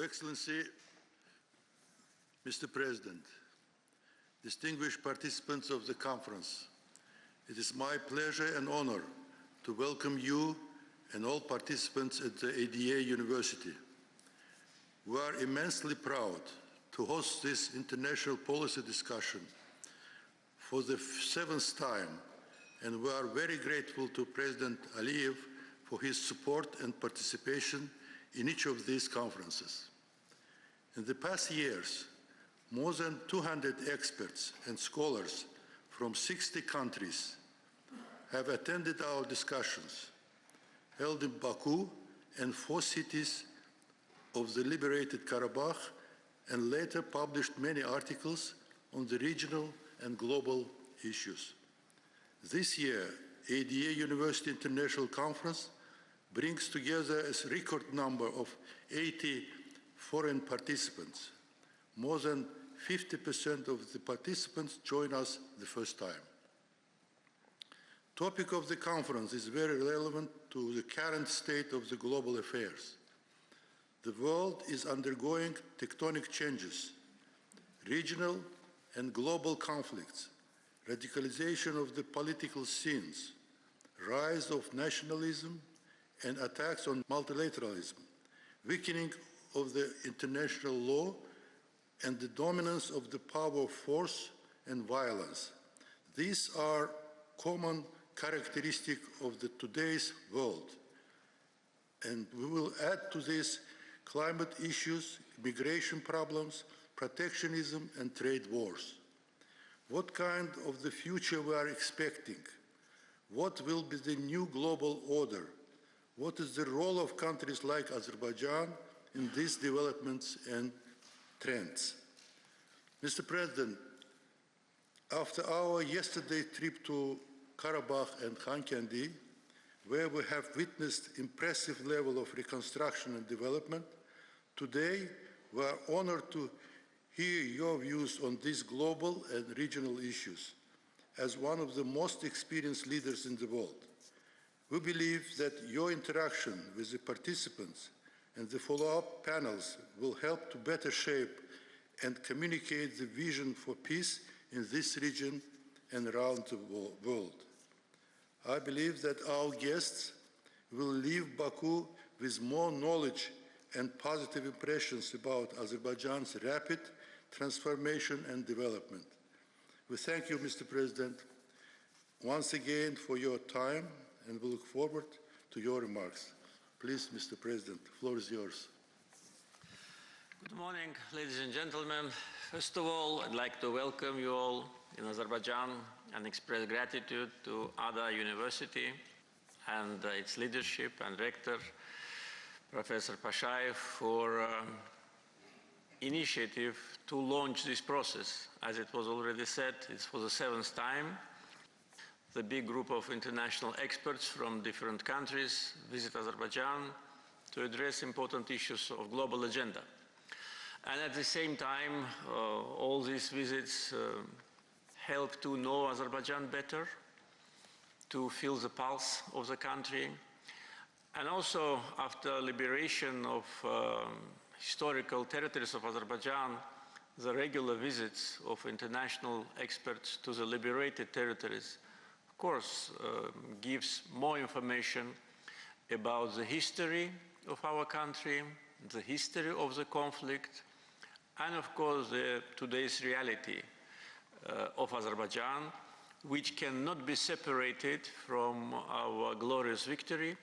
Excellency, Mr. President, distinguished participants of the conference, it is my pleasure and honor to welcome you and all participants at the ADA University. We are immensely proud to host this international policy discussion for the 7th time, and we are very grateful to President Aliyev for his support and participation in each of these conferences. In the past years, more than 200 experts and scholars from 60 countries have attended our discussions, held in Baku and 4 cities of the liberated Karabakh, and later published many articles on the regional and global issues. This year, ADA University International Conference brings together a record number of 80 foreign participants. More than 50% of the participants join us the first time. The topic of the conference is very relevant to the current state of the global affairs. The world is undergoing tectonic changes, regional and global conflicts, radicalization of the political scenes, rise of nationalism and attacks on multilateralism, weakening of the international law, and the dominance of the power of force and violence. These are common characteristics of today's world. And we will add to this climate issues, migration problems, protectionism, and trade wars. What kind of the future we are expecting? What will be the new global order? What is the role of countries like Azerbaijan in these developments and trends? Mr. President, after our yesterday trip to Karabakh and Khankendi, where we have witnessed impressive level of reconstruction and development, today we are honored to hear your views on these global and regional issues as one of the most experienced leaders in the world. We believe that your interaction with the participants and the follow-up panels will help to better shape and communicate the vision for peace in this region and around the world. I believe that our guests will leave Baku with more knowledge and positive impressions about Azerbaijan's rapid transformation and development. We thank you, Mr. President, once again for your time, and we look forward to your remarks. Please, Mr. President, the floor is yours. Good morning, ladies and gentlemen. First of all, I'd like to welcome you all in Azerbaijan and express gratitude to ADA University and its leadership and rector, Professor Pashayev, for initiative to launch this process. As it was already said, it's for the 7th time. The big group of international experts from different countries visit Azerbaijan to address important issues of global agenda. And at the same time, all these visits help to know Azerbaijan better, to feel the pulse of the country. And also, after liberation of historical territories of Azerbaijan, the regular visits of international experts to the liberated territories, of course, gives more information about the history of our country, the history of the conflict, and of course, today's reality of Azerbaijan, which cannot be separated from our glorious victory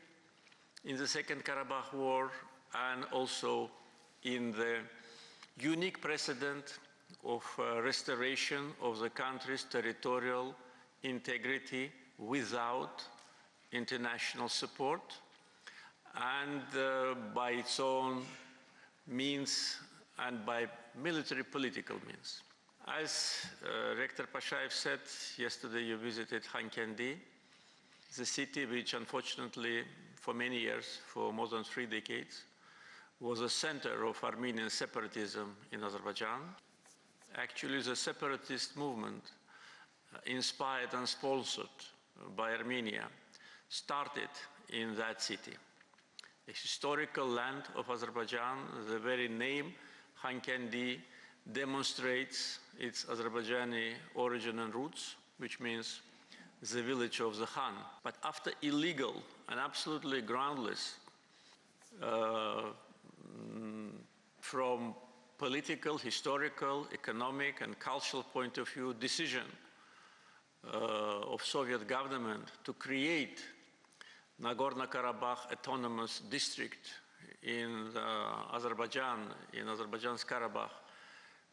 in the Second Karabakh War, and also in the unique precedent of restoration of the country's territorial integrity without international support and by its own means and by military political means. As Rector Pashayev said, yesterday you visited Khankendi, the city which unfortunately for many years, for more than 3 decades, was a center of Armenian separatism in Azerbaijan. Actually, the separatist movement, inspired and sponsored by Armenia, started in that city. a historical land of Azerbaijan. The very name, Khankendi, demonstrates its Azerbaijani origin and roots, which means the village of the Khan. But after illegal and absolutely groundless, from political, historical, economic, and cultural point of view, decision of Soviet government to create Nagorno-Karabakh autonomous district in Azerbaijan, in Azerbaijan's Karabakh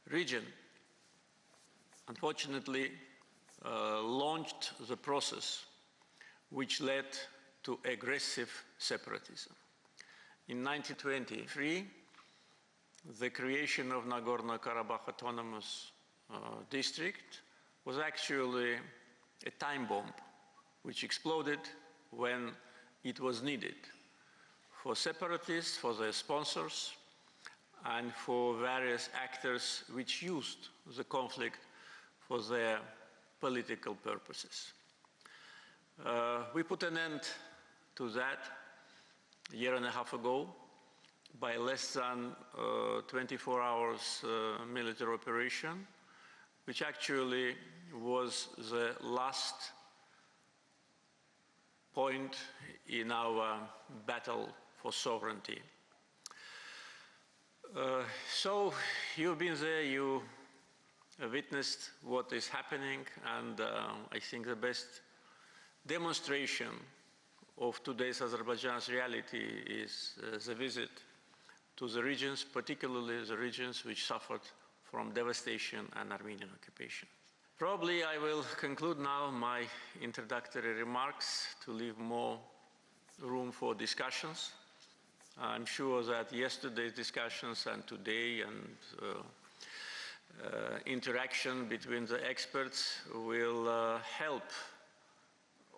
region, unfortunately launched the process which led to aggressive separatism. In 1923, the creation of Nagorno-Karabakh autonomous district was actually a time bomb which exploded when it was needed for separatists, for their sponsors, and for various actors which used the conflict for their political purposes. We put an end to that a year and a half ago by less than 24 hours military operation, which actually was the last point in our battle for sovereignty. So you've been there, you witnessed what is happening, and I think the best demonstration of today's Azerbaijan's reality is the visit to the regions, particularly the regions which suffered from devastation and Armenian occupation. Probably I will conclude now my introductory remarks to leave more room for discussions. I'm sure that yesterday's discussions and today and interaction between the experts will help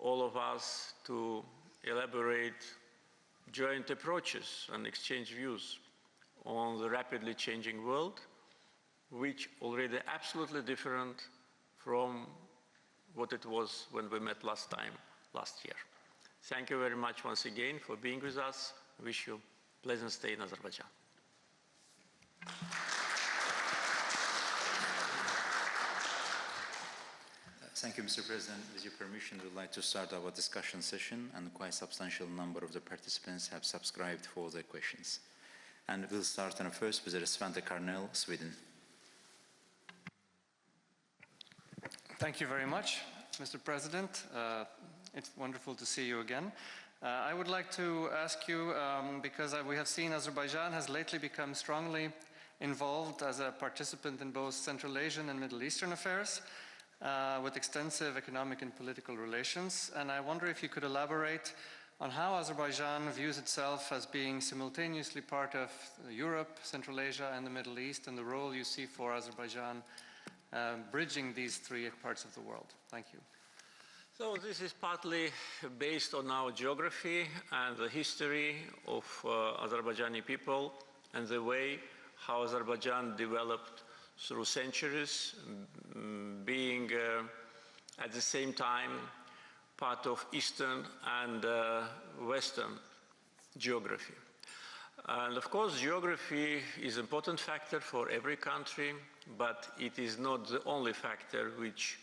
all of us to elaborate joint approaches and exchange views on the rapidly changing world, which already absolutely different from what it was when we met last year. Thank you very much once again for being with us. I wish you a pleasant stay in Azerbaijan. Thank you, Mr. President. With your permission, we'd like to start our discussion session, and quite a substantial number of the participants have subscribed for their questions. And we'll start first with Svante Carnell, Sweden. Thank you very much, Mr. President. It's wonderful to see you again. I would like to ask you, because we have seen Azerbaijan has lately become strongly involved as a participant in both Central Asian and Middle Eastern affairs, with extensive economic and political relations. And I wonder if you could elaborate on how Azerbaijan views itself as being simultaneously part of Europe, Central Asia, and the Middle East, and the role you see for Azerbaijan bridging these three parts of the world. Thank you. So this is partly based on our geography and the history of Azerbaijani people and the way how Azerbaijan developed through centuries, being at the same time part of Eastern and Western geography. And of course, geography is an important factor for every country, but it is not the only factor which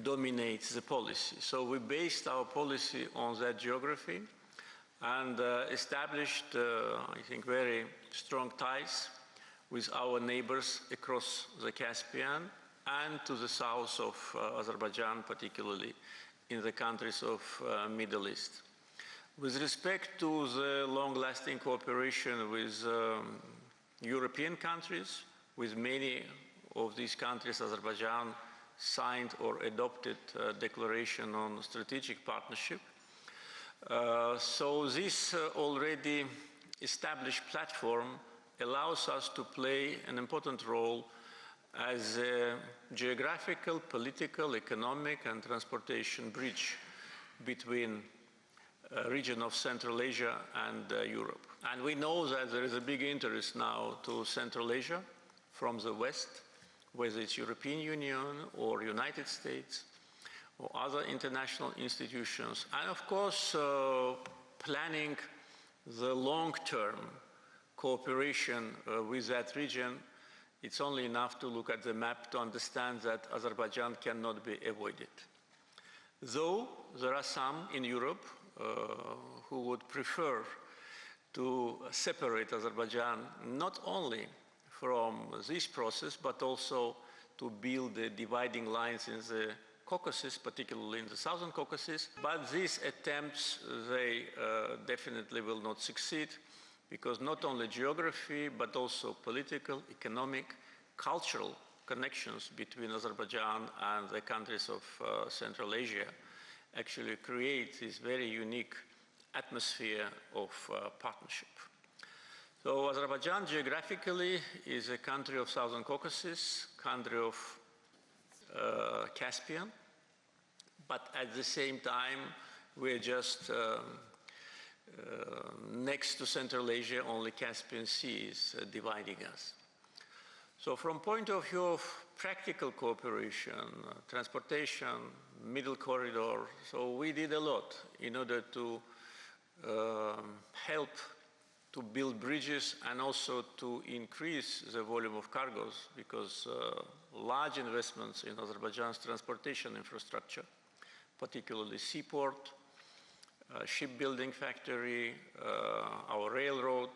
dominates the policy. So we based our policy on that geography and established, I think, very strong ties with our neighbors across the Caspian and to the south of Azerbaijan, particularly in the countries of Middle East. With respect to the long-lasting cooperation with European countries, with many of these countries, Azerbaijan signed or adopted a declaration on strategic partnership. So this already established platform allows us to play an important role as a geographical, political, economic, and transportation bridge between region of Central Asia and Europe. And we know that there is a big interest now to Central Asia from the West, whether it's European Union or United States or other international institutions. And of course, planning the long-term cooperation with that region, it's only enough to look at the map to understand that Azerbaijan cannot be avoided. Though there are some in Europe who would prefer to separate Azerbaijan not only from this process, but also to build the dividing lines in the Caucasus, particularly in the Southern Caucasus. But these attempts, they definitely will not succeed, because not only geography, but also political, economic, cultural connections between Azerbaijan and the countries of Central Asia actually create this very unique atmosphere of partnership. So Azerbaijan geographically is a country of Southern Caucasus, country of Caspian, but at the same time we're just next to Central Asia, only Caspian Sea is dividing us. So from point of view of practical cooperation, transportation, middle corridor, so we did a lot in order to help to build bridges and also to increase the volume of cargoes, because large investments in Azerbaijan's transportation infrastructure, particularly seaport, shipbuilding factory, our railroad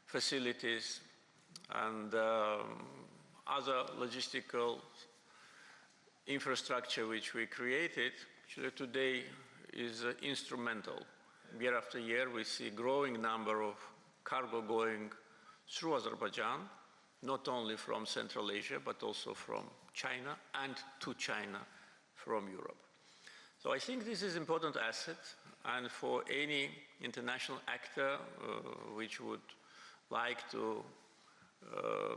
facilities, and other logistical infrastructure which we created, actually today is instrumental. Year after year, we see growing number of cargo going through Azerbaijan, not only from Central Asia, but also from China, and to China from Europe. So I think this is an important asset, and for any international actor which would like to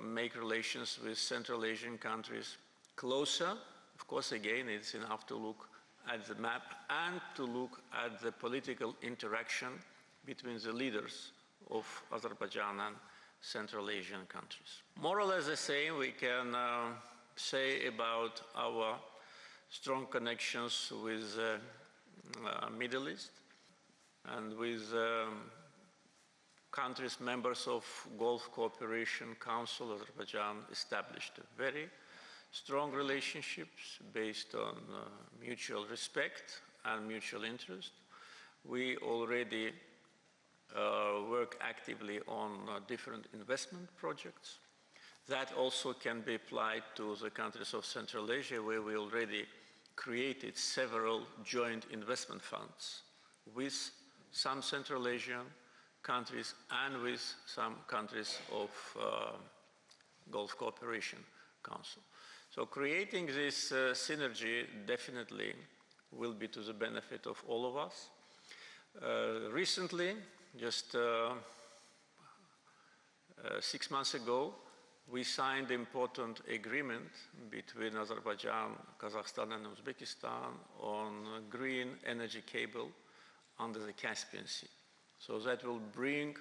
make relations with Central Asian countries closer, of course, again, it's enough to look at the map and to look at the political interaction between the leaders of Azerbaijan and Central Asian countries. More or less the same we can say about our strong connections with the Middle East and with countries members of Gulf Cooperation Council. Azerbaijan established very strong relationships based on mutual respect and mutual interest. We already work actively on different investment projects. That also can be applied to the countries of Central Asia, where we already created several joint investment funds with some Central Asian countries and with some countries of Gulf Cooperation Council. So creating this synergy definitely will be to the benefit of all of us. Recently, just 6 months ago, we signed an important agreement between Azerbaijan, Kazakhstan and Uzbekistan on green energy cable under the Caspian Sea. So that will bring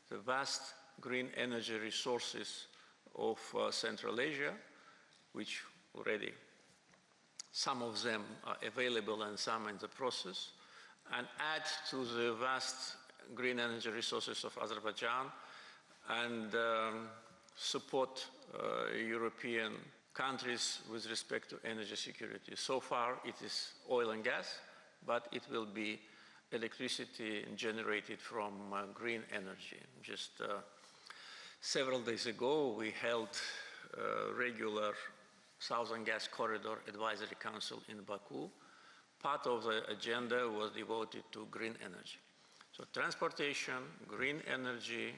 the vast green energy resources of Central Asia, which already some of them are available and some in the process, and add to the vast green energy resources of Azerbaijan and support European countries with respect to energy security. So far it is oil and gas, but it will be electricity generated from green energy. Just several days ago we held regular Southern Gas Corridor Advisory Council in Baku. Part of the agenda was devoted to green energy. So transportation, green energy,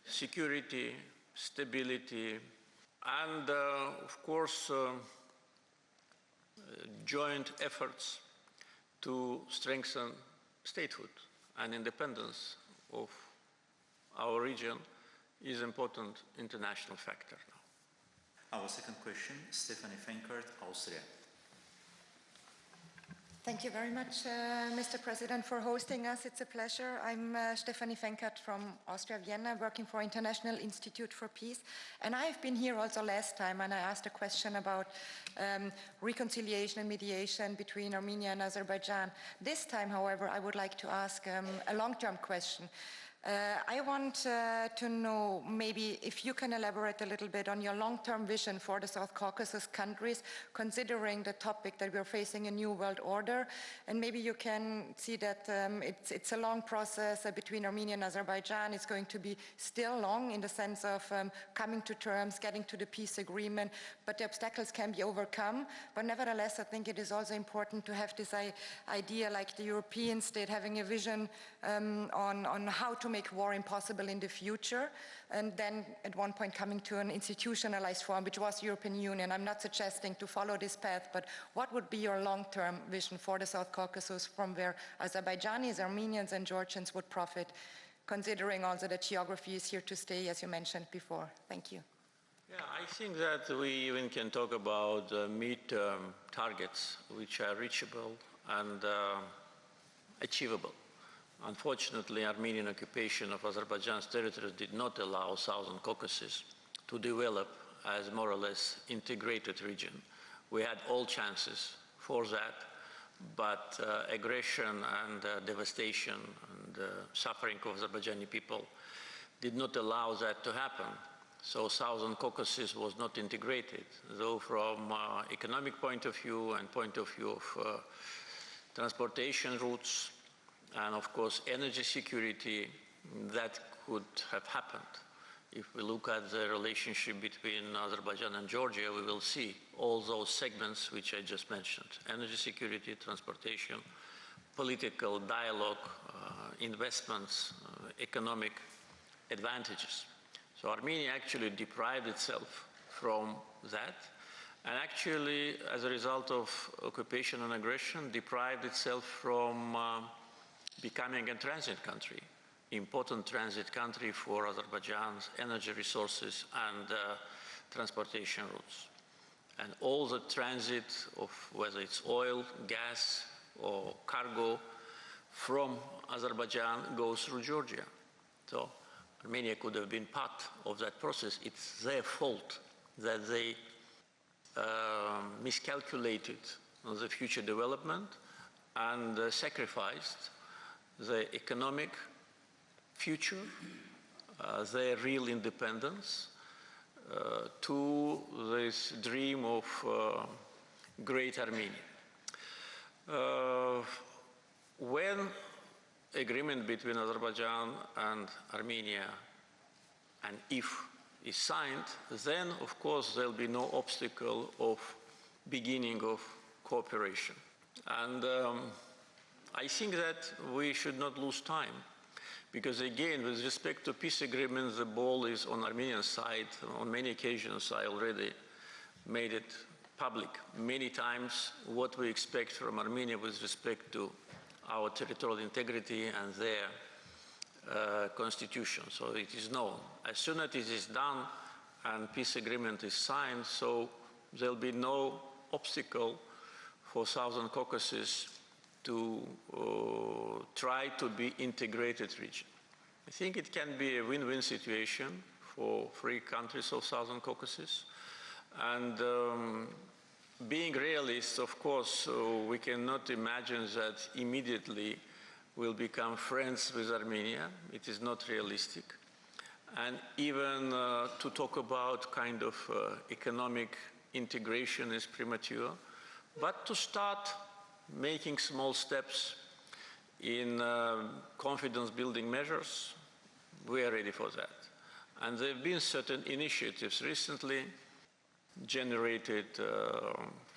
security, stability, and of course joint efforts to strengthen statehood and independence of our region is an important international factor now. Our second question, Stephanie Fenkert, Austria. Thank you very much, Mr. President, for hosting us. It's a pleasure. I'm Stefanie Fenkert from Austria, Vienna, working for International Institute for Peace. And I've been here also last time, and I asked a question about reconciliation and mediation between Armenia and Azerbaijan. This time, however, I would like to ask a long-term question. I want to know maybe if you can elaborate a little bit on your long-term vision for the South Caucasus countries, considering the topic that we're facing a new world order. And maybe you can see that it's a long process between Armenia and Azerbaijan. It's going to be still long in the sense of coming to terms, getting to the peace agreement, but the obstacles can be overcome. But nevertheless, I think it is also important to have this idea, like the European state having a vision on how to make war impossible in the future, and then at one point coming to an institutionalized form, which was the European Union. I'm not suggesting to follow this path, but what would be your long-term vision for the South Caucasus from where Azerbaijanis, Armenians, and Georgians would profit, considering also that geography is here to stay, as you mentioned before? Thank you. Yeah, I think that we even can talk about mid-term targets which are reachable and achievable. Unfortunately, Armenian occupation of Azerbaijan's territories did not allow Southern Caucasus to develop as more or less integrated region. We had all chances for that, but aggression and devastation and suffering of Azerbaijani people did not allow that to happen. So Southern Caucasus was not integrated, though from economic point of view and point of view of transportation routes, and of course, energy security, that could have happened. If we look at the relationship between Azerbaijan and Georgia, we will see all those segments which I just mentioned: energy security, transportation, political dialogue, investments, economic advantages. So Armenia actually deprived itself from that, and actually, as a result of occupation and aggression, deprived itself from becoming a transit country, important transit country for Azerbaijan's energy resources and transportation routes. And all the transit of whether it's oil, gas, or cargo from Azerbaijan goes through Georgia. So Armenia could have been part of that process. It's their fault that they miscalculated on the future development and sacrificed the economic future, their real independence, to this dream of great Armenia. When agreement between Azerbaijan and Armenia, and if is signed, then of course there'll be no obstacle of beginning of cooperation. And I think that we should not lose time, because again, with respect to peace agreements, the ball is on Armenian side. On many occasions, I already made it public many times what we expect from Armenia with respect to our territorial integrity and their constitution. So it is known. As soon as it is done and peace agreement is signed, so there'll be no obstacle for Southern Caucasus to try to be integrated region. I think it can be a win-win situation for three countries of Southern Caucasus. And being realists, of course, we cannot imagine that immediately we'll become friends with Armenia. It is not realistic. And even to talk about kind of economic integration is premature. But to start making small steps in confidence-building measures, we are ready for that. And there have been certain initiatives recently generated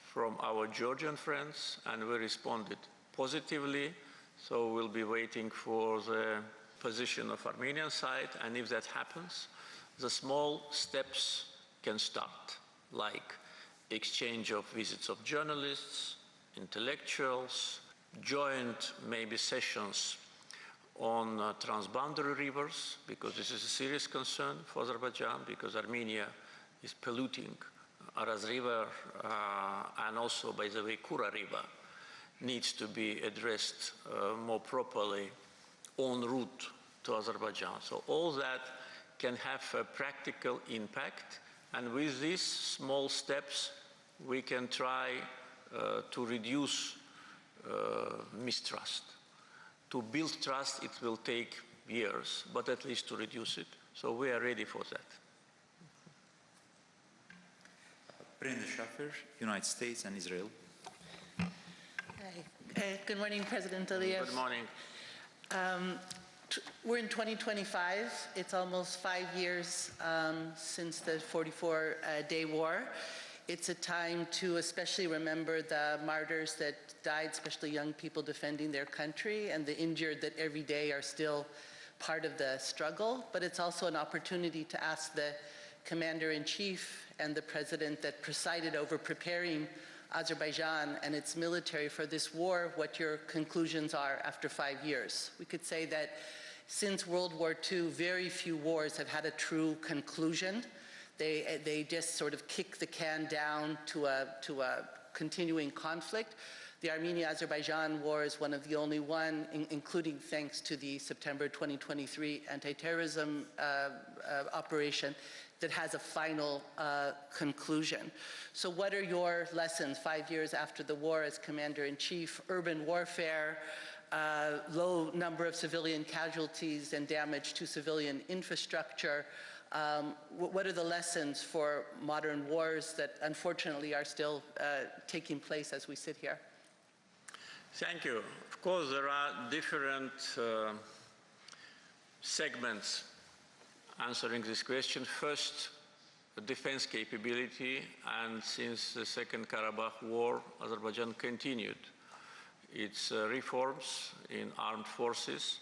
from our Georgian friends, and we responded positively. So we'll be waiting for the position of Armenian side, and if that happens, the small steps can start, like exchange of visits of journalists, intellectuals, joint maybe sessions on transboundary rivers, because this is a serious concern for Azerbaijan, because Armenia is polluting Araz River and also, by the way, Kura River needs to be addressed more properly en route to Azerbaijan. So all that can have a practical impact, and with these small steps we can try to reduce mistrust. To build trust it will take years, but at least to reduce it. So we are ready for that. Brenda Schaffer, United States and Israel. Hi. Good morning, President Aliyev. Good morning. We're in 2025. It's almost 5 years since the 44-day war. It's a time to especially remember the martyrs that died, especially young people defending their country, and the injured that every day are still part of the struggle. But it's also an opportunity to ask the Commander-in-Chief and the President that presided over preparing Azerbaijan and its military for this war, what your conclusions are after 5 years. We could say that since World War II, very few wars have had a true conclusion. They just sort of kick the can down to a continuing conflict. The Armenia-Azerbaijan war is one of the only one, including thanks to the September 2023 anti-terrorism operation, that has a final conclusion. So what are your lessons 5 years after the war as Commander-in-Chief? Urban warfare, low number of civilian casualties and damage to civilian infrastructure. What are the lessons for modern wars that unfortunately are still taking place as we sit here? Thank you. Of course, there are different segments answering this question. First, the defense capability, and since the Second Karabakh War, Azerbaijan continued its reforms in armed forces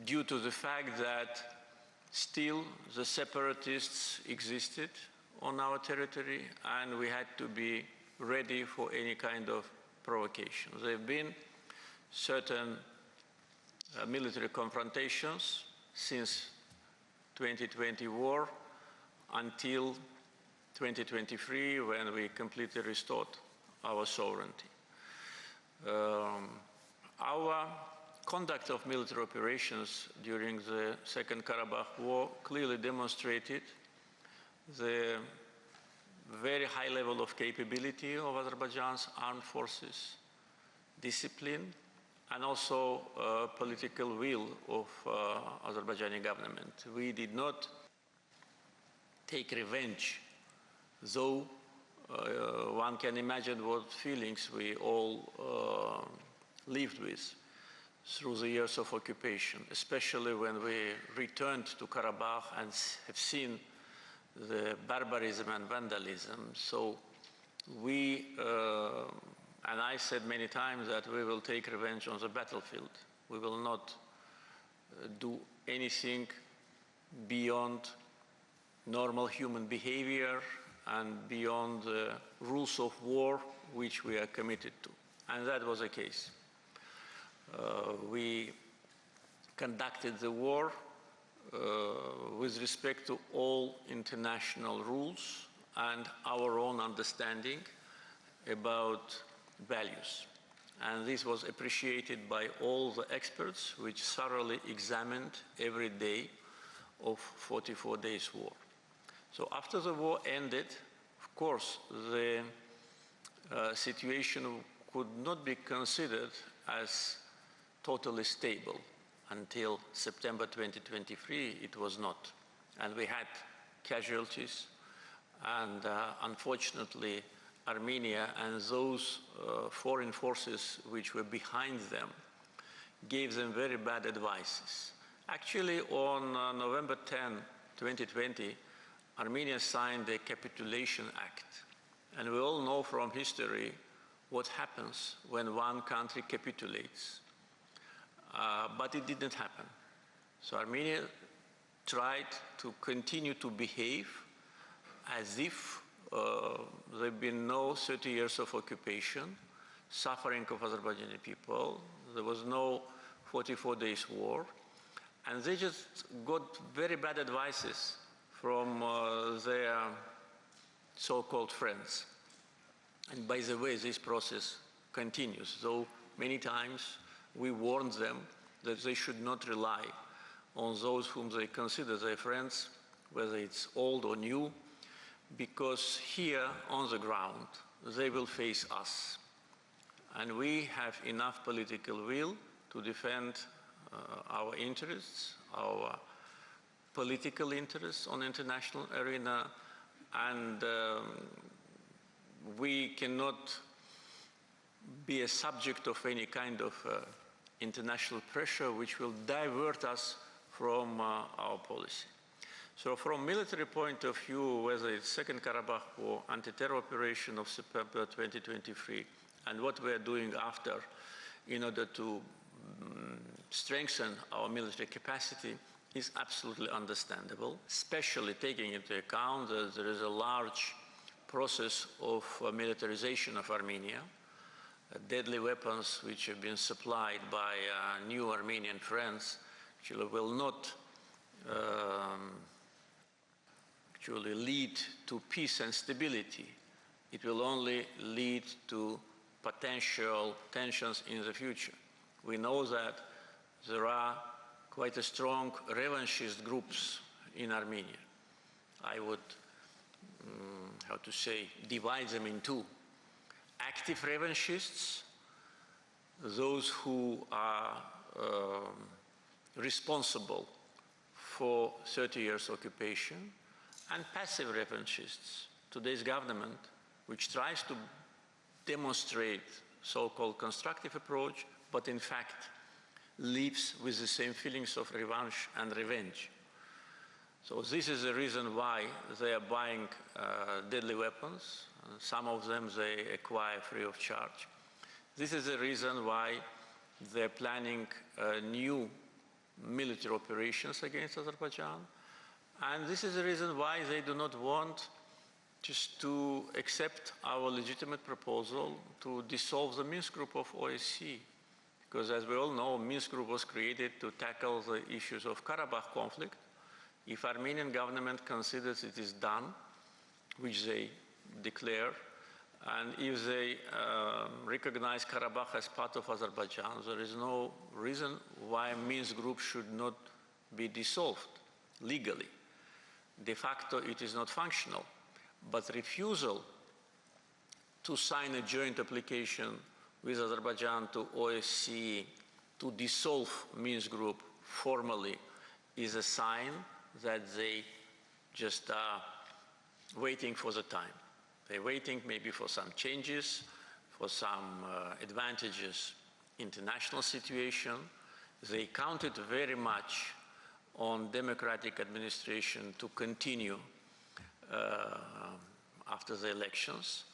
due to the fact that still the separatists existed on our territory and we had to be ready for any kind of provocation. There have been certain military confrontations since 2020 war until 2023 when we completely restored our sovereignty. Our conduct of military operations during the Second Karabakh War clearly demonstrated the very high level of capability of Azerbaijan's armed forces, discipline, and also political will of Azerbaijani government. We did not take revenge, though one can imagine what feelings we all lived with through the years of occupation, especially when we returned to Karabakh and have seen the barbarism and vandalism. So we, and I said many times that we will take revenge on the battlefield. We will not do anything beyond normal human behavior and beyond the rules of war which we are committed to. And that was the case. We conducted the war with respect to all international rules and our own understanding about values. And this was appreciated by all the experts which thoroughly examined every day of 44 days war. So after the war ended, of course, the situation could not be considered as totally stable. Until September 2023, it was not. And we had casualties, and unfortunately, Armenia and those foreign forces which were behind them gave them very bad advices. Actually, on November 10, 2020, Armenia signed the Capitulation Act. And we all know from history what happens when one country capitulates. But it didn't happen. So Armenia tried to continue to behave as if there had been no 30 years of occupation, suffering of Azerbaijani people. There was no 44 days war. And they just got very bad advices from their so-called friends. And by the way, this process continues, though many times we warned them that they should not rely on those whom they consider their friends, whether it's old or new, because here on the ground they will face us. And we have enough political will to defend our interests, our political interests on the international arena, and we cannot be a subject of any kind of international pressure which will divert us from our policy. So from military point of view, whether it's Second Karabakh War, anti-terror operation of September 2023, and what we are doing after in order to strengthen our military capacity is absolutely understandable, especially taking into account that there is a large process of militarization of Armenia, deadly weapons which have been supplied by new Armenian friends, actually will not actually lead to peace and stability. It will only lead to potential tensions in the future. We know that there are quite a strong revanchist groups in Armenia. I would, how to say, divide them in two. Active revanchists, those who are responsible for 30 years occupation, and passive revanchists, today's government, which tries to demonstrate so-called constructive approach, but in fact lives with the same feelings of revanche and revenge. So this is the reason why they are buying deadly weapons. Some of them they acquire free of charge. This is the reason why they're planning new military operations against Azerbaijan. And this is the reason why they do not want just to accept our legitimate proposal to dissolve the Minsk Group of OSCE. Because as we all know, Minsk Group was created to tackle the issues of Karabakh conflict. If Armenian government considers it is done, which they declare, and if they recognize Karabakh as part of Azerbaijan, there is no reason why Minsk Group should not be dissolved legally. De facto, it is not functional. But refusal to sign a joint application with Azerbaijan to OSCE to dissolve Minsk Group formally is a sign that they just are waiting for the time. They're waiting maybe for some changes, for some advantages, international situation. They counted very much on democratic administration to continue after the elections.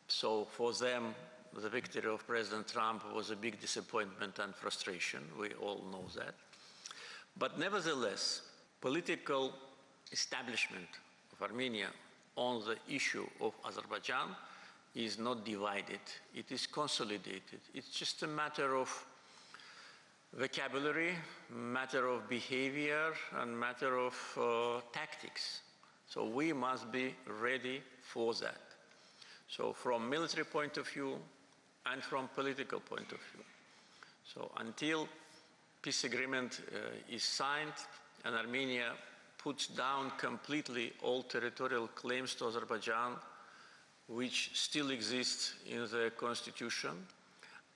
So for them, the victory of President Trump was a big disappointment and frustration. We all know that. But nevertheless, political establishment of Armenia on the issue of Azerbaijan is not divided. It is consolidated. It's just a matter of vocabulary, matter of behavior, and matter of tactics. So we must be ready for that. So from military point of view and from political point of view. So until peace agreement is signed and Armenia puts down completely all territorial claims to Azerbaijan, which still exists in the constitution,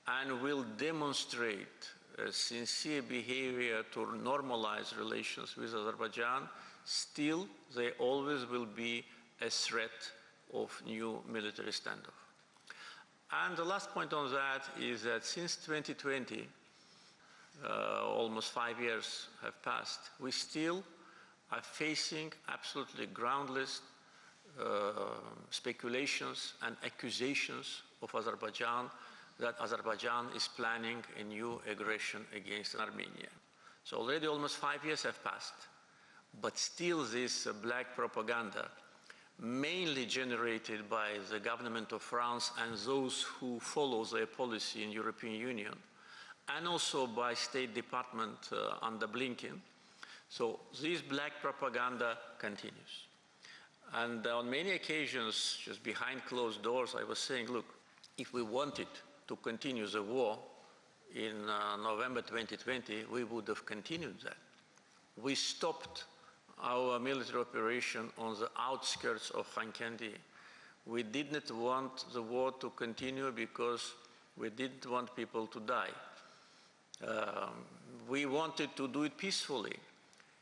and will demonstrate a sincere behavior to normalize relations with Azerbaijan, still there always will be a threat of new military standoff. And the last point on that is that since 2020, almost 5 years have passed, we still are facing absolutely groundless speculations and accusations of Azerbaijan that Azerbaijan is planning a new aggression against Armenia. So already almost 5 years have passed, but still this black propaganda, mainly generated by the government of France and those who follow their policy in European Union, and also by State Department under Blinken. So this black propaganda continues. And on many occasions, just behind closed doors, I was saying, look, if we wanted to continue the war in November 2020, we would have continued that. We stopped our military operation on the outskirts of Khankendi. We did not want the war to continue because we didn't want people to die. We wanted to do it peacefully.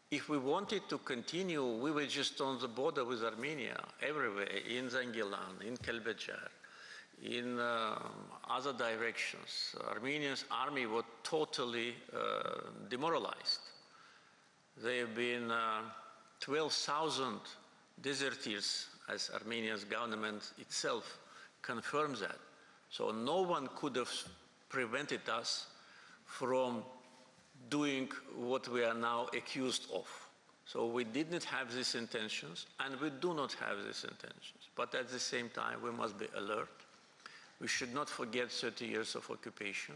If we wanted to continue, we were just on the border with Armenia, everywhere, in Zangilan, in Kelbejar, in other directions. Armenia's army was totally demoralized. There have been 12,000 deserters, as Armenia's government itself confirms that. So no one could have prevented us from doing what we are now accused of. So we did not have these intentions, and we do not have these intentions. But at the same time, we must be alert. We should not forget 30 years of occupation.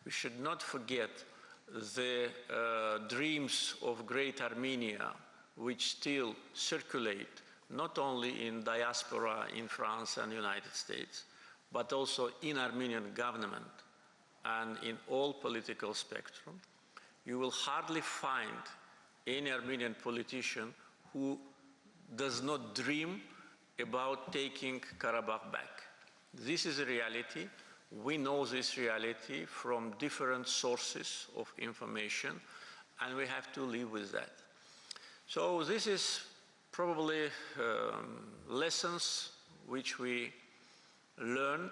We should not forget the dreams of great Armenia, which still circulate not only in diaspora in France and United States, but also in Armenian government and in all political spectrum. You will hardly find any Armenian politician who does not dream about taking Karabakh back. This is a reality. We know this reality from different sources of information, and we have to live with that. So this is probably lessons which we learned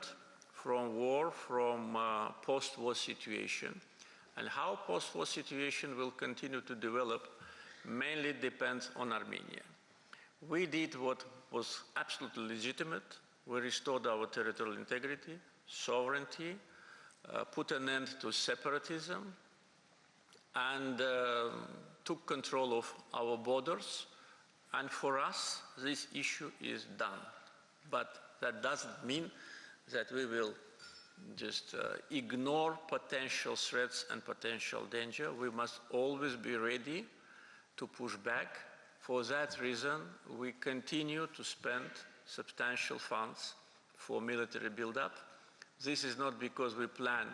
from war, from post-war situation. And how post-war situation will continue to develop mainly depends on Armenia. We did what was absolutely legitimate. We restored our territorial integrity, sovereignty, put an end to separatism, and took control of our borders. And for us, this issue is done. But that doesn't mean that we will just ignore potential threats and potential danger. We must always be ready to push back. For that reason, we continue to spend substantial funds for military buildup. This is not because we plan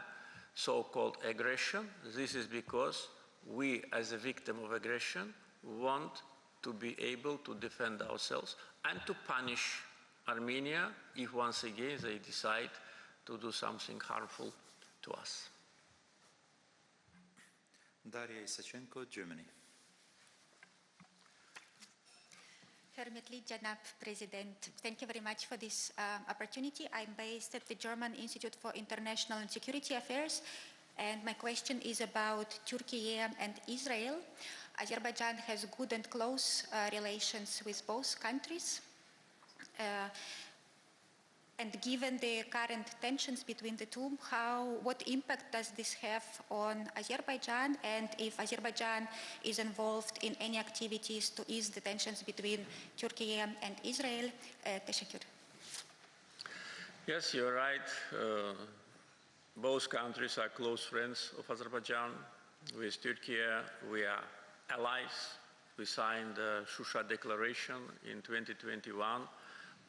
so-called aggression. This is because we, as a victim of aggression, want to be able to defend ourselves and to punish Armenia if once again they decide to do something harmful to us. Daria Isachenko, Germany. Hermetli Janab President, thank you very much for this opportunity. I'm based at the German Institute for International and Security Affairs, and my question is about Turkey and Israel. Azerbaijan has good and close relations with both countries. And given the current tensions between the two, what impact does this have on Azerbaijan, and if Azerbaijan is involved in any activities to ease the tensions between Turkey and Israel? Teşekkür. Yes, you're right. Both countries are close friends of Azerbaijan. With Turkey, we are allies. We signed the Shusha Declaration in 2021.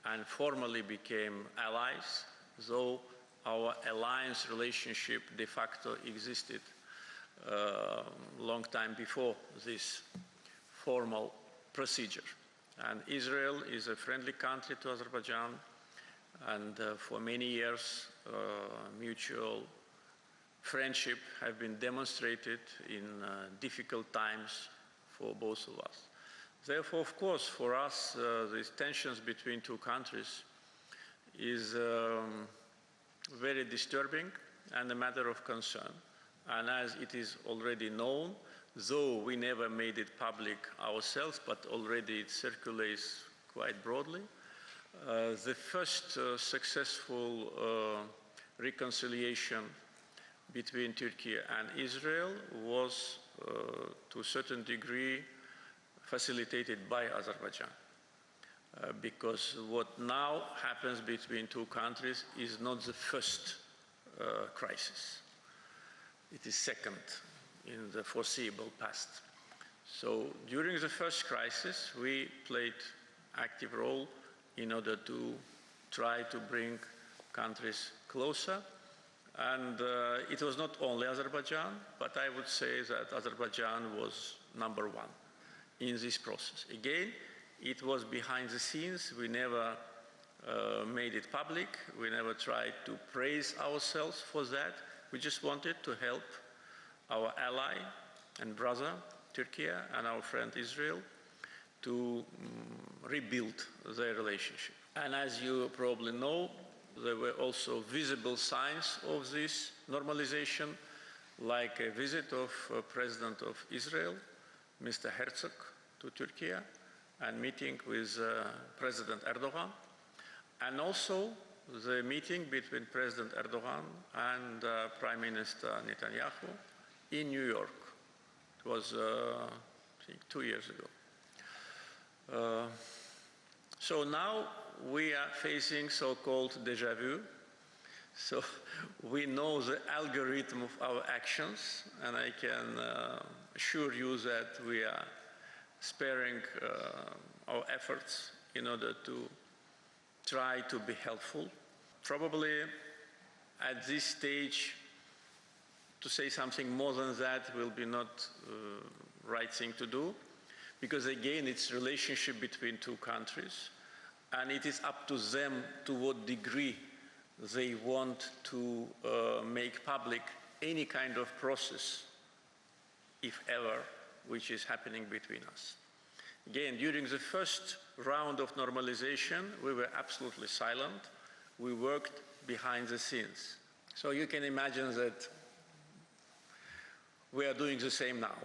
And formally became allies, though our alliance relationship de facto existed long time before this formal procedure. And Israel is a friendly country to Azerbaijan, and for many years mutual friendship have been demonstrated in difficult times for both of us. Therefore, of course, for us, these tensions between two countries is very disturbing and a matter of concern. And as it is already known, though we never made it public ourselves, but already it circulates quite broadly, the first successful reconciliation between Turkey and Israel was, to a certain degree, facilitated by Azerbaijan. Because what now happens between two countries is not the first crisis. It is second in the foreseeable past. So during the first crisis, we played active role in order to try to bring countries closer. And it was not only Azerbaijan, but I would say that Azerbaijan was number one in this process. Again, it was behind the scenes. We never made it public. We never tried to praise ourselves for that. We just wanted to help our ally and brother, Turkey, and our friend Israel to rebuild their relationship. And as you probably know, there were also visible signs of this normalization, like a visit of President of Israel, Mr. Herzog, to Turkey, and meeting with President Erdogan, and also the meeting between President Erdogan and Prime Minister Netanyahu in New York. It was, I think, 2 years ago. So now we are facing so-called déjà vu. So we know the algorithm of our actions, and I can assure you that we are sparing our efforts in order to try to be helpful. Probably at this stage, to say something more than that will be not right thing to do, because again, it's relationship between two countries, and it is up to them to what degree they want to make public any kind of process, if ever, which is happening between us. Again, during the first round of normalization, we were absolutely silent. We worked behind the scenes. So you can imagine that we are doing the same now.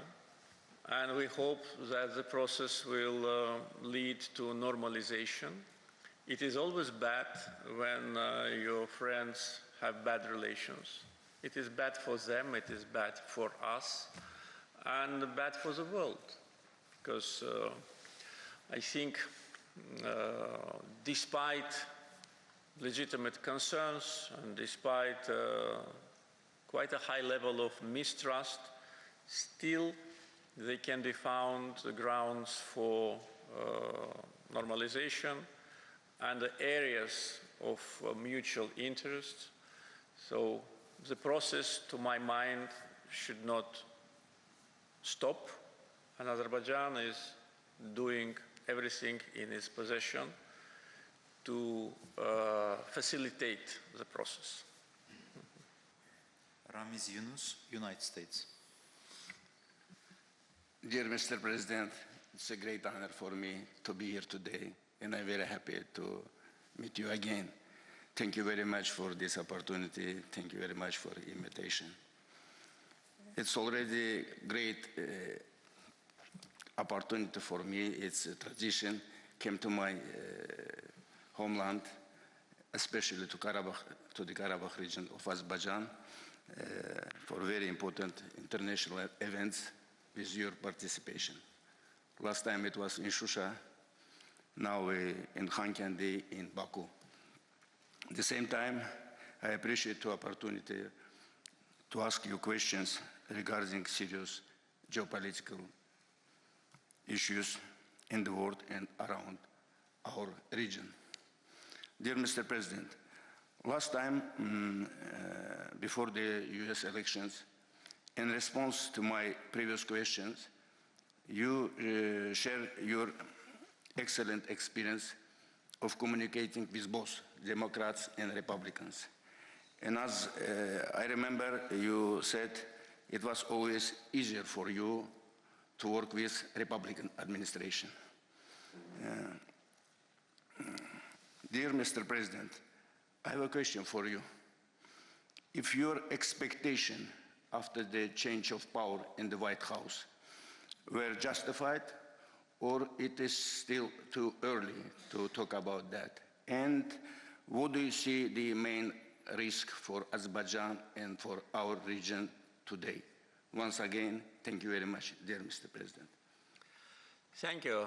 And we hope that the process will lead to normalization. It is always bad when your friends have bad relations. It is bad for them, it is bad for us, and bad for the world. Because I think despite legitimate concerns and despite quite a high level of mistrust, still they can be found the grounds for normalization and the areas of mutual interest. So the process, to my mind, should not stop, and Azerbaijan is doing everything in its possession to facilitate the process. Ramiz Yunus, United States. Dear Mr. President, it's a great honor for me to be here today, and I'm very happy to meet you again. Thank you very much for this opportunity. Thank you very much for the invitation. It's already a great opportunity for me. It's a tradition, came to my homeland, especially to the Karabakh region of Azerbaijan, for very important international events with your participation. Last time it was in Shusha, now in Khankendi in Baku. At the same time, I appreciate the opportunity to ask you questions regarding serious geopolitical issues in the world and around our region. Dear Mr. President, last time, before the US elections, in response to my previous questions, you shared your excellent experience of communicating with both Democrats and Republicans. And as I remember, you said it was always easier for you to work with Republican administration. Dear Mr. President, I have a question for you. If your expectation after the change of power in the White House were justified, or it is still too early to talk about that? And what do you see the main risk for Azerbaijan and for our region today? Once again, thank you very much, dear Mr. President. Thank you.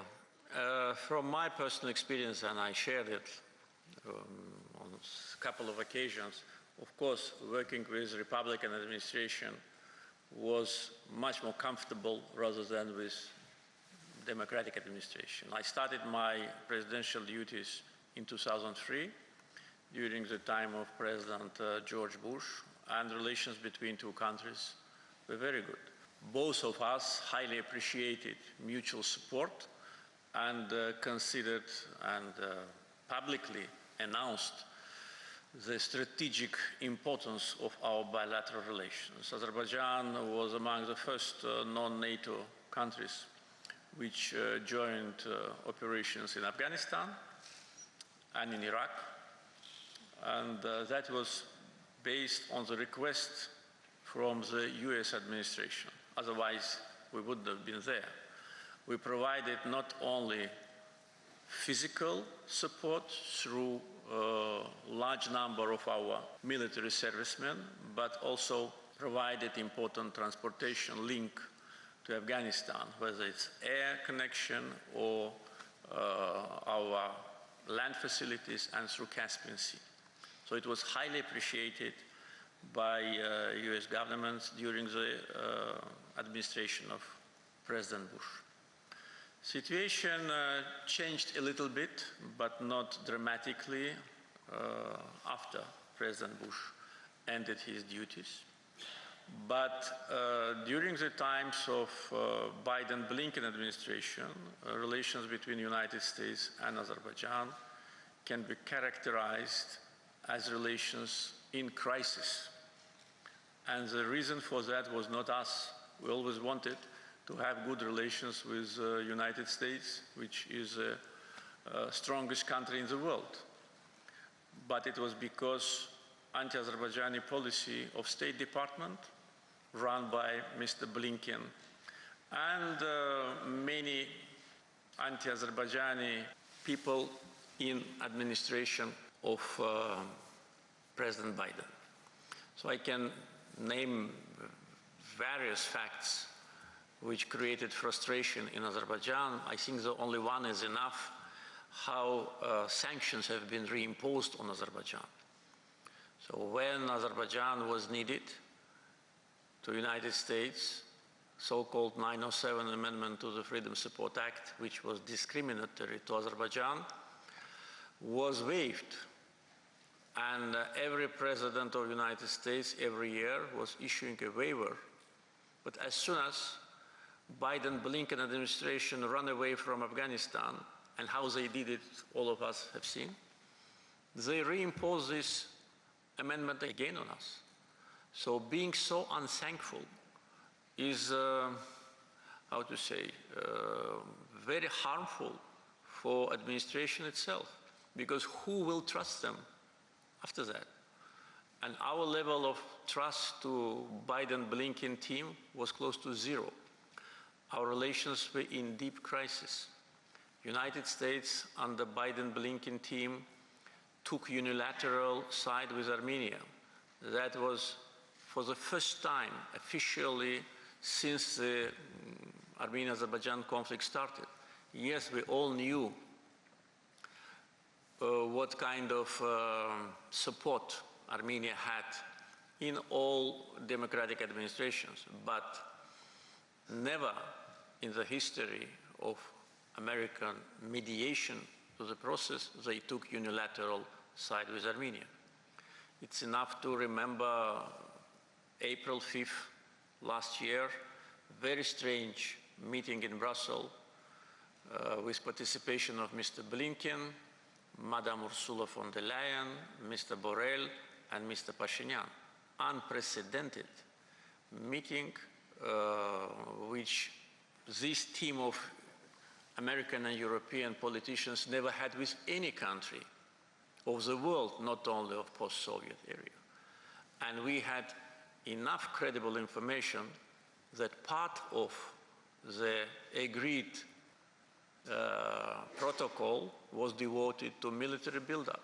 From my personal experience, and I shared it on a couple of occasions, of course, working with Republican administration was much more comfortable rather than with democratic administration. I started my presidential duties in 2003 during the time of President George Bush, and relations between two countries were very good. Both of us highly appreciated mutual support and considered and publicly announced the strategic importance of our bilateral relations. Azerbaijan was among the first non-NATO countries which joined operations in Afghanistan and in Iraq, and that was based on the request from the US administration. Otherwise, we wouldn't have been there. We provided not only physical support through a large number of our military servicemen, but also provided important transportation link to Afghanistan, whether it's air connection or our land facilities and through Caspian Sea. So it was highly appreciated by US governments during the administration of President Bush. Situation changed a little bit, but not dramatically after President Bush ended his duties. But during the times of Biden-Blinken administration, relations between the United States and Azerbaijan can be characterized as relations in crisis. And the reason for that was not us. We always wanted to have good relations with the United States, which is the strongest country in the world. But it was because anti-Azerbaijani policy of State Department run by Mr. Blinken and many anti-Azerbaijani people in administration of President Biden. So I can name various facts which created frustration in Azerbaijan. I think the only one is enough, how sanctions have been reimposed on Azerbaijan. So when Azerbaijan was needed to the United States, so-called 907 amendment to the Freedom Support Act, which was discriminatory to Azerbaijan, was waived. And every president of the United States every year was issuing a waiver. But as soon as Biden-Blinken administration ran away from Afghanistan, and how they did it, all of us have seen, they reimposed this amendment again on us. So being so unthankful is, how to say, very harmful for administration itself, because who will trust them after that? And our level of trust to Biden-Blinken team was close to zero. Our relations were in deep crisis. United States under Biden-Blinken team took unilateral side with Armenia. That was for the first time officially since the Armenia-Azerbaijan conflict started. Yes, we all knew what kind of support Armenia had in all democratic administrations, but never in the history of American mediation to the process they took unilateral side with Armenia. It's enough to remember April 5th last year, very strange meeting in Brussels with participation of Mr. Blinken, Madame Ursula von der Leyen, Mr. Borrell, and Mr. Pashinyan. Unprecedented meeting which this team of American and European politicians never had with any country of the world, not only of post-Soviet area. And we had enough credible information that part of the agreed protocol was devoted to military buildup.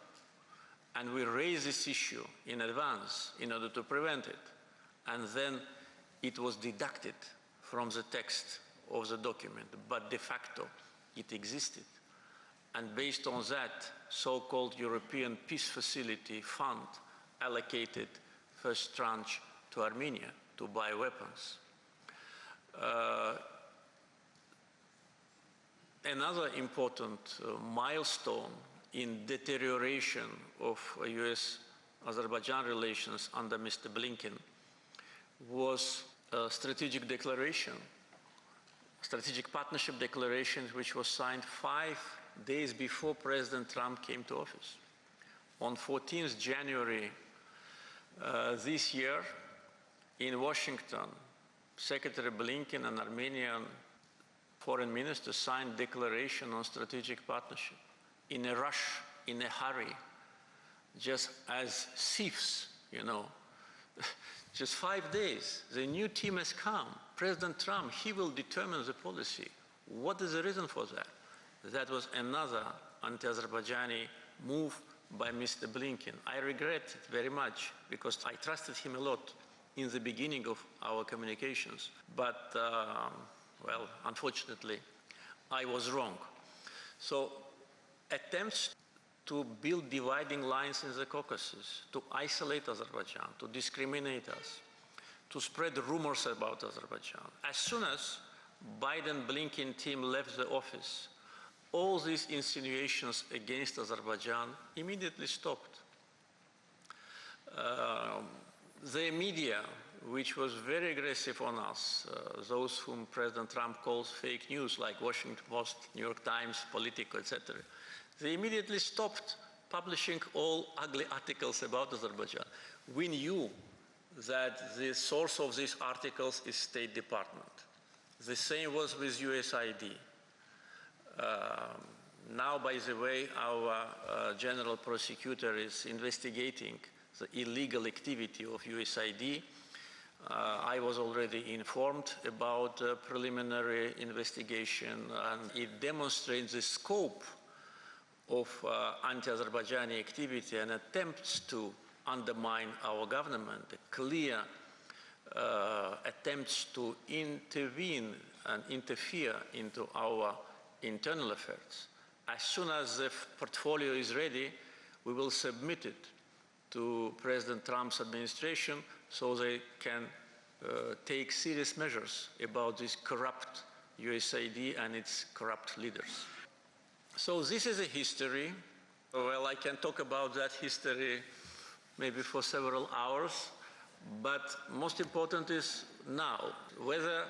And we raised this issue in advance in order to prevent it. And then it was deducted from the text of the document, but de facto it existed. And based on that, so-called European Peace Facility Fund allocated first tranche to Armenia to buy weapons. another important milestone in deterioration of US-Azerbaijan relations under Mr. Blinken was a strategic partnership declaration, which was signed 5 days before President Trump came to office. On 14th January this year, in Washington, Secretary Blinken and Armenian foreign minister signed declaration on strategic partnership in a rush, in a hurry, just as thieves, you know. Just 5 days, the new team has come. President Trump, he will determine the policy. What is the reason for that? That was another anti-Azerbaijani move by Mr. Blinken. I regret it very much because I trusted him a lot in the beginning of our communications. But, well, unfortunately, I was wrong. So attempts to build dividing lines in the Caucasus, to isolate Azerbaijan, to discriminate us, to spread rumors about Azerbaijan. As soon as Biden-Blinken team left the office, all these insinuations against Azerbaijan immediately stopped. The media, which was very aggressive on us, those whom President Trump calls fake news, like Washington Post, New York Times, Politico, etc., they immediately stopped publishing all ugly articles about Azerbaijan. We knew that the source of these articles is State Department. The same was with USAID. Now, by the way, our general prosecutor is investigating the illegal activity of USAID. I was already informed about the preliminary investigation, and it demonstrates the scope of anti-Azerbaijani activity and attempts to undermine our government, the clear attempts to intervene and interfere into our internal affairs. As soon as the portfolio is ready, we will submit it to President Trump's administration so they can take serious measures about this corrupt USAID and its corrupt leaders. So this is a history. Well, I can talk about that history maybe for several hours, but most important is now. Whether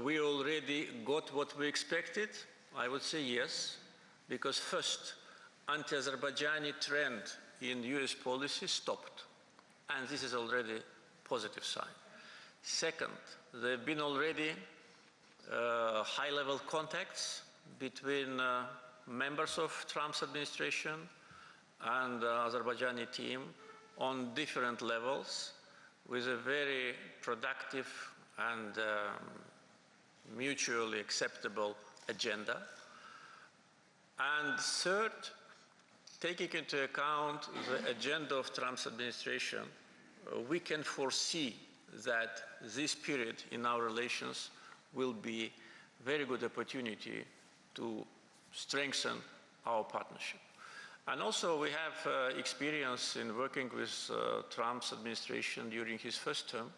we already got what we expected, I would say yes, because first, anti-Azerbaijani trend in US policy stopped, and this is already a positive sign. Second, there have been already high-level contacts between members of Trump's administration and the Azerbaijani team on different levels with a very productive and mutually acceptable agenda. And third, taking into account the agenda of Trump's administration, we can foresee that this period in our relations will be a very good opportunity to strengthen our partnership. And also we have experience in working with Trump's administration during his first term,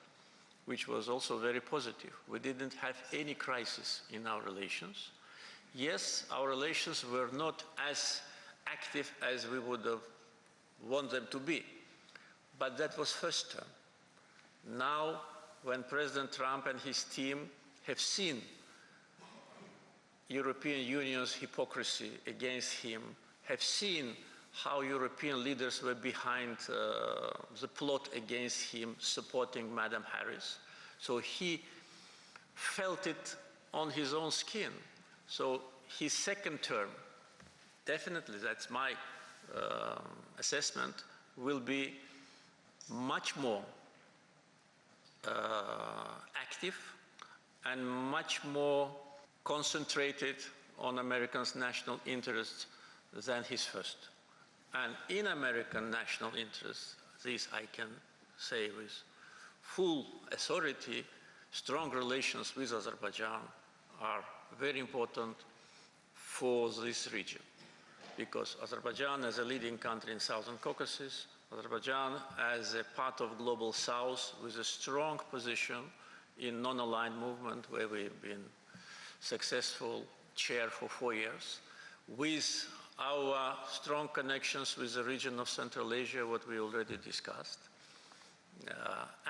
which was also very positive. We didn't have any crisis in our relations. Yes, our relations were not as active as we would have wanted them to be, but that was first term. Now, when President Trump and his team have seen European Union's hypocrisy against him, have seen how European leaders were behind the plot against him, supporting Madam Harris. So he felt it on his own skin. So his second term, definitely, that's my assessment, will be much more active and much more concentrated on Americans' national interests than his first. And in American national interests, this I can say with full authority, strong relations with Azerbaijan are very important for this region, because Azerbaijan as a leading country in Southern Caucasus, Azerbaijan as a part of Global South with a strong position in non-aligned movement where we've been successful chair for 4 years, with our strong connections with the region of Central Asia, what we already discussed,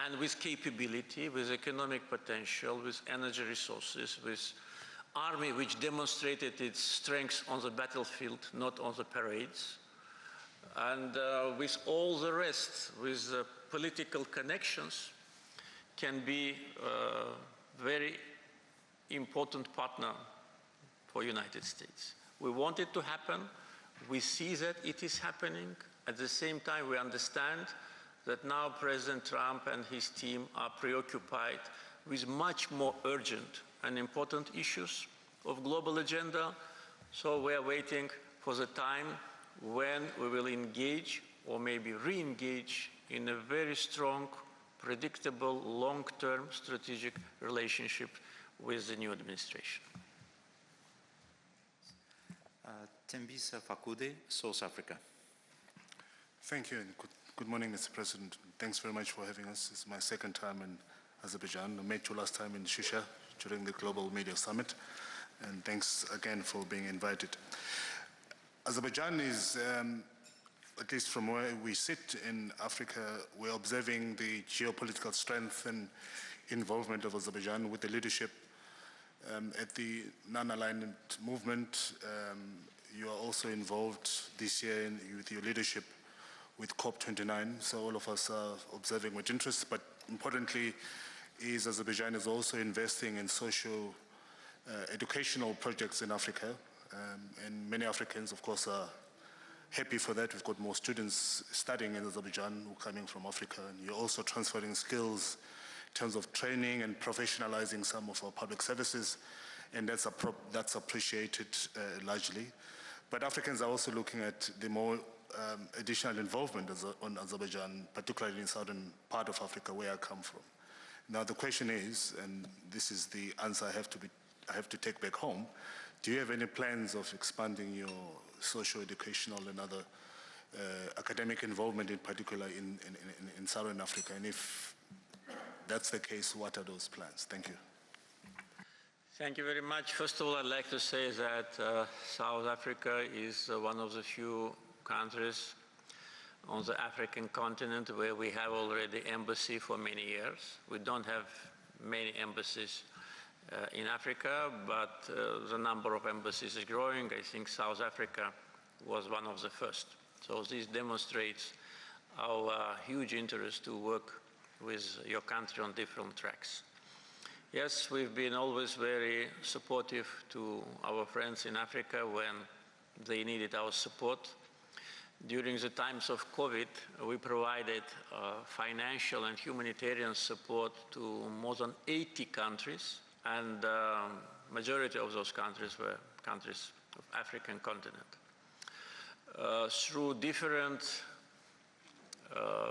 and with capability, with economic potential, with energy resources, with army which demonstrated its strength on the battlefield, not on the parades, and with all the rest, with political connections, can be a very important partner for United States. We want it to happen. We see that it is happening. At the same time, we understand that now President Trump and his team are preoccupied with much more urgent and important issues of global agenda. So we are waiting for the time when we will engage or maybe re-engage in a very strong, predictable, long-term strategic relationship with the new administration. Tembisa Fakude, South Africa. Thank you, and good morning, Mr. President. Thanks very much for having us. It's my second time in Azerbaijan. I met you last time in Shisha during the Global Media Summit, and thanks again for being invited. Azerbaijan is, at least from where we sit in Africa, we're observing the geopolitical strength and involvement of Azerbaijan with the leadership at the non-alignment movement. You are also involved this year with your leadership with COP29, so all of us are observing with interest, but importantly is Azerbaijan is also investing in social educational projects in Africa, and many Africans, of course, are happy for that. We've got more students studying in Azerbaijan who are coming from Africa, and you're also transferring skills in terms of training and professionalizing some of our public services, and that's appreciated largely. But Africans are also looking at the more additional involvement on Azerbaijan, particularly in southern part of Africa where I come from. Now the question is, and this is the answer I have to take back home, do you have any plans of expanding your socio-educational and other academic involvement, in particular in southern Africa? And if that's the case, what are those plans? Thank you. Thank you very much. First of all, I'd like to say that South Africa is one of the few countries on the African continent where we have already embassy for many years. We don't have many embassies in Africa, but the number of embassies is growing. I think South Africa was one of the first. So this demonstrates our huge interest to work with your country on different tracks. Yes, we've been always very supportive to our friends in Africa when they needed our support. During the times of COVID, we provided financial and humanitarian support to more than 80 countries, and majority of those countries were countries of African continent. Through different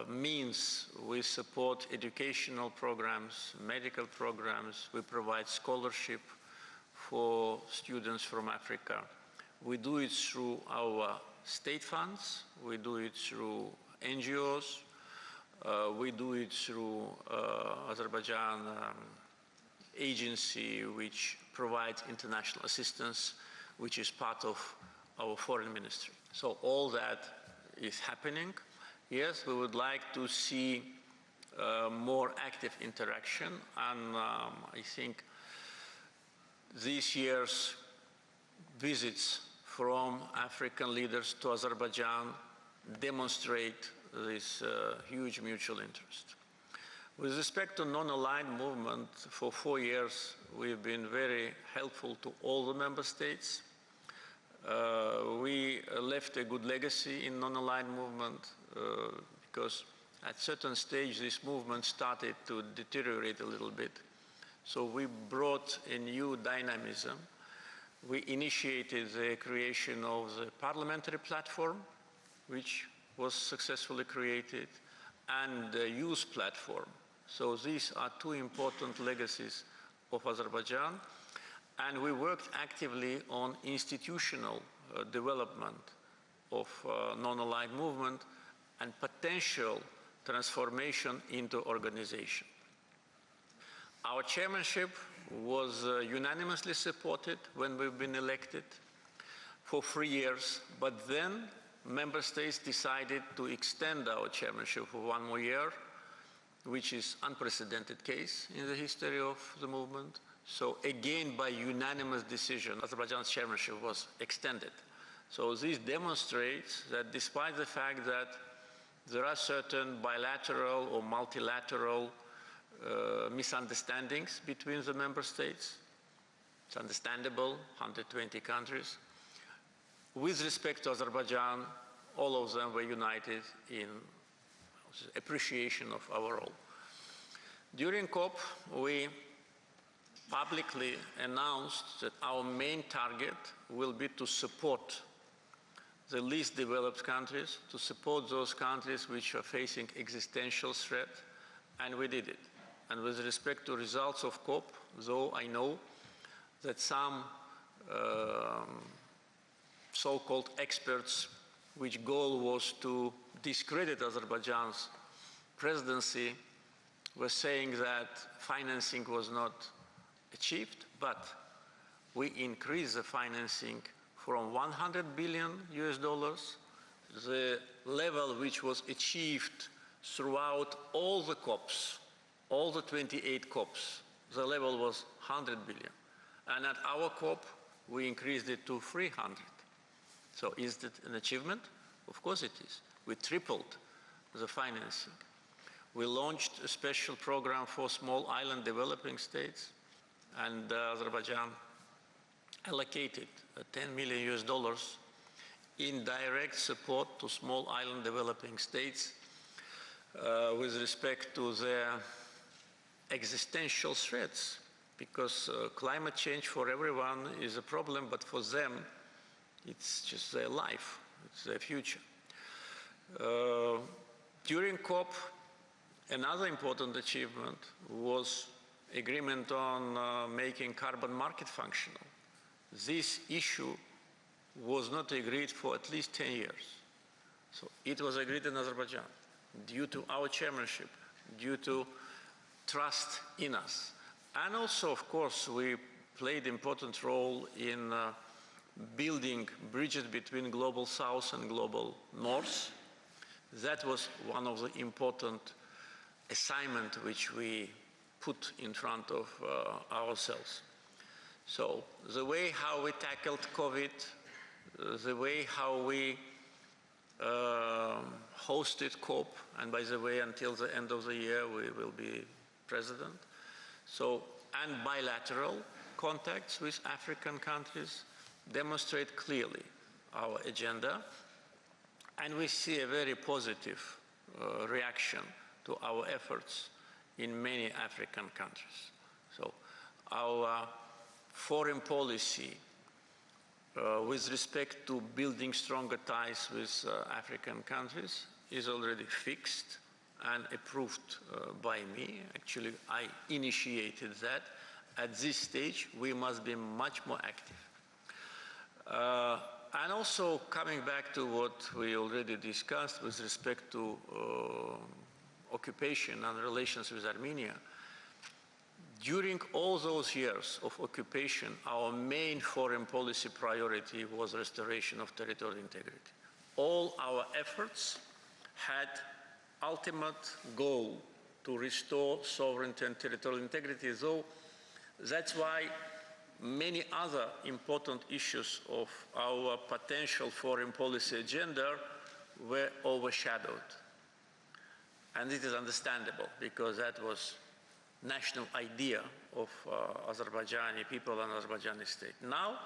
means, we support educational programs, medical programs, we provide scholarship for students from Africa. We do it through our state funds, we do it through NGOs, we do it through Azerbaijan agency which provides international assistance, which is part of our foreign ministry. So all that is happening. Yes, we would like to see more active interaction, and I think this year's visits from African leaders to Azerbaijan demonstrate this huge mutual interest. With respect to non-aligned movement, for 4 years we've been very helpful to all the member states. We left a good legacy in non-aligned movement because at certain stage this movement started to deteriorate a little bit. So we brought a new dynamism. We initiated the creation of the parliamentary platform, which was successfully created, and the youth platform. So these are two important legacies of Azerbaijan. And we worked actively on institutional development of non-aligned movement and potential transformation into organization. Our chairmanship was unanimously supported when we've been elected for 3 years, but then member states decided to extend our chairmanship for 1 more year, which is unprecedented case in the history of the movement. So again, by unanimous decision, Azerbaijan's chairmanship was extended. So this demonstrates that despite the fact that there are certain bilateral or multilateral misunderstandings between the member states, it's understandable, 120 countries. With respect to Azerbaijan, all of them were united in appreciation of our role. During COP, we publicly announced that our main target will be to support the least developed countries, to support those countries which are facing existential threat, and we did it. And with respect to results of COP, though I know that some so-called experts, which goal was to discredit Azerbaijan's presidency, were saying that financing was not achieved, but we increased the financing from 100 billion US dollars, the level which was achieved throughout all the COPs, all the 28 COPs, the level was 100 billion. And at our COP, we increased it to 300. So is it an achievement? Of course it is. We tripled the financing. We launched a special program for small island developing states, and Azerbaijan allocated 10 million US dollars in direct support to small island developing states with respect to their existential threats, because climate change for everyone is a problem, but for them, it's just their life, it's their future. During COP, another important achievement was agreement on making carbon market functional. This issue was not agreed for at least 10 years. So it was agreed in Azerbaijan due to our chairmanship, due to trust in us. And also, of course, we played an important role in building bridges between global south and global north. That was one of the important assignments which we put in front of ourselves. So the way how we tackled COVID, the way how we hosted COP, and by the way, until the end of the year, we will be president. So, and bilateral contacts with African countries demonstrate clearly our agenda, and we see a very positive reaction to our efforts in many African countries. So our foreign policy with respect to building stronger ties with African countries is already fixed and approved by me. Actually, I initiated that. At this stage, we must be much more active. And also coming back to what we already discussed with respect to occupation and relations with Armenia, during all those years of occupation, our main foreign policy priority was restoration of territorial integrity. All our efforts had ultimate goal to restore sovereignty and territorial integrity, though that's why many other important issues of our potential foreign policy agenda were overshadowed. And it is understandable, because that was national idea of Azerbaijani people and Azerbaijani state. Now,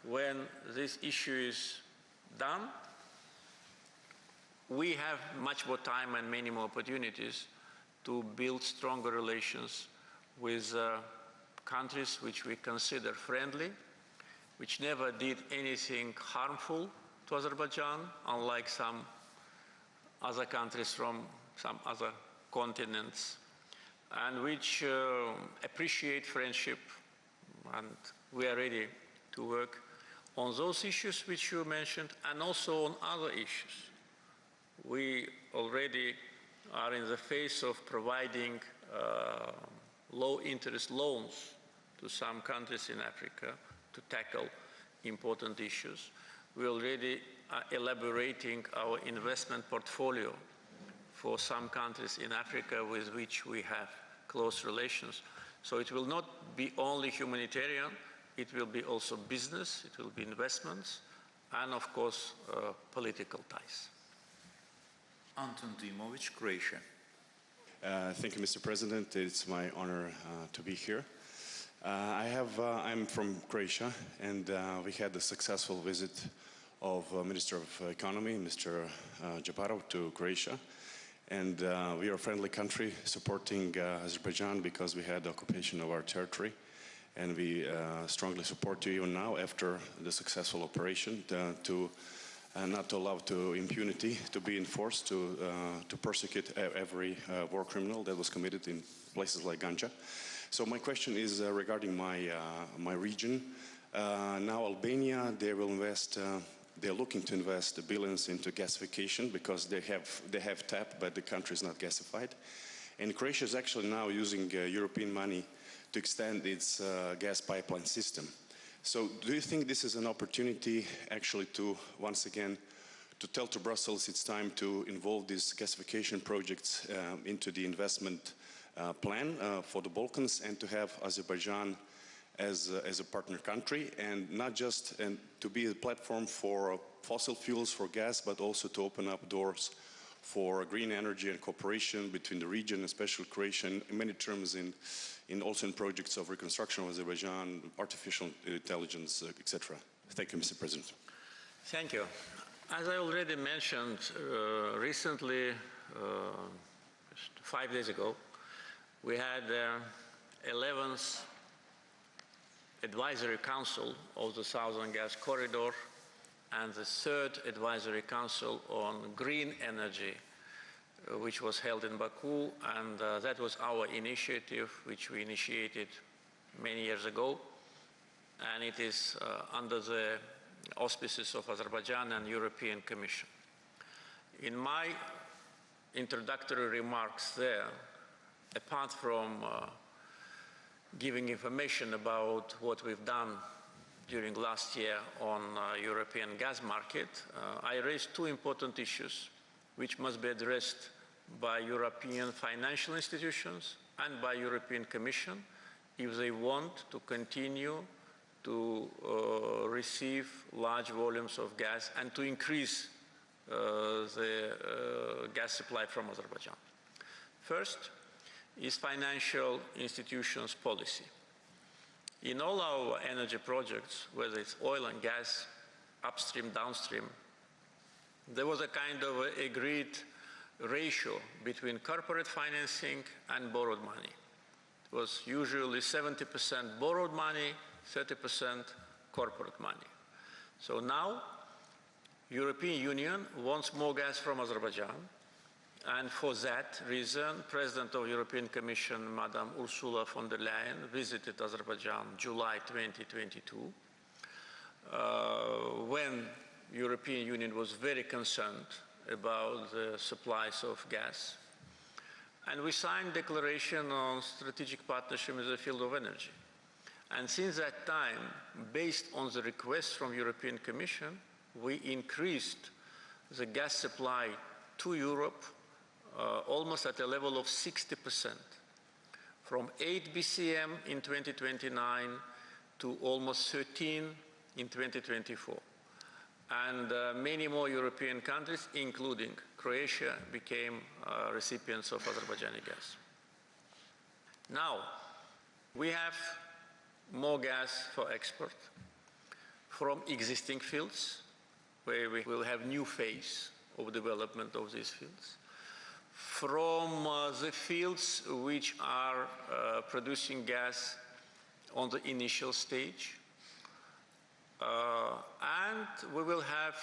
when this issue is done, we have much more time and many more opportunities to build stronger relations with countries which we consider friendly, which never did anything harmful to Azerbaijan, unlike some other countries from some other continents, and which appreciate friendship, and we are ready to work on those issues which you mentioned, and also on other issues. We already are in the phase of providing low-interest loans to to some countries in Africa to tackle important issues. We're already elaborating our investment portfolio for some countries in Africa with which we have close relations. So it will not be only humanitarian, it will be also business, it will be investments, and of course, political ties. Anton Dimovic, Croatia. Thank you, Mr. President. It's my honor to be here. I'm from Croatia, and we had a successful visit of Minister of Economy, Mr. Japarov, to Croatia. And we are a friendly country supporting Azerbaijan because we had the occupation of our territory. And we strongly support you even now after the successful operation to not to allow impunity to be enforced, to persecute every war criminal that was committed in places like Ganja. So my question is regarding my region. Now Albania, they will invest. They're looking to invest billions into gasification because they have tap, but the country is not gasified. And Croatia is actually now using European money to extend its gas pipeline system. So do you think this is an opportunity actually to, once again, to tell to Brussels it's time to involve these gasification projects into the investment plan for the Balkans, and to have Azerbaijan as a partner country, and not just to be a platform for fossil fuels, for gas, but also to open up doors for green energy and cooperation between the region, especially Croatia, in many terms, also in projects of reconstruction of Azerbaijan, artificial intelligence, etc. Thank you, Mr. President. Thank you. As I already mentioned recently, 5 days ago, we had the 11th Advisory Council of the Southern Gas Corridor and the 3rd Advisory Council on Green Energy, which was held in Baku, and that was our initiative, which we initiated many years ago, and it is under the auspices of Azerbaijan and European Commission. In my introductory remarks there, apart from giving information about what we've done during last year on European gas market, I raised 2 important issues which must be addressed by European financial institutions and by European Commission if they want to continue to receive large volumes of gas and to increase the gas supply from Azerbaijan. First is financial institutions policy. In all our energy projects, whether it's oil and gas, upstream, downstream, there was a kind of agreed ratio between corporate financing and borrowed money. It was usually 70% borrowed money, 30% corporate money. So now, European Union wants more gas from Azerbaijan, and for that reason, President of European Commission, Madam Ursula von der Leyen, visited Azerbaijan July 2022, when European Union was very concerned about the supplies of gas. And we signed a declaration on strategic partnership in the field of energy. And since that time, based on the request from European Commission, we increased the gas supply to Europe almost at a level of 60%, from 8 BCM in 2029 to almost 13 in 2024. And many more European countries, including Croatia, became recipients of Azerbaijani gas. Now, we have more gas for export from existing fields, where we will have new phase of development of these fields, from the fields which are producing gas on the initial stage, and we will have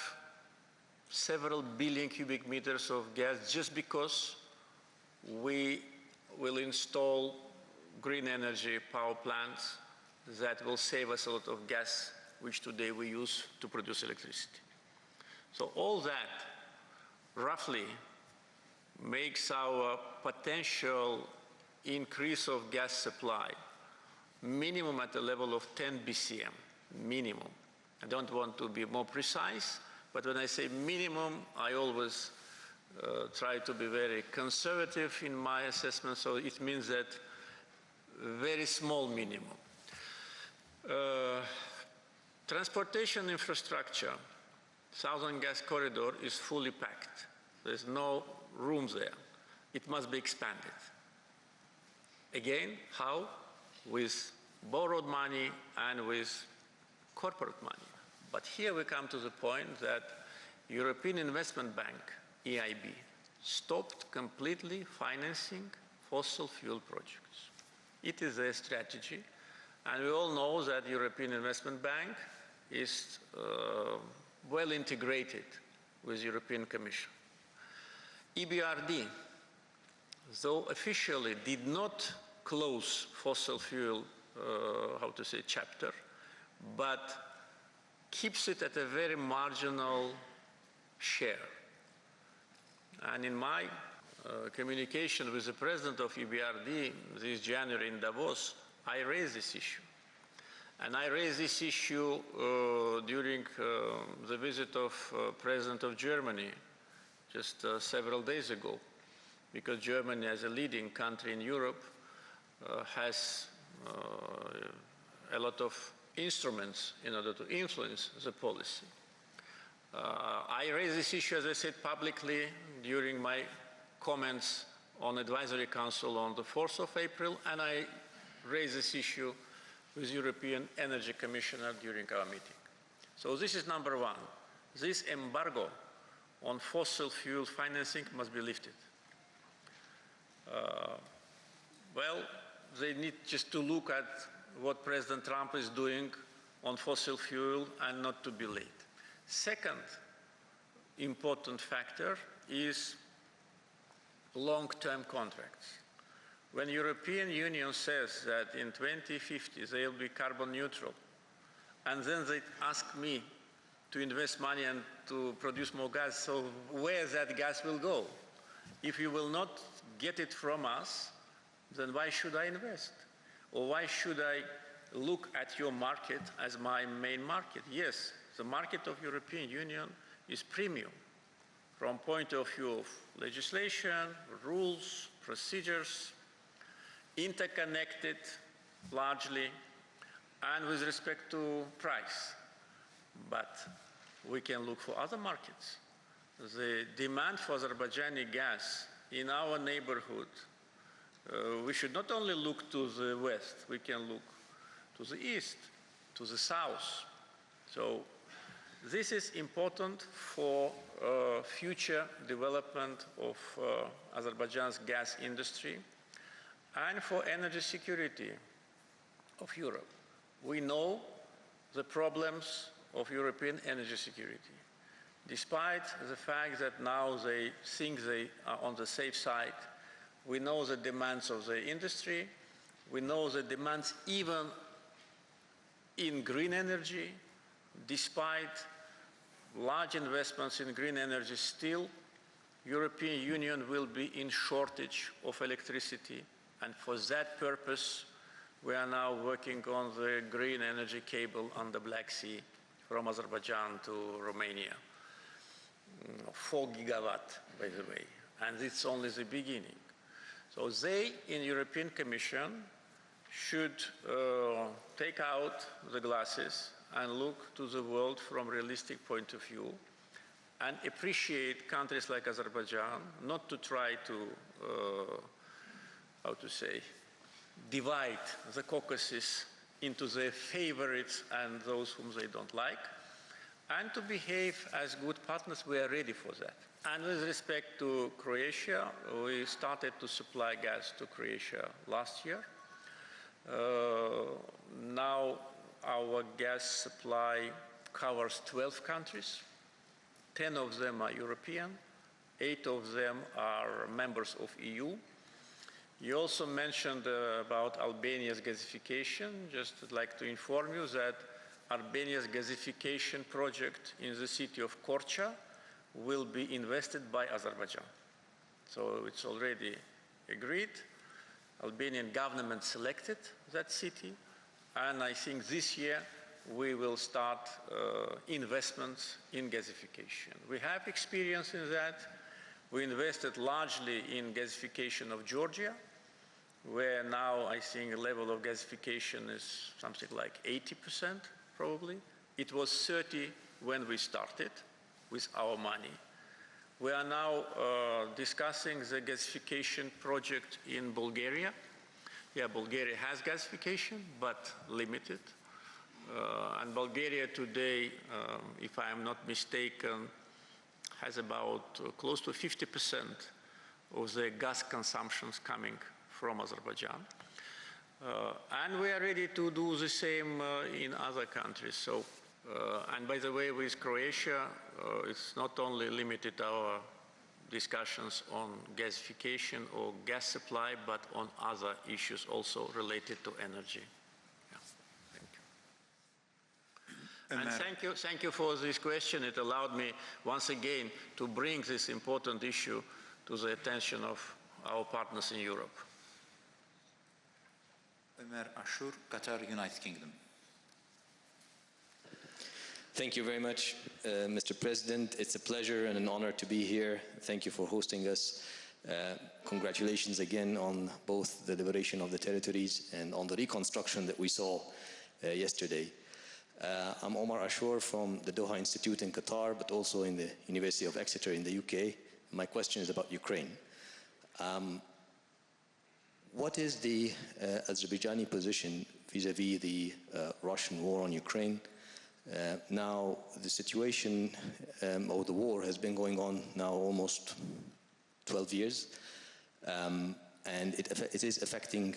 several billion cubic meters of gas just because we will install green energy power plants that will save us a lot of gas, which today we use to produce electricity. So all that roughly makes our potential increase of gas supply minimum at the level of 10 BCM, minimum. I don't want to be more precise, but when I say minimum, I always try to be very conservative in my assessment, so it means that very small minimum. Transportation infrastructure, Southern Gas Corridor is fully packed. There's no room there. It must be expanded. Again, how? With borrowed money and with corporate money. But here we come to the point that European Investment Bank, EIB, stopped completely financing fossil fuel projects. It is their strategy, and we all know that European Investment Bank is well integrated with European Commission. EBRD, though officially did not close fossil fuel, chapter, but keeps it at a very marginal share. And in my communication with the president of EBRD this January in Davos, I raised this issue. And I raised this issue during the visit of President of Germany just several days ago, because Germany, as a leading country in Europe, has a lot of instruments in order to influence the policy. I raised this issue, as I said, publicly during my comments on Advisory Council on the 4th of April, and I raised this issue with European Energy Commissioner during our meeting. So this is number one. This embargo on fossil fuel financing must be lifted. Well, they need just to look at what President Trump is doing on fossil fuel and not to be late. Second important factor is long-term contracts. When the European Union says that in 2050 they'll be carbon neutral, and then they ask me to invest money and to produce more gas, so where that gas will go? If you will not get it from us, then why should I invest? Or why should I look at your market as my main market? Yes, the market of European Union is premium from point of view of legislation, rules, procedures, interconnected largely, and with respect to price. But we can look for other markets. The demand for Azerbaijani gas in our neighborhood, we should not only look to the west, we can look to the east, to the south. So this is important for future development of Azerbaijan's gas industry and for energy security of Europe. We know the problems of European energy security. Despite the fact that now they think they are on the safe side, we know the demands of the industry, we know the demands even in green energy. Despite large investments in green energy, still European Union will be in shortage of electricity, and for that purpose we are now working on the green energy cable on the Black Sea from Azerbaijan to Romania. 4 gigawatt, by the way, and it's only the beginning. So they, in European Commission, should take out the glasses and look to the world from a realistic point of view and appreciate countries like Azerbaijan, not to try to, divide the Caucasus into their favorites and those whom they don't like, and to behave as good partners. We are ready for that. And with respect to Croatia, we started to supply gas to Croatia last year. Now our gas supply covers 12 countries. 10 of them are European, 8 of them are members of EU. You also mentioned about Albania's gasification. Just would like to inform you that Albania's gasification project in the city of Korça will be invested by Azerbaijan. So it's already agreed. Albanian government selected that city, And I think this year we will start investments in gasification. We have experience in that. We invested largely in gasification of Georgia, where now I think the level of gasification is something like 80% probably. It was 30 when we started with our money. We are now discussing the gasification project in Bulgaria. Yeah, Bulgaria has gasification, but limited. And Bulgaria today, if I am not mistaken, has about close to 50% of the gas consumptions coming from Azerbaijan. And we are ready to do the same in other countries. So, and by the way, with Croatia, it's not only limited our discussions on gasification or gas supply, but on other issues also related to energy. Yeah. Thank you. And thank you for this question. It allowed me once again to bring this important issue to the attention of our partners in Europe. Ömer Ashur, Qatar, United Kingdom. Thank you very much, Mr. President. It's a pleasure and an honor to be here. Thank you for hosting us. Congratulations again on both the liberation of the territories and on the reconstruction that we saw yesterday. I'm Omar Ashur from the Doha Institute in Qatar, but also in the University of Exeter in the UK. My question is about Ukraine. What is the Azerbaijani position vis-à-vis the Russian war on Ukraine? Now, the situation or the war has been going on now almost 12 years, and it is affecting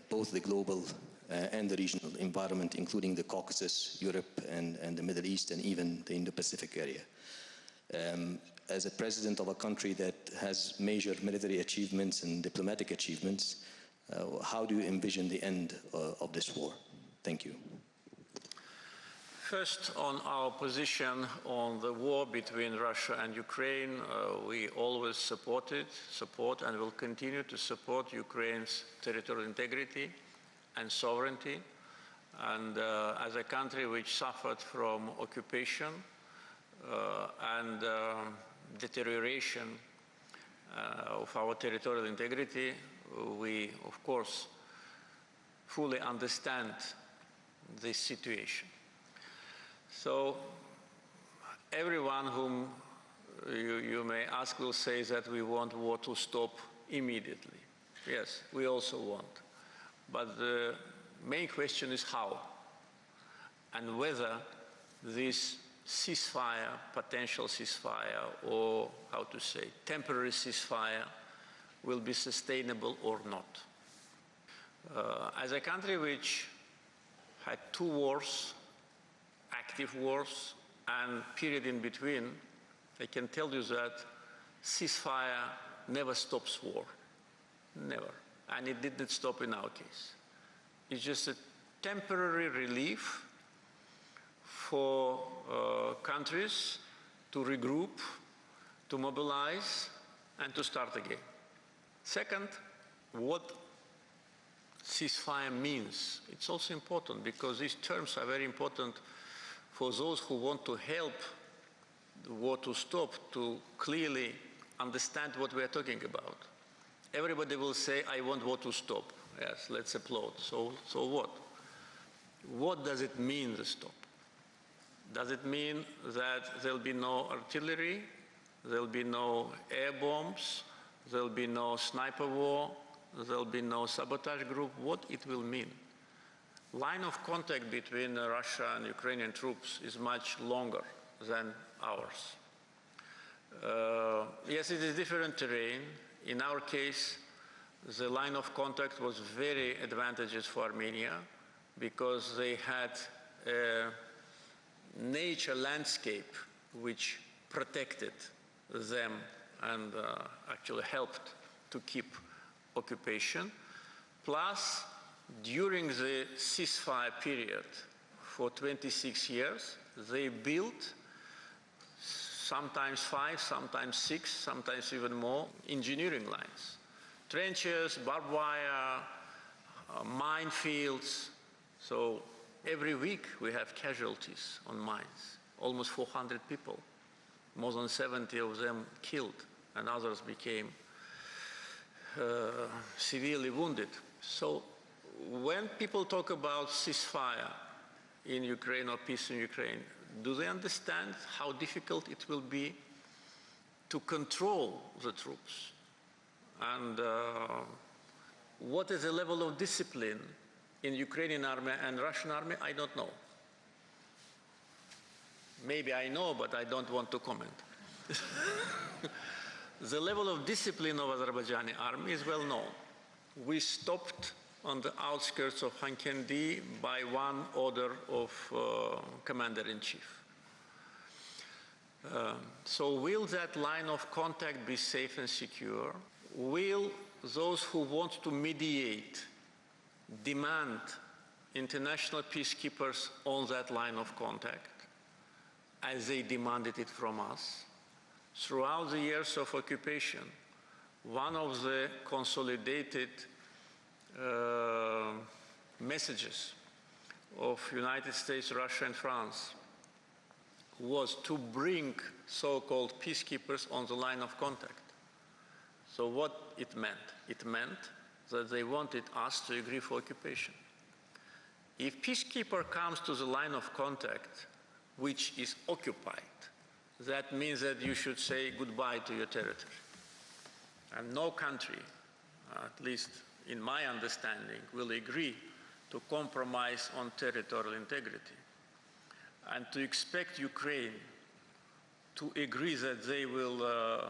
both the global and the regional environment, including the Caucasus, Europe, and the Middle East, and even the Indo-Pacific area. As a president of a country that has major military achievements and diplomatic achievements, how do you envision the end of this war? Thank you. First, on our position on the war between Russia and Ukraine, we always support and will continue to support Ukraine's territorial integrity and sovereignty. And as a country which suffered from occupation and deterioration of our territorial integrity, we, of course, fully understand this situation. So everyone whom you may ask will say that we want war to stop immediately. Yes, we also want. But the main question is how, and whether this ceasefire, potential ceasefire, or how to say, temporary ceasefire will be sustainable or not. As a country which had 2 wars, active wars, and period in between, I can tell you that ceasefire never stops war, never. And it didn't stop in our case. It's just a temporary relief for countries to regroup, to mobilize, and to start again. Second, what ceasefire means. It's also important because these terms are very important for those who want to help the war to stop, to clearly understand what we are talking about. Everybody will say, I want war to stop. Yes, let's applaud. So what? What does it mean to stop? Does it mean that there'll be no artillery, there'll be no air bombs, there'll be no sniper war, there'll be no sabotage group? What it will mean? Line of contact between Russia and Ukrainian troops is much longer than ours. Yes, it is different terrain. In our case, the line of contact was very advantageous for Armenia because they had a nature landscape which protected them and actually helped to keep occupation. Plus, during the ceasefire period for 26 years, they built sometimes 5, sometimes 6, sometimes even more engineering lines. Trenches, barbed wire, minefields, So every week we have casualties on mines, almost 400 people, more than 70 of them killed, and others became severely wounded. So when people talk about ceasefire in Ukraine or peace in Ukraine, do they understand how difficult it will be to control the troops? And what is the level of discipline in Ukrainian army and Russian army? I don't know. Maybe I know, but I don't want to comment. The level of discipline of Azerbaijani army is well known. We stopped on the outskirts of Hankendi by one order of commander-in-chief. So will that line of contact be safe and secure? Will those who want to mediate demand international peacekeepers on that line of contact, as they demanded it from us? Throughout the years of occupation, one of the consolidated messages of United States, Russia, and France was to bring so-called peacekeepers on the line of contact. So what it meant? It meant that they wanted us to agree for occupation. If peacekeeper comes to the line of contact, which is occupied, that means that you should say goodbye to your territory. And no country, at least in my understanding, will agree to compromise on territorial integrity. And to expect Ukraine to agree that they will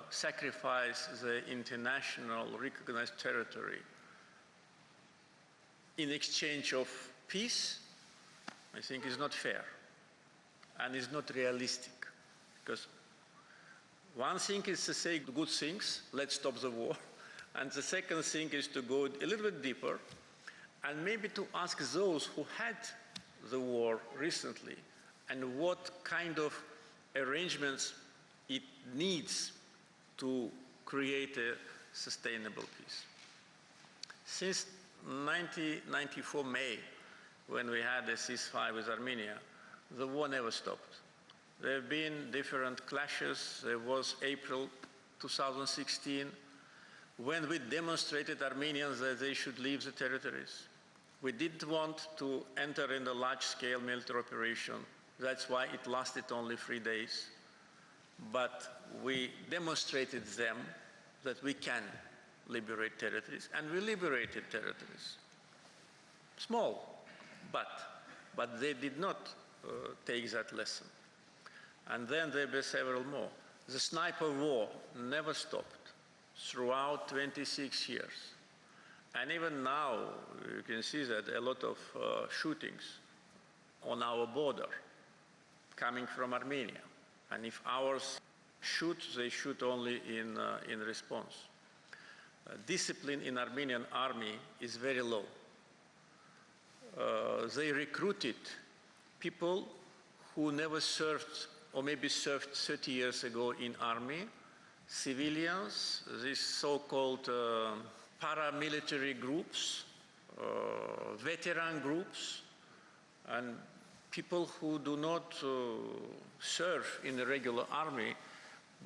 sacrifice the international recognized territory in exchange of peace, I think is not fair and is not realistic. Because one thing is to say good things, let's stop the war, and the second thing is to go a little bit deeper and maybe to ask those who had the war recently and what kind of arrangements it needs to create a sustainable peace. Since 1994 May, when we had a ceasefire with Armenia, the war never stopped. There have been different clashes. There was April 2016, when we demonstrated Armenians that they should leave the territories. We didn't want to enter in a large-scale military operation. That's why it lasted only 3 days. But we demonstrated them that we can liberate territories, and we liberated territories. Small, but they did not take that lesson. And then there were several more. The sniper war never stopped throughout 26 years. And even now, you can see that a lot of shootings on our border coming from Armenia. And if ours shoot, they shoot only in response. Discipline in Armenian army is very low. They recruited people who never served or maybe served 30 years ago in army, civilians, these so-called paramilitary groups, veteran groups, and people who do not serve in the regular army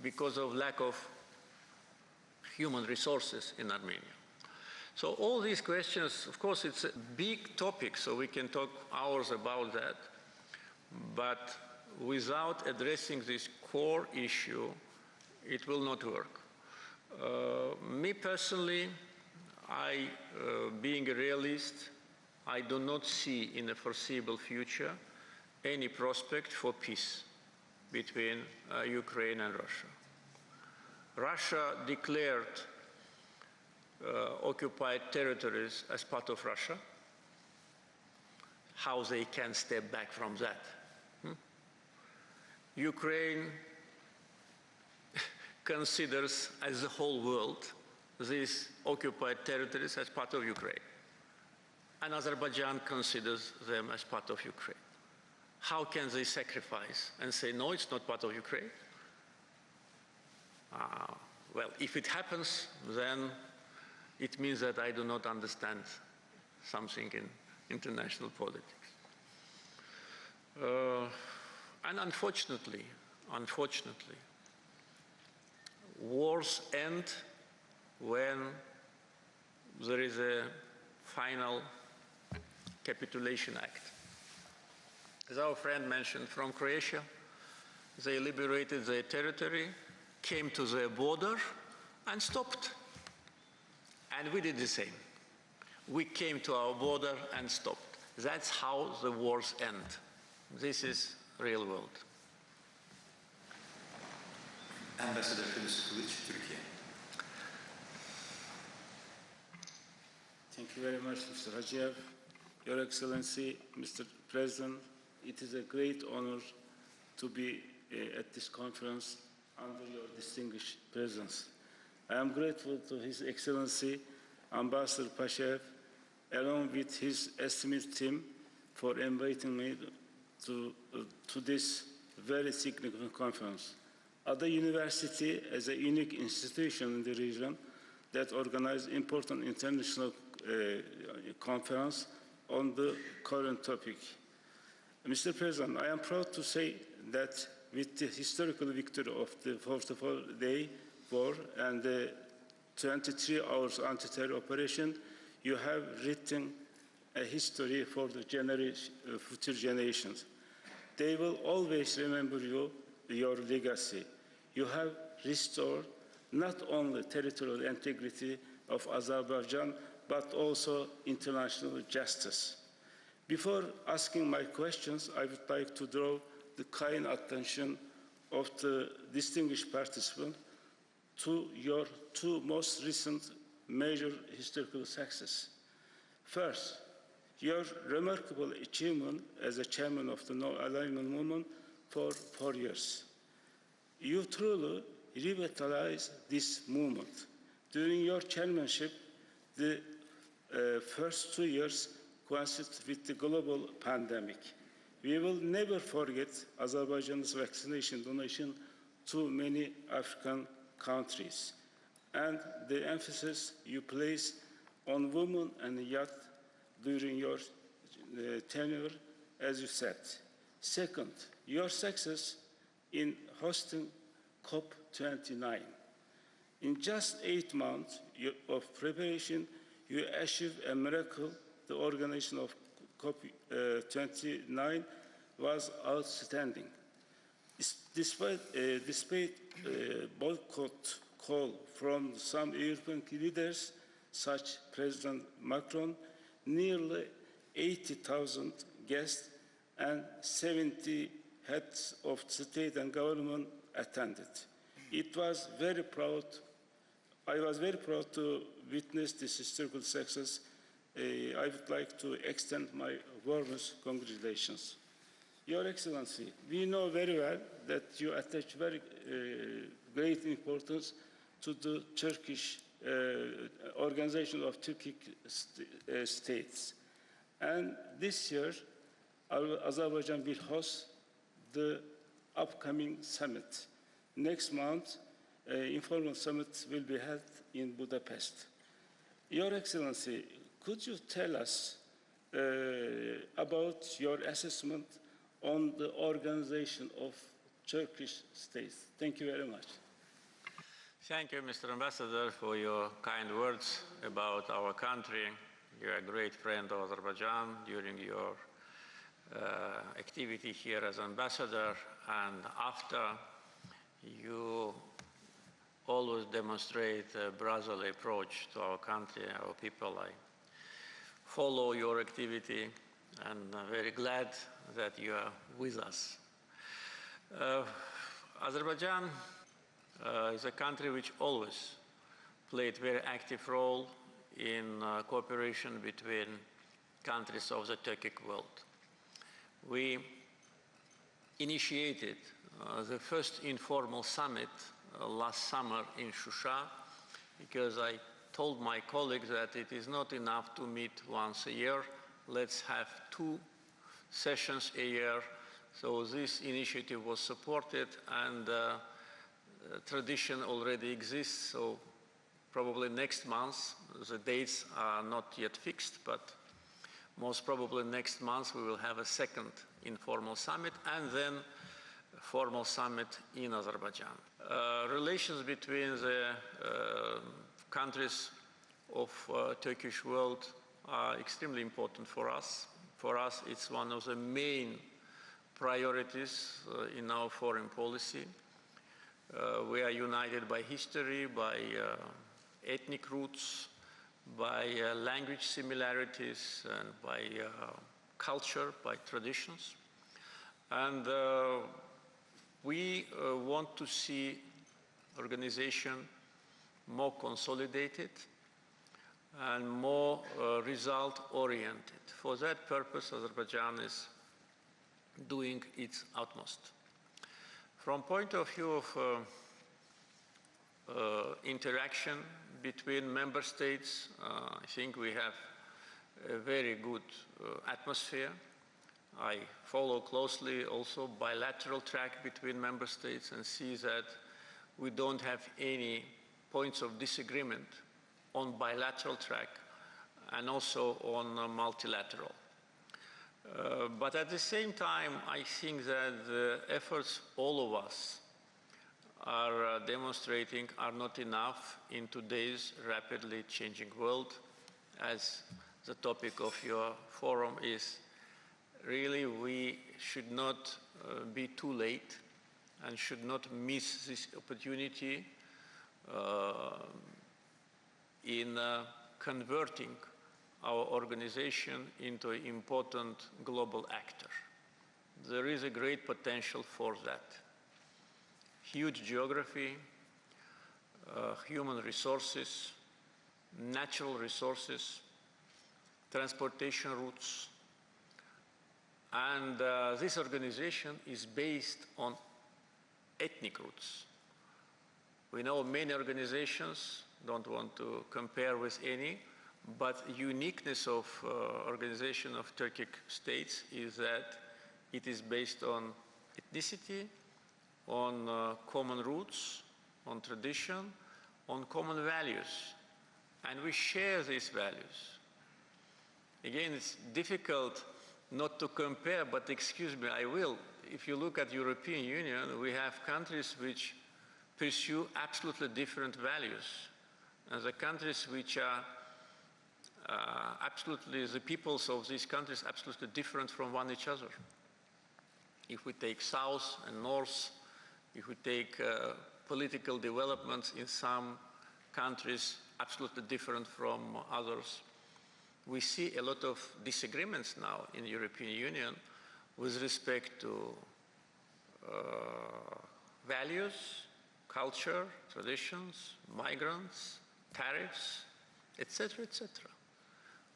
because of lack of human resources in Armenia. So all these questions, of course, it's a big topic, so we can talk hours about that. But without addressing this core issue, it will not work. Me personally, being a realist, I do not see in the foreseeable future any prospect for peace between Ukraine and Russia. Russia declared occupied territories as part of Russia. How they can step back from that? Ukraine considers, as the whole world, these occupied territories as part of Ukraine. And Azerbaijan considers them as part of Ukraine. How can they sacrifice and say, no, it's not part of Ukraine? Well, if it happens, then it means that I do not understand something in international politics. And unfortunately, wars end when there is a final capitulation act. As our friend mentioned, from Croatia, they liberated their territory, came to their border, and stopped. And we did the same. We came to our border and stopped. That's how the wars end. This is real world. Ambassador Kılıç, Türkiye. Thank you very much, Mr. Hacıyev. Your Excellency, Mr. President, it is a great honor to be at this conference under your distinguished presence. I am grateful to His Excellency, Ambassador Pashayev, along with his esteemed team, for inviting me to this very significant conference. Other university is a unique institution in the region that organizes important international conference on the current topic. Mr. President, I am proud to say that with the historical victory of the 44-day war and the 23 hours anti-terror operation, you have written a history for the future generations. They will always remember you, your legacy. You have restored not only territorial integrity of Azerbaijan, but also international justice. Before asking my questions, I would like to draw the kind attention of the distinguished participant to your two most recent major historical successes. First, your remarkable achievement as a chairman of the No-Alignment Movement for 4 years. You truly revitalized this movement. During your chairmanship, the first 2 years coincided with the global pandemic. We will never forget Azerbaijan's vaccination donation to many African countries and the emphasis you place on women and youth during your tenure, as you said. Second, your success in hosting COP29. In just 8 months of preparation, you achieved a miracle. The organization of COP29 was outstanding. Despite boycott call from some European leaders, such President Macron, nearly 80,000 guests and 70 heads of state and government attended. I was very proud to witness this historical success. I would like to extend my warmest congratulations. Your Excellency, we know very well that you attach very great importance to the Turkish organization of Turkic states. And this year, Azerbaijan will host the upcoming summit. Next month, an informal summit will be held in Budapest. Your Excellency, could you tell us about your assessment on the organization of Turkish states? Thank you very much. Thank you, Mr. Ambassador, for your kind words about our country. You're a great friend of Azerbaijan during your activity here as ambassador, and after you always demonstrate a brotherly approach to our country, our people. I follow your activity and I'm very glad that you are with us. Azerbaijan is a country which always played a very active role in cooperation between countries of the Turkic world. We initiated the first informal summit last summer in Shusha because I told my colleagues that it is not enough to meet once a year. Let's have 2 sessions a year. So this initiative was supported, and tradition already exists. So probably next month, the dates are not yet fixed, but most probably next month we will have a second informal summit, and then formal summit in Azerbaijan. Relations between the countries of Turkish world are extremely important for us. For us, it's one of the main priorities in our foreign policy. We are united by history, by ethnic roots, by language similarities, and by culture, by traditions. And we want to see organization more consolidated and more result-oriented. For that purpose, Azerbaijan is doing its utmost. From point of view of interaction between member states, I think we have a very good atmosphere. I follow closely also bilateral track between member states and see that we don't have any points of disagreement on bilateral track and also on multilateral. But at the same time, I think that the efforts all of us are demonstrating are not enough in today's rapidly changing world, as the topic of your forum is. Really, we should not be too late and should not miss this opportunity in converting our organization into an important global actor. There is a great potential for that. Huge geography, human resources, natural resources, transportation routes, and this organization is based on ethnic roots. We know many organizations, don't want to compare with any, but uniqueness of organization of Turkic states is that it is based on ethnicity, on common roots, on tradition, on common values. And we share these values. Again, it's difficult not to compare, but excuse me, I will. If you look at European Union, we have countries which pursue absolutely different values. And the countries which are absolutely, the peoples of these countries absolutely different from one each other. If we take South and North, if we take political developments in some countries absolutely different from others, we see a lot of disagreements now in the European Union with respect to values, culture, traditions, migrants, tariffs, etc., etc.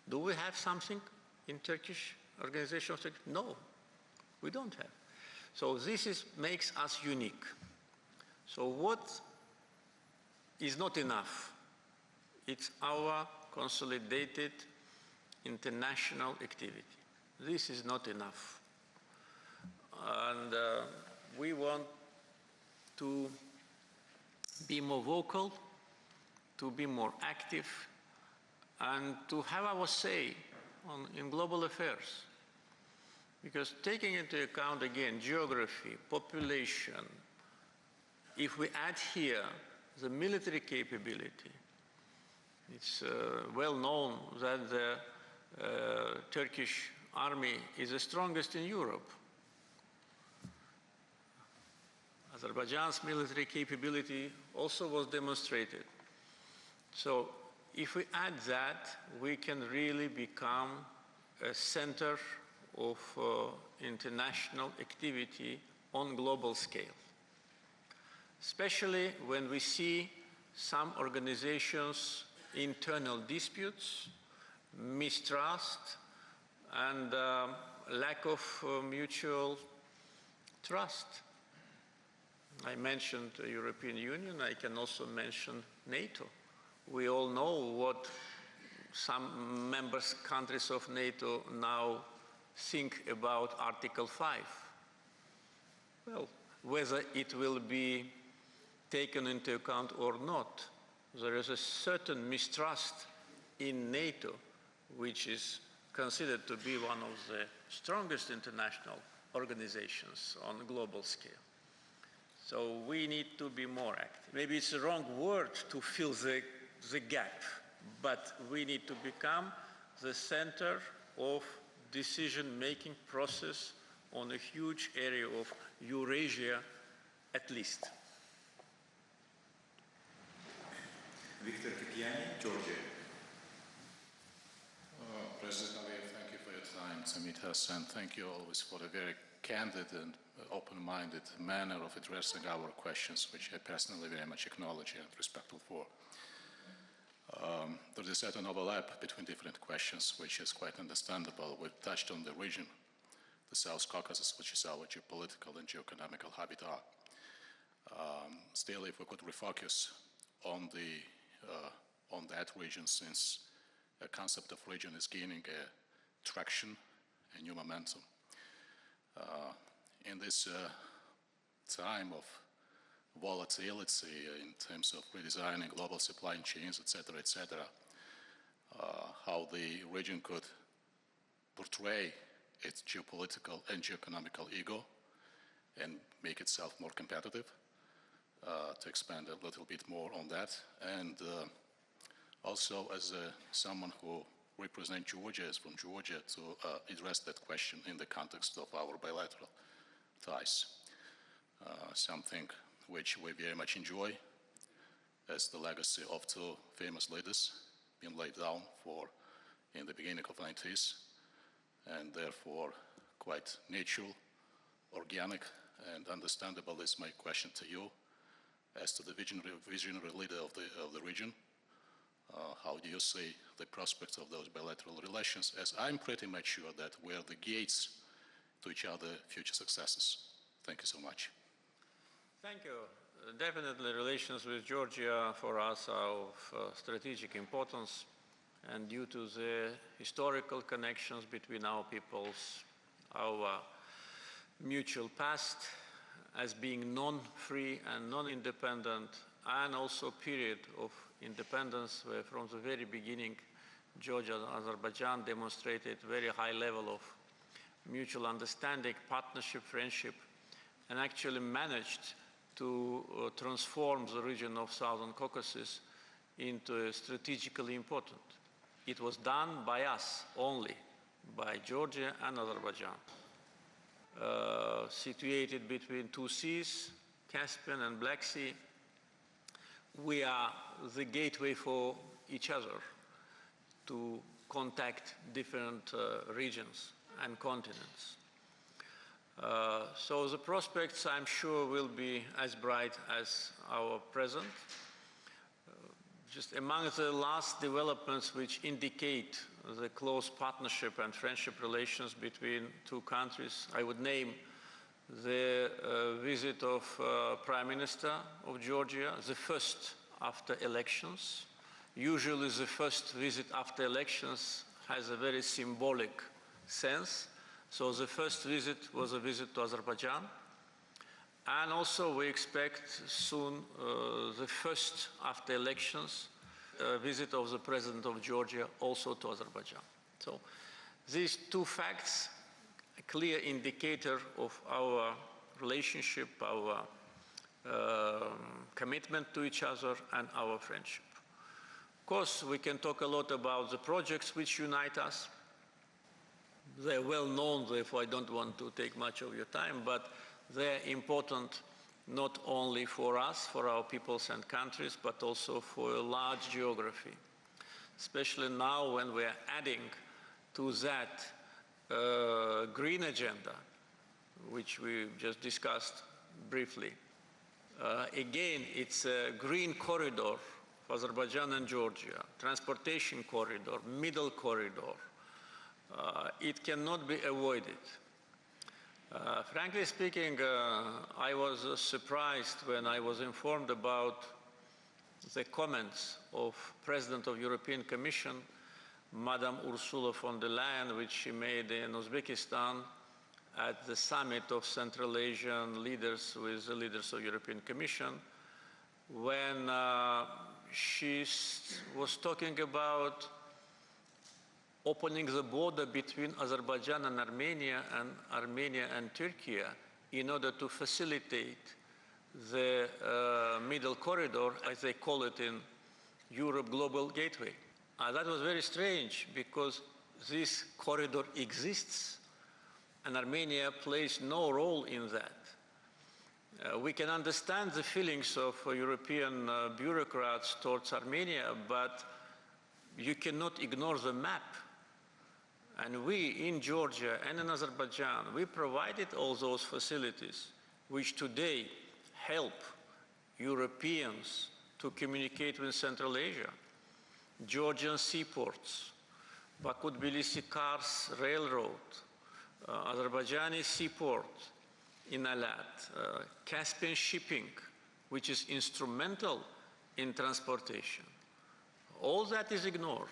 Do we have something in Turkish organization? No, we don't have. So this makes us unique. So what is not enough? It's our consolidated international activity. This is not enough. And we want to be more vocal, to be more active, and to have our say in global affairs. Because taking into account, again, geography, population, if we add here the military capability, it's well known that the Turkish army is the strongest in Europe. Azerbaijan's military capability also was demonstrated. So if we add that, we can really become a center of international activity on global scale. Especially when we see some organizations' internal disputes, mistrust, and lack of mutual trust. I mentioned the European Union, I can also mention NATO. We all know what some countries of NATO now think about Article 5. Well, whether it will be taken into account or not, there is a certain mistrust in NATO, which is considered to be one of the strongest international organizations on a global scale. So we need to be more active. Maybe it's the wrong word to fill the gap, but we need to become the center of decision-making process on a huge area of Eurasia, at least. Viktor Kipiani, Georgia. President Aliyev, thank you for your time to meet us, and thank you always for a very candid and open-minded manner of addressing our questions, which I personally very much acknowledge and respectful for. There is a certain overlap between different questions, which is quite understandable. We've touched on the region, the South Caucasus, which is our geopolitical and geoeconomical habitat. Still, if we could refocus on that region, since the concept of region is gaining a traction, a new momentum. In this time of volatility in terms of redesigning global supply chains, etc., how the region could portray its geopolitical and geoeconomical ego and make itself more competitive, to expand a little bit more on that. And also, as someone who represents Georgia, is from Georgia, to address that question in the context of our bilateral ties. Something which we very much enjoy as the legacy of two famous leaders being laid down in the beginning of the 90s, and therefore quite natural, organic, and understandable is my question to you as to the visionary leader of the region. How do you see the prospects of those bilateral relations, as I'm pretty much sure that we are the gates to each other's future successes. Thank you so much. Thank you. Definitely relations with Georgia for us are of strategic importance, and due to the historical connections between our peoples, our mutual past as being non-free and non-independent, and also period of independence where from the very beginning Georgia and Azerbaijan demonstrated very high level of mutual understanding, partnership, friendship, and actually managed to transform the region of Southern Caucasus into strategically important. It was done by us only, by Georgia and Azerbaijan. Situated between two seas, Caspian and Black Sea, we are the gateway for each other to contact different regions and continents. So the prospects, I'm sure, will be as bright as our present. Just among the last developments which indicate the close partnership and friendship relations between two countries, I would name the visit of Prime Minister of Georgia, the first after elections. Usually the first visit after elections has a very symbolic sense. So the first visit was a visit to Azerbaijan. And also we expect soon the first after elections visit of the President of Georgia also to Azerbaijan. So these two facts, a clear indicator of our relationship, our commitment to each other and our friendship. Of course, we can talk a lot about the projects which unite us. They're well known, therefore I don't want to take much of your time, but they're important not only for us, for our peoples and countries, but also for a large geography. Especially now when we're adding to that green agenda, which we just discussed briefly. Again, it's a green corridor for Azerbaijan and Georgia, transportation corridor, middle corridor. It cannot be avoided. Frankly speaking, I was surprised when I was informed about the comments of President of European Commission, Madam Ursula von der Leyen, which she made in Uzbekistan at the summit of Central Asian leaders with the leaders of European Commission, when she was talking about opening the border between Azerbaijan and Armenia and Turkey in order to facilitate the middle corridor, as they call it in Europe, Global Gateway. That was very strange because this corridor exists and Armenia plays no role in that. We can understand the feelings of European bureaucrats towards Armenia, but you cannot ignore the map. And we, in Georgia and in Azerbaijan, we provided all those facilities which today help Europeans to communicate with Central Asia. Georgian seaports, Baku-Tbilisi-Kars Railroad, Azerbaijani seaport in Alat, Caspian shipping, which is instrumental in transportation. All that is ignored.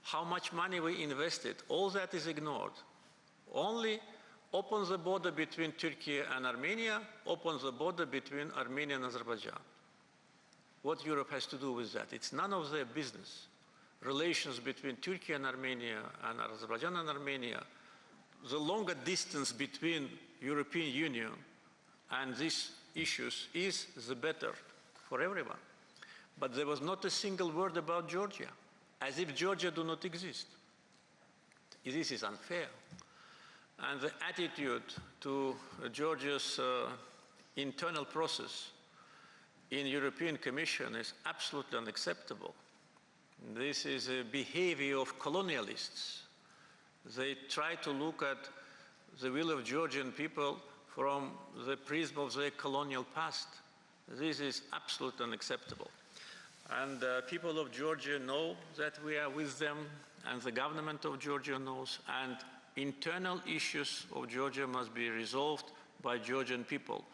How much money we invested, all that is ignored. Only open the border between Turkey and Armenia, open the border between Armenia and Azerbaijan. What Europe has to do with that? It's none of their business. Relations between Turkey and Armenia and Azerbaijan and Armenia, the longer distance between European Union and these issues is the better for everyone. But there was not a single word about Georgia, as if Georgia do not exist. This is unfair. And the attitude to Georgia's internal process in European Commission is absolutely unacceptable. This is a behavior of colonialists. They try to look at the will of Georgian people from the prism of their colonial past. This is absolutely unacceptable. And people of Georgia know that we are with them, and the government of Georgia knows, and internal issues of Georgia must be resolved by Georgian people,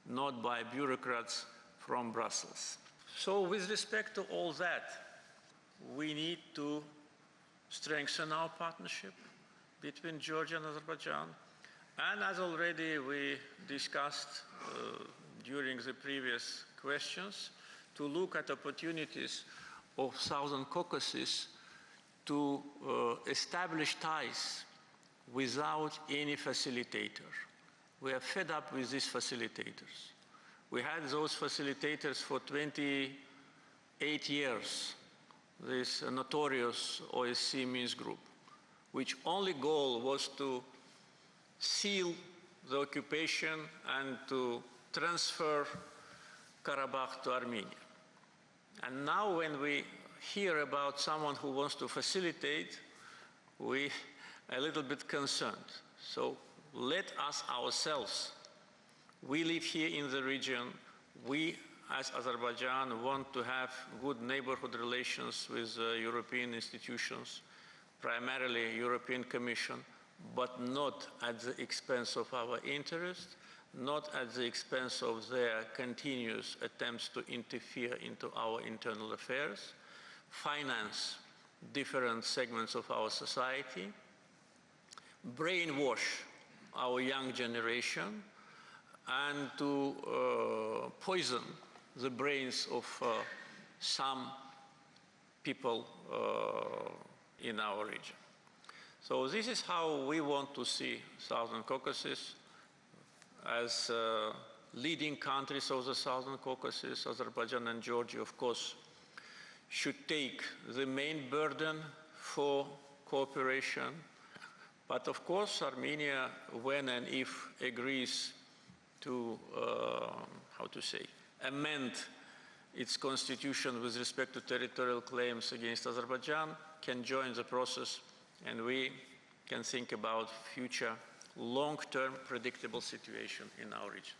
not by bureaucrats from Brussels. So with respect to all that, we need to strengthen our partnership between Georgia and Azerbaijan. And as already we discussed during the previous questions, to look at opportunities of Southern Caucasus to establish ties without any facilitator. We are fed up with these facilitators. We had those facilitators for 28 years, this notorious OSCE Minsk group, which only goal was to seal the occupation and to transfer Karabakh to Armenia. And now when we hear about someone who wants to facilitate, we are a little bit concerned. So let us ourselves, we live here in the region, we as Azerbaijan want to have good neighborhood relations with European institutions, primarily European Commission, but not at the expense of our interest, not at the expense of their continuous attempts to interfere into our internal affairs, finance different segments of our society, brainwash our young generation, and to poison the brains of some people in our region. So this is how we want to see Southern Caucasus as leading countries of the Southern Caucasus. Azerbaijan and Georgia, of course, should take the main burden for cooperation. But of course, Armenia, when and if agrees to, amend its constitution with respect to territorial claims against Azerbaijan, can join the process, and we can think about future long-term predictable situation in our region.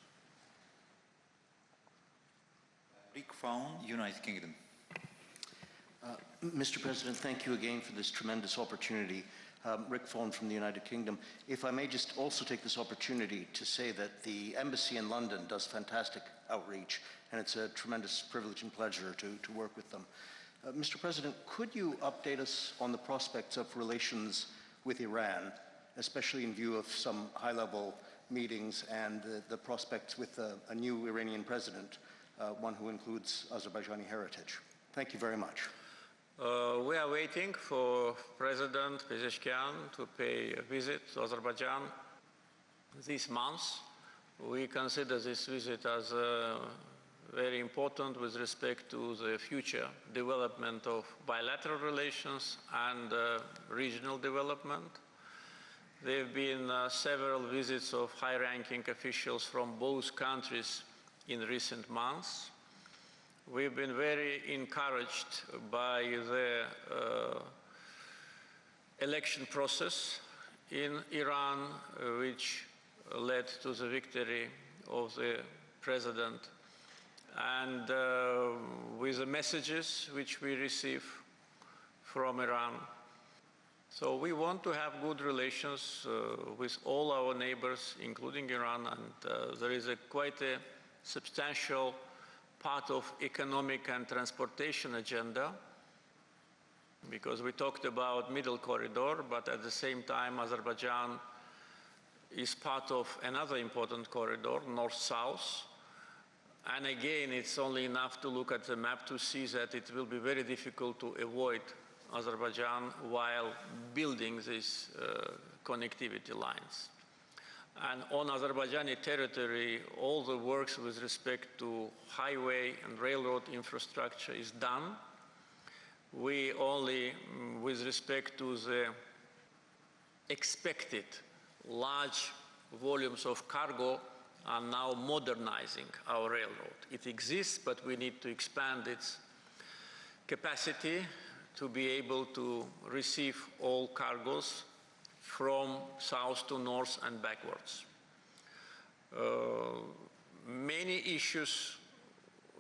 Rick Fawn, United Kingdom. Mr. President, thank you again for this tremendous opportunity. Rick Fawn from the United Kingdom. If I may just also take this opportunity to say that the embassy in London does fantastic outreach, and it's a tremendous privilege and pleasure to work with them. Mr. President, could you update us on the prospects of relations with Iran, especially in view of some high-level meetings and the prospects with a new Iranian president, one who includes Azerbaijani heritage? Thank you very much. We are waiting for President Pezeshkian to pay a visit to Azerbaijan this month. We consider this visit as very important with respect to the future development of bilateral relations and regional development. There have been several visits of high-ranking officials from both countries in recent months. We've been very encouraged by the election process in Iran, which led to the victory of the president, and with the messages which we receive from Iran. So we want to have good relations with all our neighbors, including Iran, and there is quite a substantial part of economic and transportation agenda, because we talked about middle corridor, but at the same time Azerbaijan is part of another important corridor, north-south. And again, it's only enough to look at the map to see that it will be very difficult to avoid Azerbaijan while building these connectivity lines. And on Azerbaijani territory, all the works with respect to highway and railroad infrastructure is done. We only, with respect to the expected large volumes of cargo, are now modernizing our railroad. It exists, but we need to expand its capacity to be able to receive all cargoes from south to north and backwards. Many issues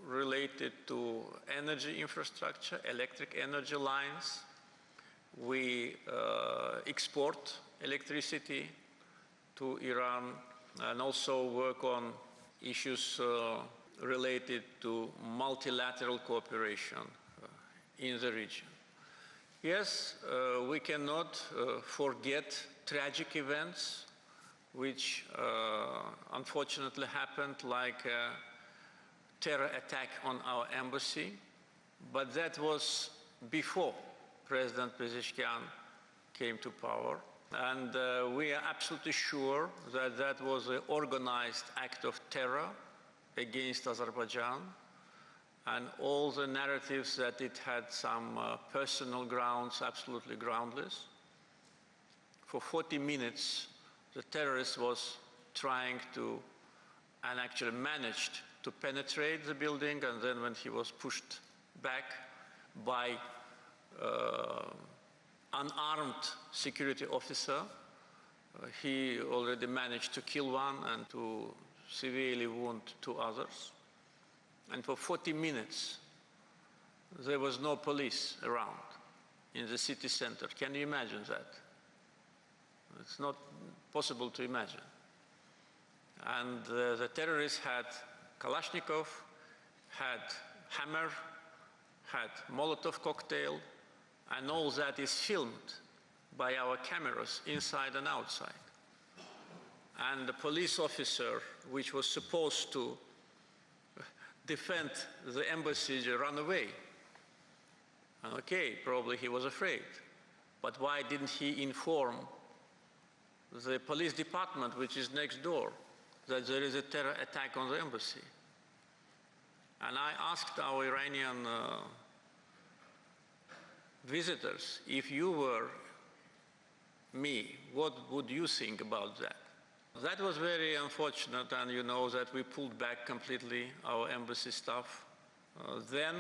related to energy infrastructure, electric energy lines. We export electricity to Iran and also work on issues related to multilateral cooperation in the region. Yes, we cannot forget tragic events which unfortunately happened, like a terror attack on our embassy, but that was before President Pezeshkian came to power. And we are absolutely sure that that was an organized act of terror against Azerbaijan, and all the narratives that it had some personal grounds, absolutely groundless. For 40 minutes, the terrorist was trying to, and actually managed to penetrate the building, and then when he was pushed back by unarmed security officer, he already managed to kill one and to severely wound two others. And for 40 minutes, there was no police around in the city center. Can you imagine that? It's not possible to imagine. And the terrorists had Kalashnikov, had hammer, had Molotov cocktail, and all that is filmed by our cameras inside and outside. And the police officer, which was supposed to defend the embassy, ran away. Okay, probably he was afraid. But why didn't he inform the police department, which is next door, that there is a terror attack on the embassy? And I asked our Iranian visitors, if you were me, what would you think about that? That was very unfortunate, and you know that we pulled back completely our embassy staff. Then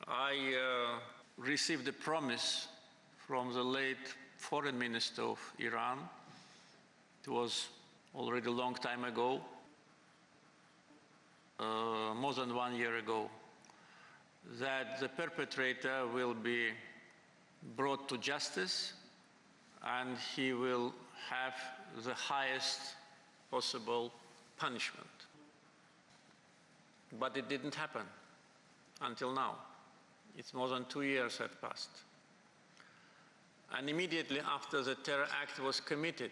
I received a promise from the late foreign minister of Iran. It was already a long time ago, more than 1 year ago, that the perpetrator will be brought to justice and he will have the highest possible punishment. But it didn't happen until now. It's more than 2 years have passed. And immediately after the terror act was committed,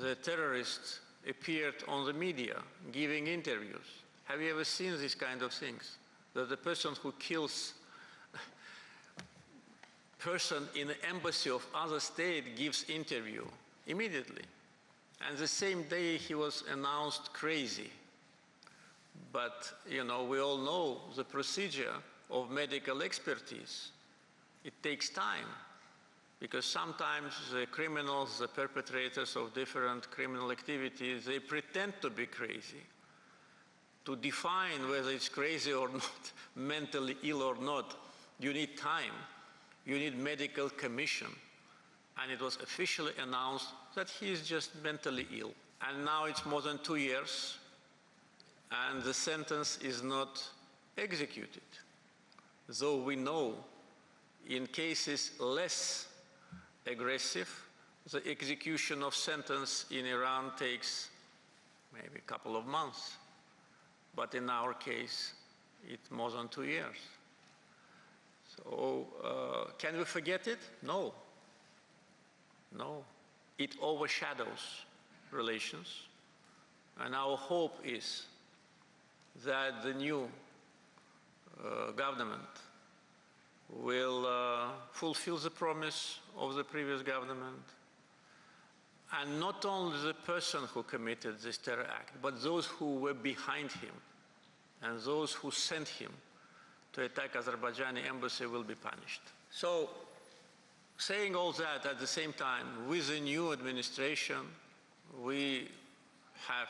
the terrorists appeared on the media giving interviews. Have you ever seen these kind of things? That the person who kills person in the embassy of other state gives interview immediately. And the same day he was announced crazy. But, you know, we all know the procedure of medical expertise. It takes time, because sometimes the criminals, the perpetrators of different criminal activities, they pretend to be crazy. To define whether it's crazy or not, mentally ill or not, you need time. You need medical commission. And it was officially announced that he is just mentally ill. And now it's more than 2 years, and the sentence is not executed. Though we know in cases less aggressive, the execution of sentence in Iran takes maybe a couple of months. But in our case, it's more than 2 years. So can we forget it? No. No. It overshadows relations. And our hope is that the new government will fulfill the promise of the previous government. And not only the person who committed this terror act, but those who were behind him and those who sent him to attack Azerbaijani embassy will be punished. So, saying all that at the same time, with the new administration, we have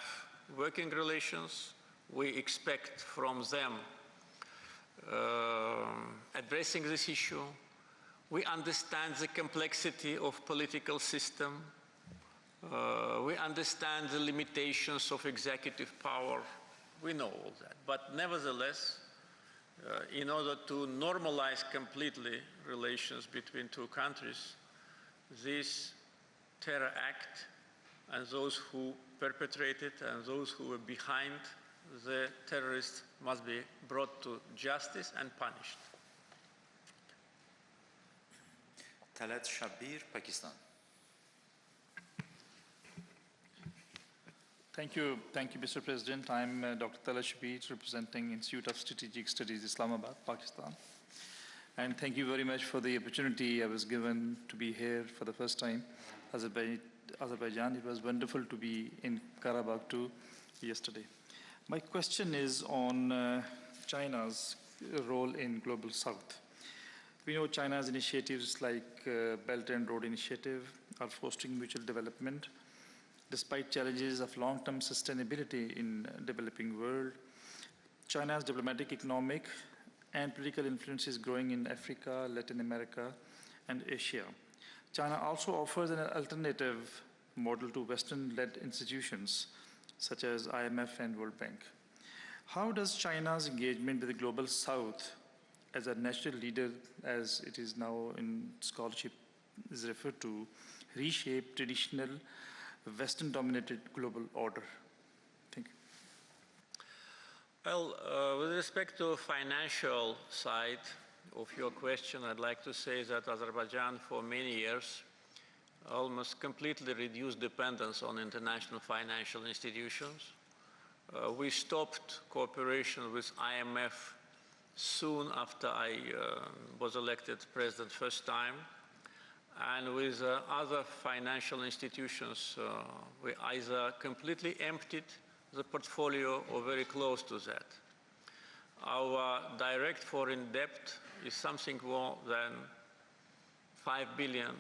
working relations. We expect from them addressing this issue. We understand the complexity of political system. We understand the limitations of executive power. We know all that. But nevertheless, in order to normalize completely relations between two countries, this terror act and those who perpetrated and those who were behind the terrorists must be brought to justice and punished. Talat Shabir, Pakistan. Thank you, Mr. President. I'm Dr. Talat Shabir, representing Institute of Strategic Studies, Islamabad, Pakistan. And thank you very much for the opportunity I was given to be here for the first time. Azerbaijan, it was wonderful to be in Karabakh too yesterday. My question is on China's role in Global South. We know China's initiatives like Belt and Road Initiative are fostering mutual development. Despite challenges of long-term sustainability in developing world, China's diplomatic, economic, and political influence is growing in Africa, Latin America, and Asia. China also offers an alternative model to Western-led institutions, such as IMF and World Bank. How does China's engagement with the Global South as a national leader, as it is now in scholarship is referred to, reshape traditional Western-dominated global order? Thank you. Well, with respect to financial side of your question, I'd like to say that Azerbaijan for many years almost completely reduced dependence on international financial institutions. We stopped cooperation with IMF soon after I was elected president first time. And with other financial institutions, we either completely emptied the portfolio or very close to that. Our direct foreign debt is something more than $5 billion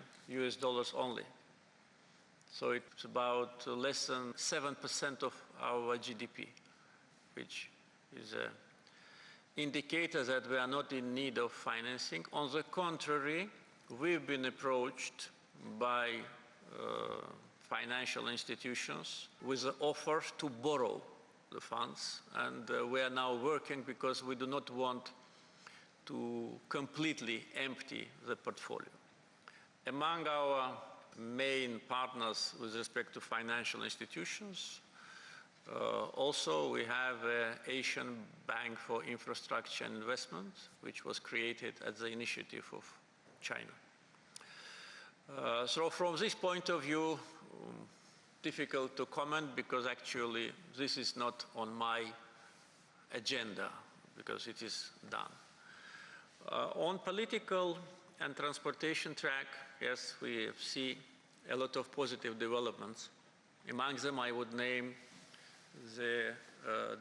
only. So it's about less than 7% of our GDP, which is an indicator that we are not in need of financing. On the contrary, we've been approached by financial institutions with the offer to borrow the funds, and we are now working because we do not want to completely empty the portfolio. Among our main partners with respect to financial institutions, also we have Asian Bank for Infrastructure and Investment, which was created at the initiative of China. So from this point of view, difficult to comment because actually this is not on my agenda because it is done. On political and transportation track, yes, we see a lot of positive developments. Among them, I would name the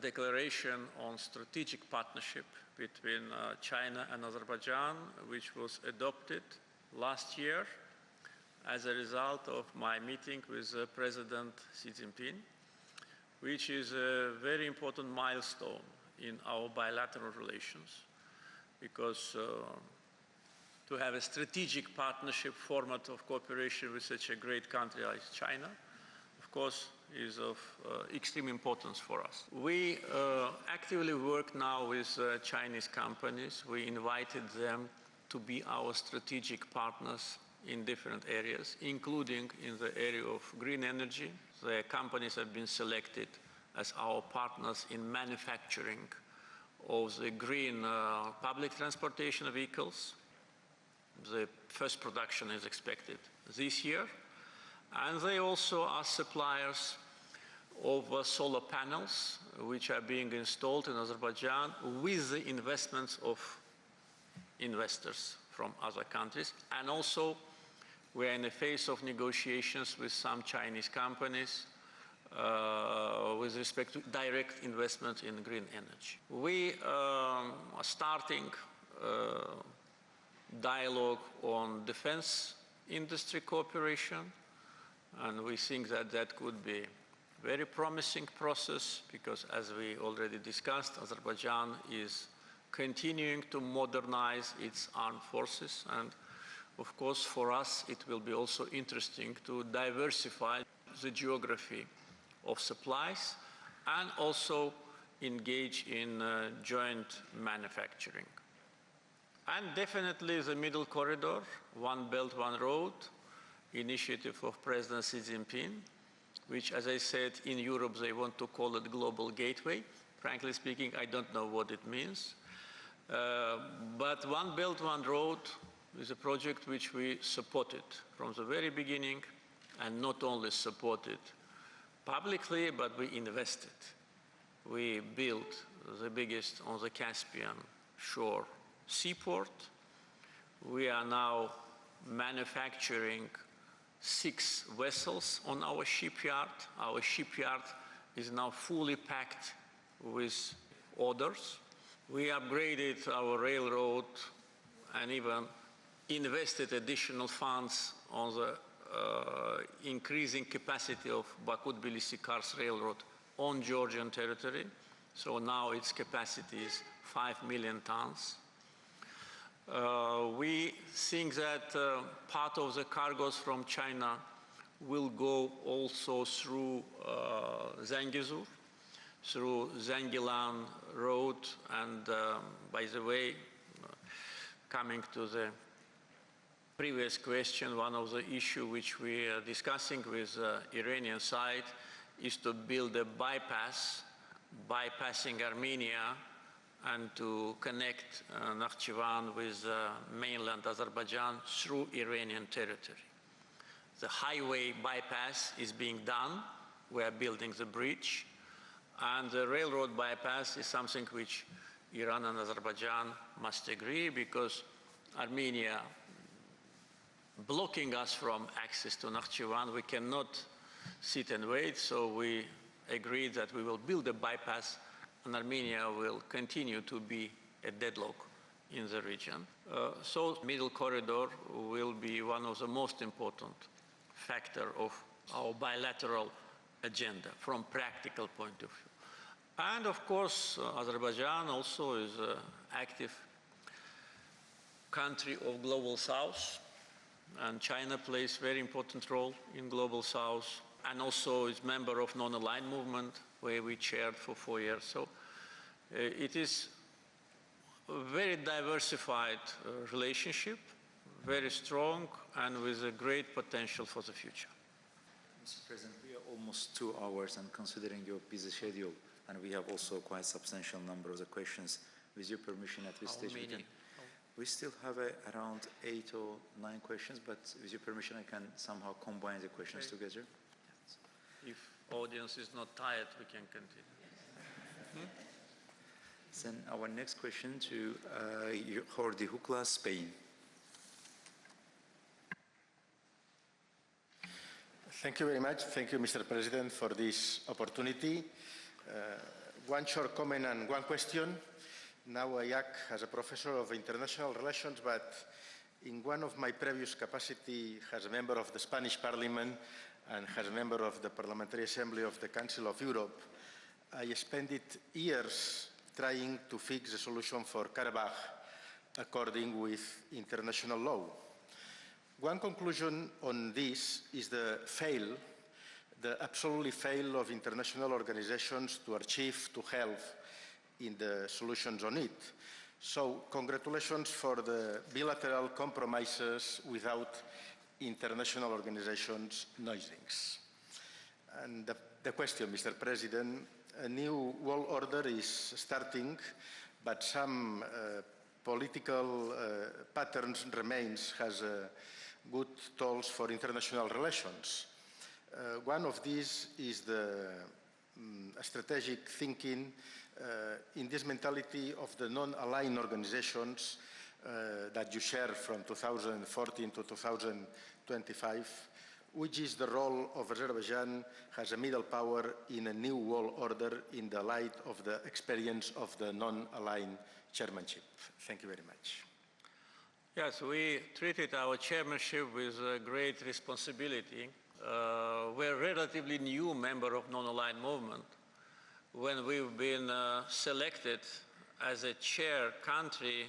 declaration on strategic partnership between China and Azerbaijan, which was adopted last year as a result of my meeting with President Xi Jinping, which is a very important milestone in our bilateral relations, because to have a strategic partnership format of cooperation with such a great country as China, of course, is of extreme importance for us. We actively work now with Chinese companies. We invited them to be our strategic partners in different areas, including in the area of green energy. The companies have been selected as our partners in manufacturing of the green public transportation vehicles. The first production is expected this year. And they also are suppliers of solar panels, which are being installed in Azerbaijan with the investments of investors from other countries. And also, we are in the phase of negotiations with some Chinese companies with respect to direct investment in green energy. We are starting dialogue on defense industry cooperation, and we think that that could be a very promising process because, as we already discussed, Azerbaijan is continuing to modernize its armed forces, and of course for us it will be also interesting to diversify the geography of supplies and also engage in joint manufacturing. And definitely the Middle Corridor, One Belt, One Road, initiative of President Xi Jinping, which, as I said, in Europe they want to call it Global Gateway. Frankly speaking, I don't know what it means. But One Belt, One Road is a project which we supported from the very beginning, and not only supported publicly, but we invested. We built the biggest on the Caspian shore seaport. We are now manufacturing 6 vessels on our shipyard. Our shipyard is now fully packed with orders. We upgraded our railroad and even invested additional funds on the increasing capacity of Baku-Tbilisi-Kars Railroad on Georgian territory. So now its capacity is 5 million tons. We think that part of the cargoes from China will go also through Zangezur, through Zangilan Road, and by the way, coming to the previous question, one of the issues which we are discussing with the Iranian side is to build a bypass, bypassing Armenia, and to connect Nakhchivan with mainland Azerbaijan through Iranian territory. The highway bypass is being done. We are building the bridge. And the railroad bypass is something which Iran and Azerbaijan must agree, because Armenia blocking us from access to Nakhchivan, we cannot sit and wait, so we agreed that we will build a bypass and Armenia will continue to be a deadlock in the region. So Middle Corridor will be one of the most important factors of our bilateral agenda from practical point of view. And of course, Azerbaijan also is an active country of Global South, and China plays a very important role in Global South, and also is member of non-aligned movement, where we chaired for 4 years. So it is a very diversified relationship, very strong, and with a great potential for the future. Mr. President, we are almost 2 hours, and considering your busy schedule, and we have also quite substantial number of the questions. With your permission, at this stage, we still have around 8 or 9 questions, but with your permission, I can somehow combine the questions together. If audience is not tired, we can continue. Then our next question to Jordi Hukla, Spain. Thank you very much. Thank you, Mr. President, for this opportunity. One short comment and one question. Now I act as a professor of international relations, but in one of my previous capacity as a member of the Spanish Parliament and as a member of the Parliamentary Assembly of the Council of Europe, I spent years trying to fix a solution for Karabakh according with international law. One conclusion on this is the absolutely fail of international organizations to achieve to help in the solutions on it. So congratulations for the bilateral compromises without international organizations' noisings. And the question, Mr. President, a new world order is starting, but some political patterns remains as good tools for international relations. One of these is the strategic thinking in this mentality of the non-aligned organizations that you share from 2014 to 2025, which is the role of Azerbaijan as a middle power in a new world order in the light of the experience of the non-aligned chairmanship. Thank you very much. Yes, we treated our chairmanship with great responsibility. We're a relatively new member of non-aligned movement. When we've been selected as a chair country,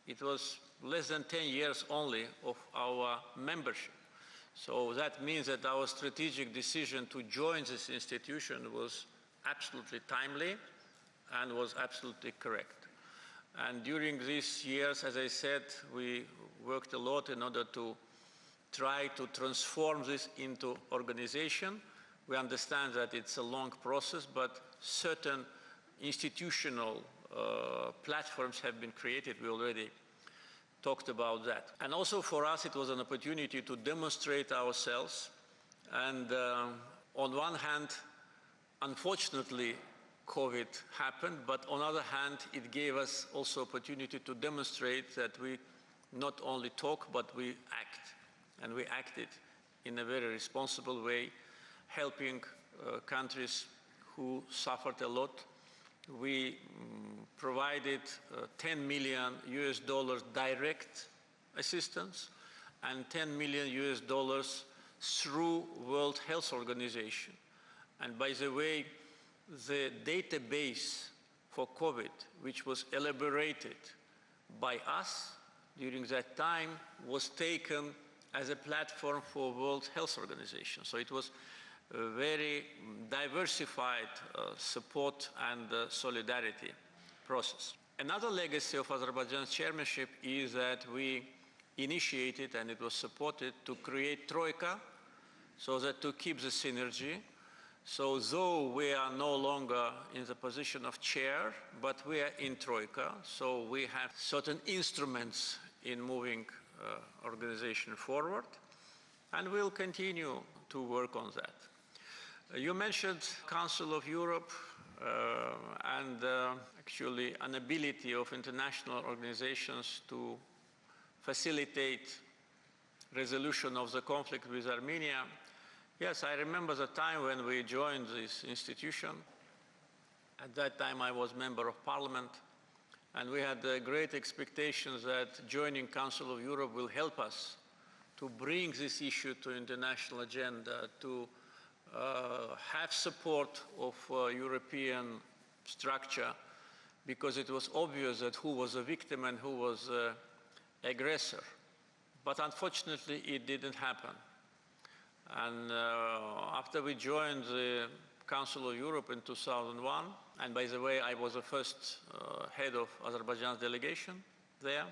it was less than 10 years only of our membership. So that means that our strategic decision to join this institution was absolutely timely and was absolutely correct. And during these years, as I said, we worked a lot in order to try to transform this into organization. We understand that it's a long process, but certain institutional platforms have been created. We already talked about that. And also for us, it was an opportunity to demonstrate ourselves. And on one hand, unfortunately, COVID happened, but on the other hand, it gave us also opportunity to demonstrate that we not only talk, but we act. And we acted in a very responsible way, helping countries who suffered a lot. We provided $10 million direct assistance and $10 million through World Health Organization. And by the way, the database for COVID, which was elaborated by us during that time, was taken as a platform for World Health Organization. So it was a very diversified support and solidarity process. Another legacy of Azerbaijan's chairmanship is that we initiated, and it was supported, to create Troika, so that to keep the synergy. So though we are no longer in the position of chair, but we are in Troika, so we have certain instruments in moving organization forward, and we'll continue to work on that. You mentioned Council of Europe and actually an ability of international organizations to facilitate resolution of the conflict with Armenia. Yes, I remember the time when we joined this institution. At that time, I was member of parliament, and we had great expectations that joining Council of Europe will help us to bring this issue to international agenda, to have support of European structure, because it was obvious that who was a victim and who was the aggressor. But unfortunately, it didn't happen. And after we joined the Council of Europe in 2001, and by the way, I was the first head of Azerbaijan's delegation there,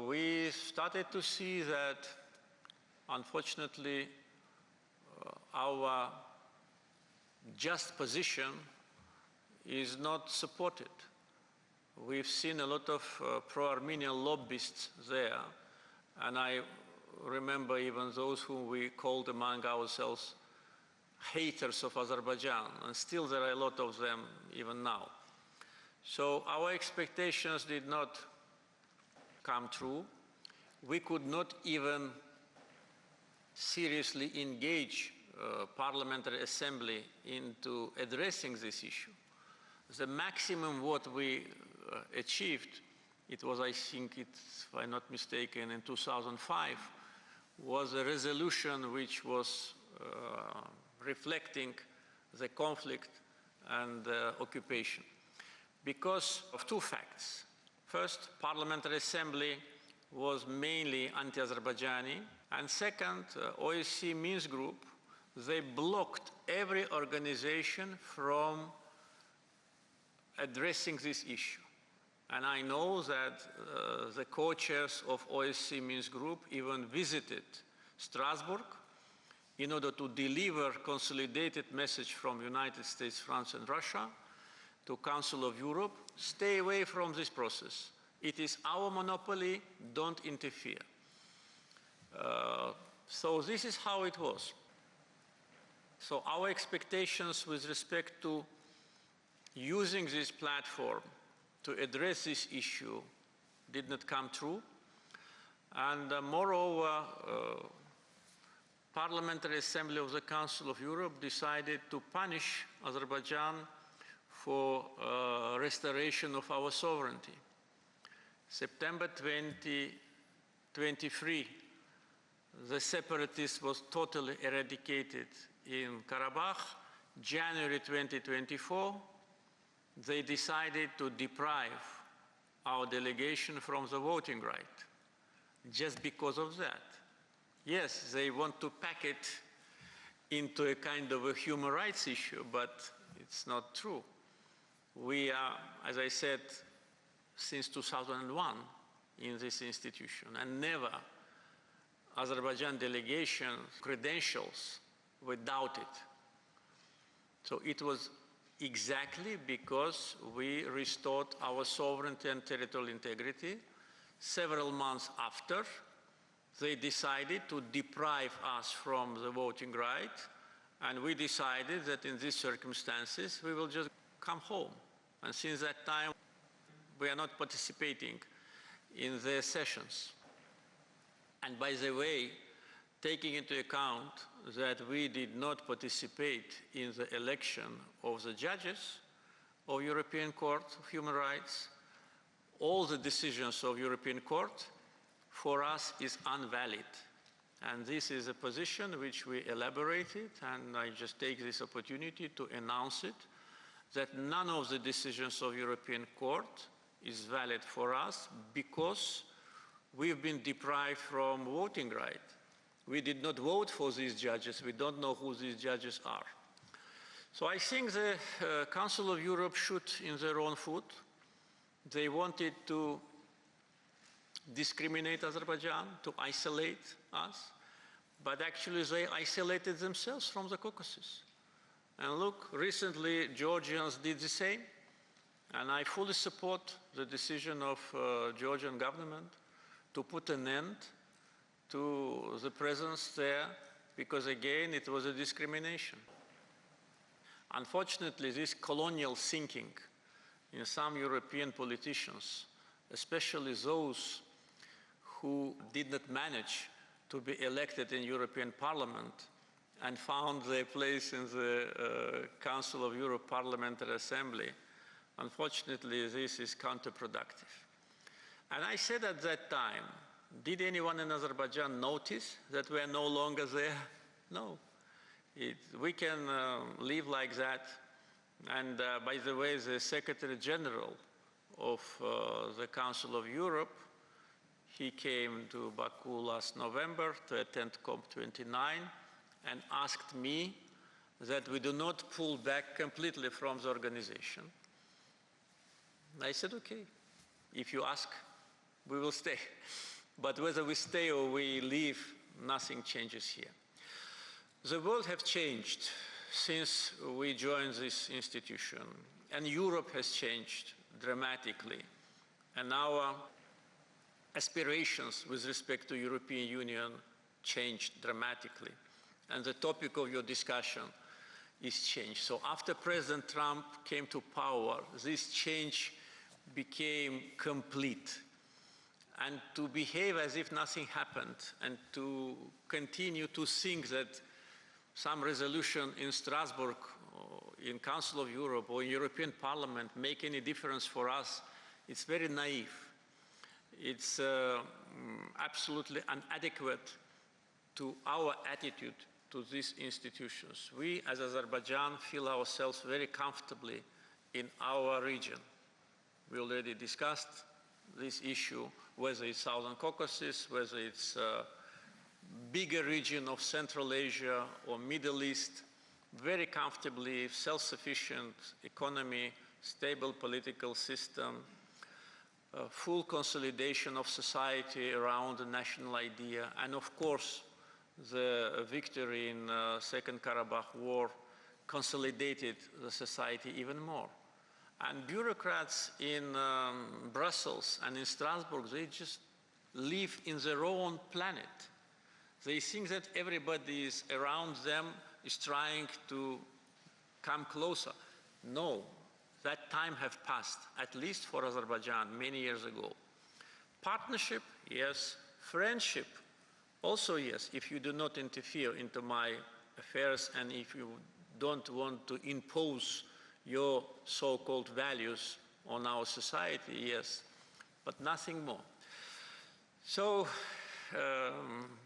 we started to see that, unfortunately, our just position is not supported. We've seen a lot of pro-Armenian lobbyists there, and I remember even those whom we called among ourselves haters of Azerbaijan, and still there are a lot of them even now. So our expectations did not come true. We could not even seriously engage Parliamentary Assembly into addressing this issue. The maximum what we achieved, it was, I think, if I'm not mistaken, in 2005, was a resolution which was reflecting the conflict and occupation because of two facts. First, Parliamentary Assembly was mainly anti-Azerbaijani, and second, OSCE Minsk Group, they blocked every organization from addressing this issue. And I know that the co-chairs of OSCE Minsk Group even visited Strasbourg in order to deliver consolidated message from United States, France, and Russia to Council of Europe, stay away from this process. It is our monopoly, don't interfere. So this is how it was. So our expectations with respect to using this platform to address this issue did not come true. And moreover, Parliamentary Assembly of the Council of Europe decided to punish Azerbaijan for restoration of our sovereignty. September 2023, the separatists was totally eradicated in Karabakh. January 2024, they decided to deprive our delegation from the voting right, just because of that. Yes, they want to pack it into a kind of a human rights issue, but it's not true. We are, as I said, since 2001 in this institution, and never Azerbaijan delegation credentials were doubted. So it was exactly because we restored our sovereignty and territorial integrity. Several months after, they decided to deprive us from the voting right, and we decided that in these circumstances we will just come home. And since that time, we are not participating in their sessions. And by the way, taking into account that we did not participate in the election of the judges of European Court of Human Rights, all the decisions of European Court for us is invalid. And this is a position which we elaborated, and I just take this opportunity to announce it, that none of the decisions of European Court is valid for us because we've been deprived from voting right. We did not vote for these judges. We don't know who these judges are. So I think the Council of Europe shoot in their own foot. They wanted to discriminate Azerbaijan, to isolate us, but actually they isolated themselves from the Caucasus. And look, recently Georgians did the same, and I fully support the decision of Georgian government to put an end to the presence there, because again, it was a discrimination. Unfortunately, this colonial thinking in some European politicians, especially those who did not manage to be elected in European Parliament and found their place in the Council of Europe Parliamentary Assembly, unfortunately, this is counterproductive. And I said at that time, did anyone in Azerbaijan notice that we are no longer there? No. We can live like that. And by the way, the Secretary General of the Council of Europe, he came to Baku last November to attend COP29 and asked me that we do not pull back completely from the organization. I said, okay, if you ask, we will stay. But whether we stay or we leave, nothing changes here. The world has changed since we joined this institution, and Europe has changed dramatically. And our aspirations with respect to European Union changed dramatically. And the topic of your discussion is change. So after President Trump came to power, this change became complete. and to behave as if nothing happened and to continue to think that some resolution in Strasbourg or in Council of Europe or in European Parliament make any difference for us, it's very naive. It's absolutely inadequate to our attitude to these institutions. We, as Azerbaijan, feel ourselves very comfortably in our region. We already discussed this issue, whether it's Southern Caucasus, whether it's a bigger region of Central Asia or Middle East, very comfortably, self-sufficient economy, stable political system, full consolidation of society around the national idea, and of course, the victory in Second Karabakh War consolidated the society even more. And bureaucrats in Brussels and in Strasbourg, they just live in their own planet. They think that everybody is around them is trying to come closer. No, that time has passed, at least for Azerbaijan, many years ago. Partnership, yes. Friendship, also yes, if you do not interfere into my affairs and if you don't want to impose your so-called values on our society, yes, but nothing more. So,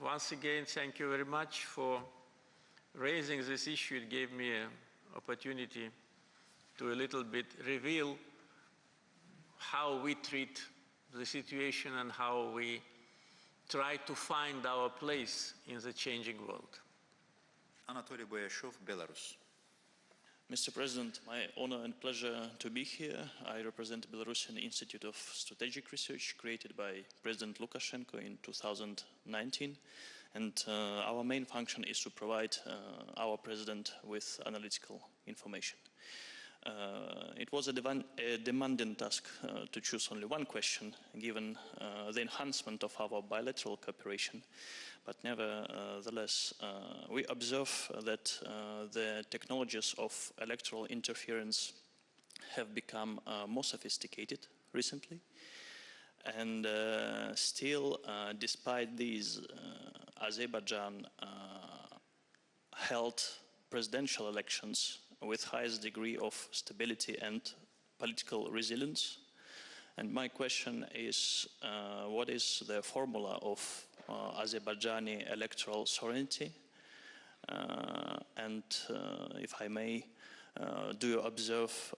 once again, thank you very much for raising this issue. It gave me an opportunity to a little bit reveal how we treat the situation and how we try to find our place in the changing world. Anatoly Boyashov, Belarus. Mr. President, my honor and pleasure to be here. I represent the Belarusian Institute of Strategic Research created by President Lukashenko in 2019. And our main function is to provide our president with analytical information. It was a demanding task to choose only one question, given the enhancement of our bilateral cooperation. But nevertheless, we observe that the technologies of electoral interference have become more sophisticated recently. And still, despite these, Azerbaijan held presidential elections with highest degree of stability and political resilience. And my question is, what is the formula of Azerbaijani electoral sovereignty? And if I may, do you observe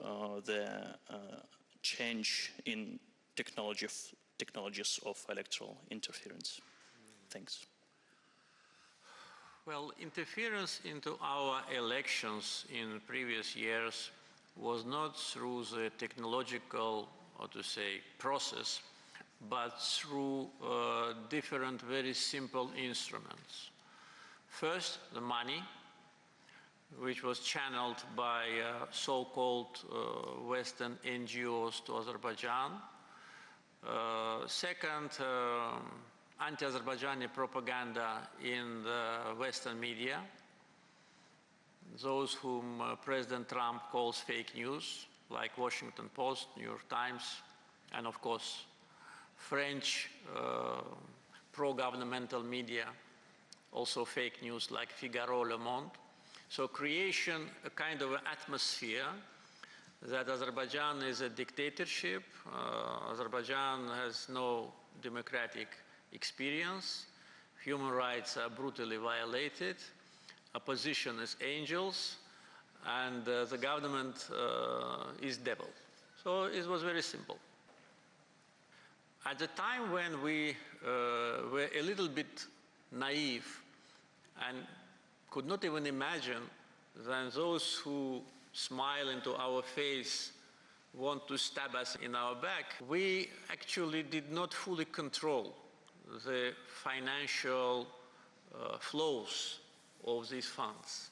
the change in technologies of electoral interference? Thanks. Well, interference into our elections in previous years was not through the technological, or to say, process, but through different very simple instruments. First, the money, which was channeled by so-called Western NGOs to Azerbaijan. Second, anti-Azerbaijani propaganda in the Western media, those whom President Trump calls fake news, like Washington Post, New York Times, and of course, French pro-governmental media, also fake news like Figaro, Le Monde. So creation a kind of atmosphere that Azerbaijan is a dictatorship, Azerbaijan has no democratic experience, human rights are brutally violated, opposition is angels, and the government is devil. So it was very simple. At the time when we were a little bit naive and could not even imagine that those who smile into our face want to stab us in our back, we actually did not fully control the financial flows of these funds.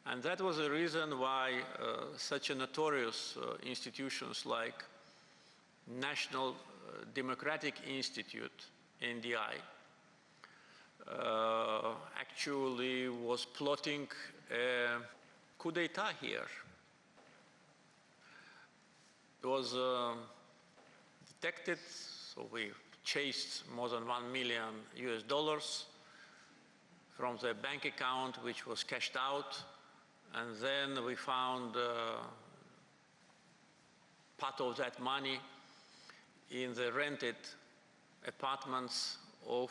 And that was the reason why such a notorious institutions like National Democratic Institute, NDI, actually was plotting a coup d'etat here. It was detected, so we chased more than $1 million from their bank account, which was cashed out. And then we found part of that money in the rented apartments of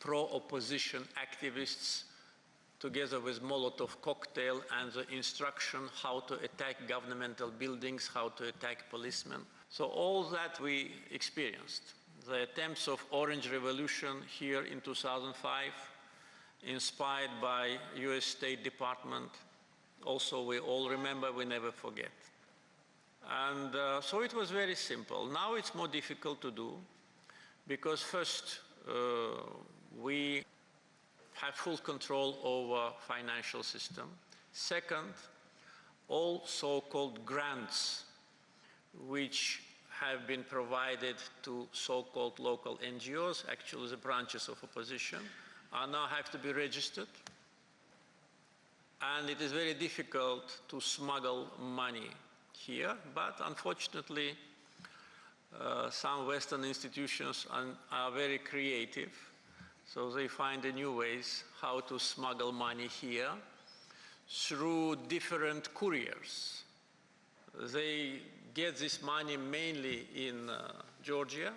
pro-opposition activists, together with Molotov cocktail and the instruction how to attack governmental buildings, how to attack policemen. So all that we experienced. The attempts of Orange Revolution here in 2005, inspired by US State Department. Also, we all remember, we never forget. And so it was very simple. Now it's more difficult to do because first, we have full control over financial system. Second, all so-called grants which have been provided to so-called local NGOs, actually the branches of opposition, are now have to be registered. And it is very difficult to smuggle money here, but unfortunately, some Western institutions are very creative, so they find new ways how to smuggle money here through different couriers. They get this money mainly in Georgia.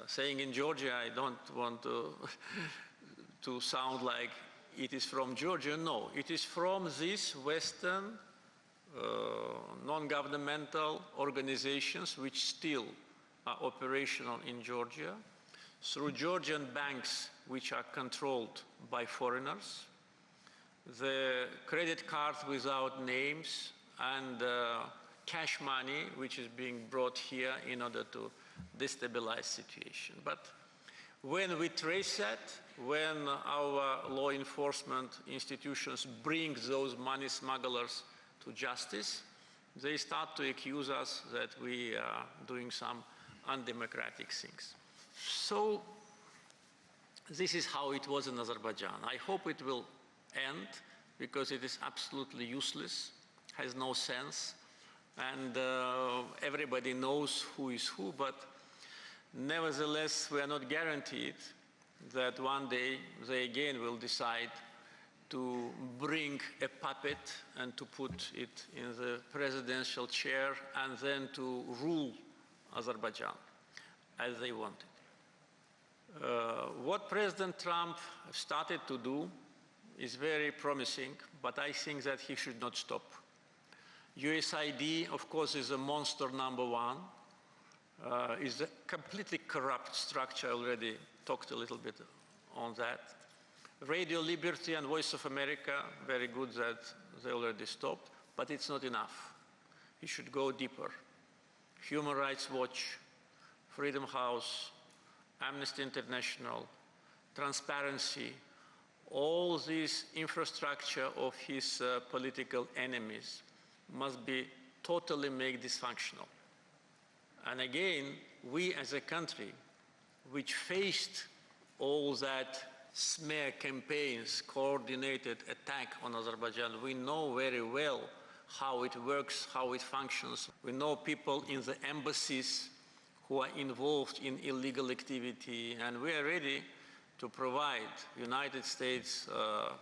Saying in Georgia, I don't want to, to sound like it is from Georgia. No, it is from these Western non-governmental organizations which still are operational in Georgia, through Georgian banks which are controlled by foreigners, the credit cards without names, and cash money which is being brought here in order to destabilize situation. But when we trace that, when our law enforcement institutions bring those money smugglers to justice, they start to accuse us that we are doing some undemocratic things. So this is how it was in Azerbaijan. I hope it will end because it is absolutely useless, has no sense, and everybody knows who is who, but nevertheless, we are not guaranteed that one day they again will decide to bring a puppet and to put it in the presidential chair and then to rule Azerbaijan as they wanted. What President Trump started to do is very promising, but I think that he should not stop. USAID, of course, is a monster number one. Is a completely corrupt structure. I already talked a little bit on that. Radio Liberty and Voice of America, very good that they already stopped, but it's not enough. He should go deeper. Human Rights Watch, Freedom House, Amnesty International, Transparency, all this infrastructure of his political enemies must be totally made dysfunctional. And again, we as a country, which faced all that smear campaigns, coordinated attack on Azerbaijan, we know very well how it works, how it functions. We know people in the embassies who are involved in illegal activity, and we are ready to provide United States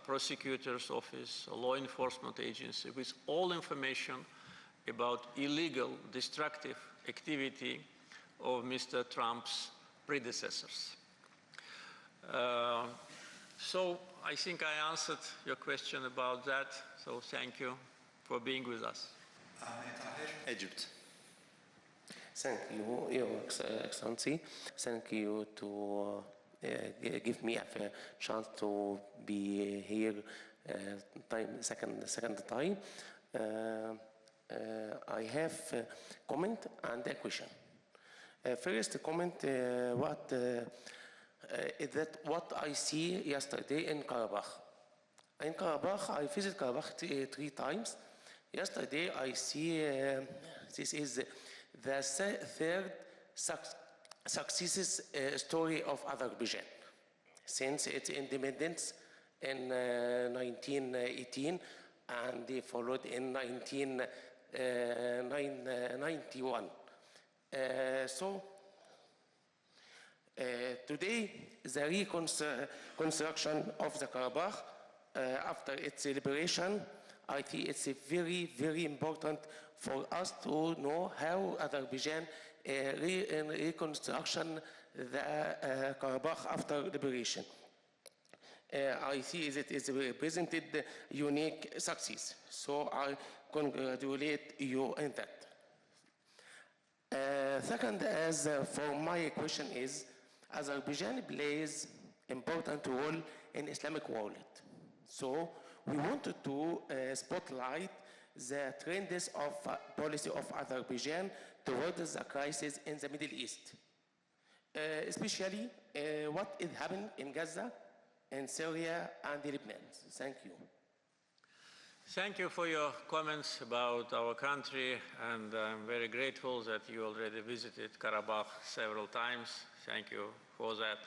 Prosecutor's Office, a law enforcement agency, with all information about illegal, destructive activity of Mr. Trump's predecessors. So I think I answered your question about that, so thank you for being with us. Egypt. Thank you, Your Excellency. Thank you to give me a chance to be here second time. I have a comment and a question. First comment, is that what I see yesterday in Karabakh. In Karabakh, I visited Karabakh 3 times. Yesterday, I see this is the third success story of Azerbaijan since its independence in 1918 and they followed in 1991. So Today, the reconstruction of the Karabakh after its liberation, I think it's very, very important for us to know how Azerbaijan reconstruction the Karabakh after liberation. I see that it represented unique success. So I congratulate you in that. Second, as for my question is, Azerbaijan plays important role in Islamic world. So we wanted to spotlight the trends of policy of Azerbaijan towards the crisis in the Middle East. Especially what is happening in Gaza, in Syria, and Lebanon. Thank you. Thank you for your comments about our country, and I'm very grateful that you already visited Karabakh several times. Thank you for that.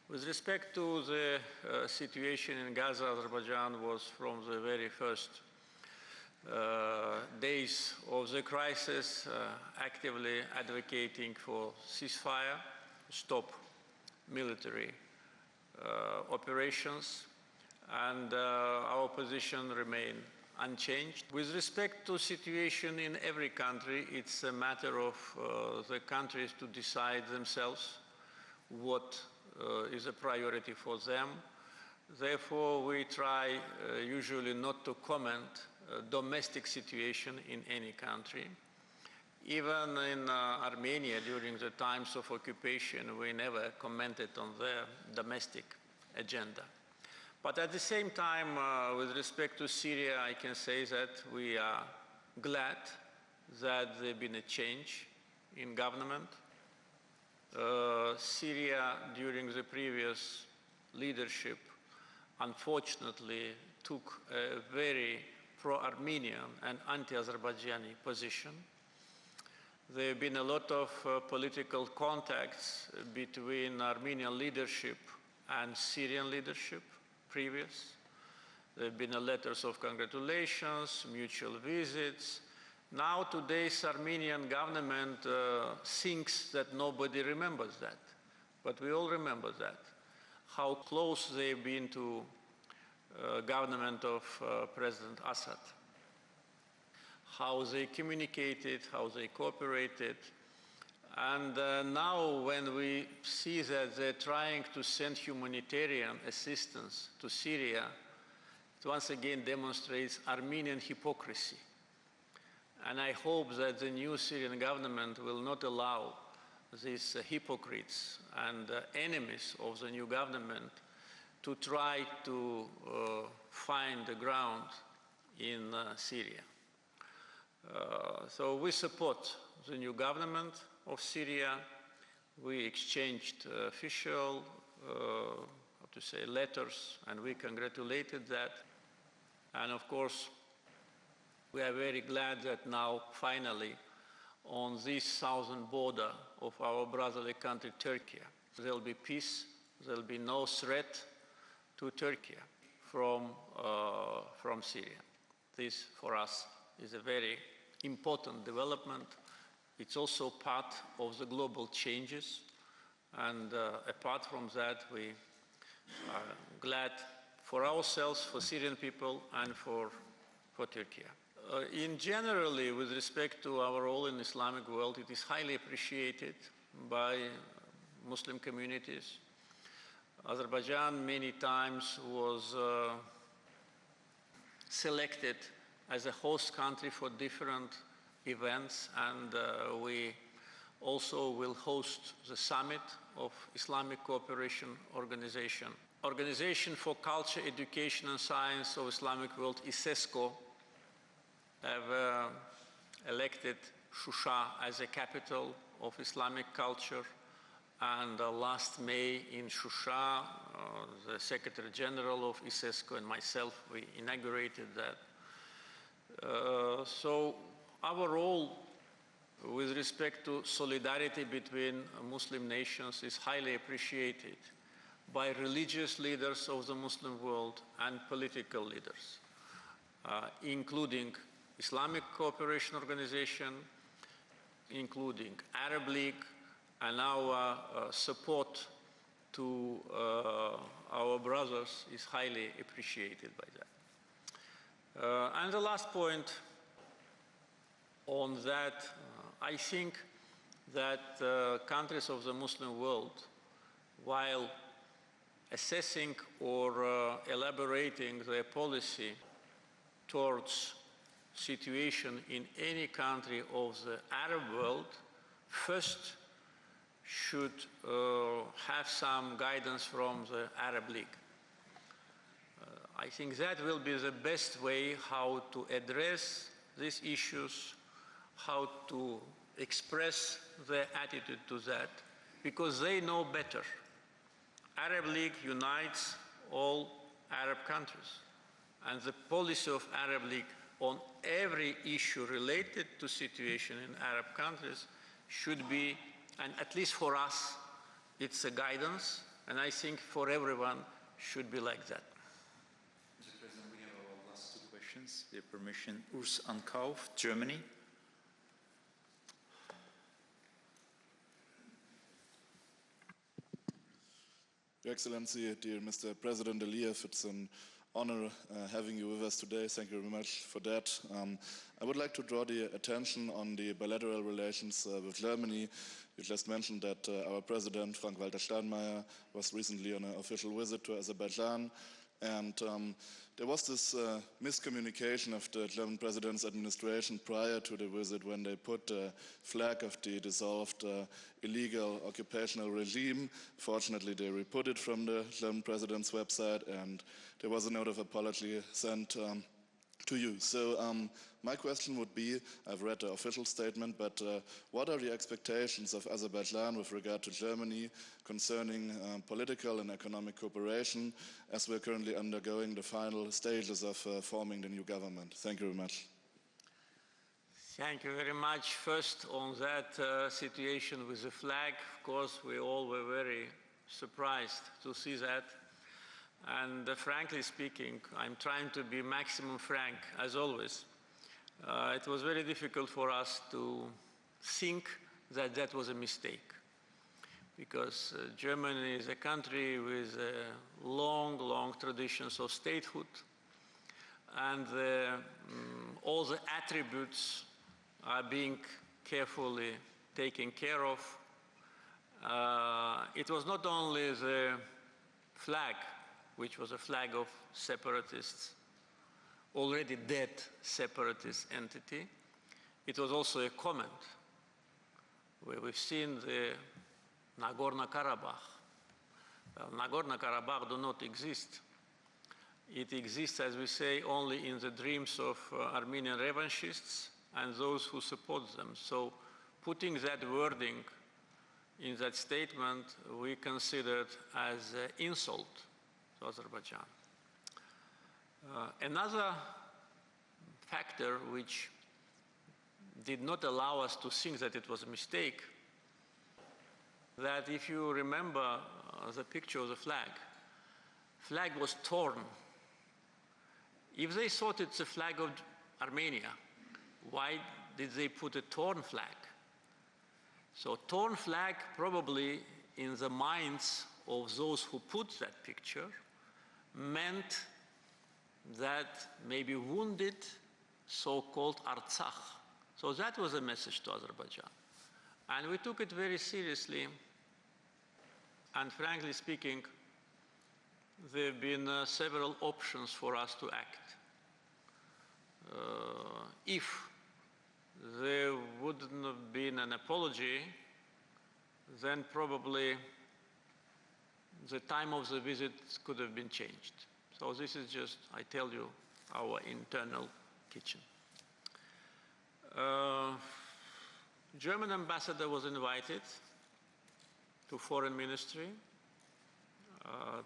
With respect to the situation in Gaza, Azerbaijan was from the very first days of the crisis actively advocating for ceasefire, stop military operations, and our position remains unchanged. With respect to situation in every country, it's a matter of the countries to decide themselves what is a priority for them. Therefore, we try usually not to comment domestic situation in any country. Even in Armenia, during the times of occupation, we never commented on their domestic agenda. But at the same time, with respect to Syria, I can say that we are glad that there's been a change in government. Syria, during the previous leadership, unfortunately took a very pro-Armenian and anti-Azerbaijani position. There have been a lot of political contacts between Armenian leadership and Syrian leadership previous. There have been letters of congratulations, mutual visits. Now today's Armenian government thinks that nobody remembers that, but we all remember that, how close they've been to government of President Assad, how they communicated, how they cooperated. And now when we see that they're trying to send humanitarian assistance to Syria, it once again demonstrates Armenian hypocrisy. And I hope that the new Syrian government will not allow these hypocrites and enemies of the new government to try to find the ground in Syria. So we support the new government of Syria. We exchanged official, letters, and we congratulated that. And of course, we are very glad that now, finally, on this southern border of our brotherly country, Turkey, there will be peace, there will be no threat to Turkey from Syria. This, for us, is a very important development. It's also part of the global changes. And apart from that, we are glad for ourselves, for Syrian people, and for Turkey. In generally, with respect to our role in the Islamic world, it is highly appreciated by Muslim communities. Azerbaijan many times was selected as a host country for different events, and we also will host the summit of Islamic Cooperation Organization. Organization for Culture, Education and Science of Islamic World, ISESCO, have elected Shusha as a capital of Islamic culture. And last May in Shusha, the Secretary General of ISESCO and myself, we inaugurated that. So our role with respect to solidarity between Muslim nations is highly appreciated by religious leaders of the Muslim world and political leaders, including Islamic Cooperation Organization, including Arab League, and our support to our brothers is highly appreciated by that. And the last point on that, I think that countries of the Muslim world, while assessing or elaborating their policy towards situation in any country of the Arab world, first should have some guidance from the Arab League. I think that will be the best way how to address these issues, how to express their attitude to that, because they know better. Arab League unites all Arab countries, and the policy of Arab League on every issue related to situation in Arab countries should be, and at least for us, it's a guidance, and I think for everyone should be like that. Mr. President, we have our last two questions. With your permission, Urs Ankauf, Germany. Your Excellency, dear Mr. President Aliyev, it's an honor having you with us today. Thank you very much for that. I would like to draw the attention on the bilateral relations with Germany. You just mentioned that our President, Frank-Walter Steinmeier, was recently on an official visit to Azerbaijan. And there was this miscommunication of the German President's administration prior to the visit when they put the flag of the dissolved illegal occupational regime. Fortunately, they re-put it from the German President's website, and there was a note of apology sent to you. So my question would be, I've read the official statement, but what are the expectations of Azerbaijan with regard to Germany concerning political and economic cooperation as we're currently undergoing the final stages of forming the new government? Thank you very much. Thank you very much. First, on that situation with the flag, of course, we all were very surprised to see that. And frankly speaking, I'm trying to be maximum frank, as always. It was very difficult for us to think that that was a mistake, because Germany is a country with long traditions of statehood, and all the attributes are being carefully taken care of. It was not only the flag, which was a flag of separatists, already dead separatist entity. It was also a comment where we've seen the Nagorno-Karabakh. Well, Nagorno-Karabakh do not exist. It exists, as we say, only in the dreams of Armenian revanchists and those who support them. So putting that wording in that statement, we considered as an insult to Azerbaijan. Another factor which did not allow us to think that it was a mistake, that if you remember the picture of the flag was torn. If they thought it's a flag of Armenia, why did they put a torn flag? So torn flag probably in the minds of those who put that picture meant that maybe wounded so-called Artsakh. So that was a message to Azerbaijan. And we took it very seriously. And frankly speaking, there have been several options for us to act. If there wouldn't have been an apology, then probably the time of the visit could have been changed. So this is just, I tell you, our internal kitchen. German ambassador was invited to Foreign Ministry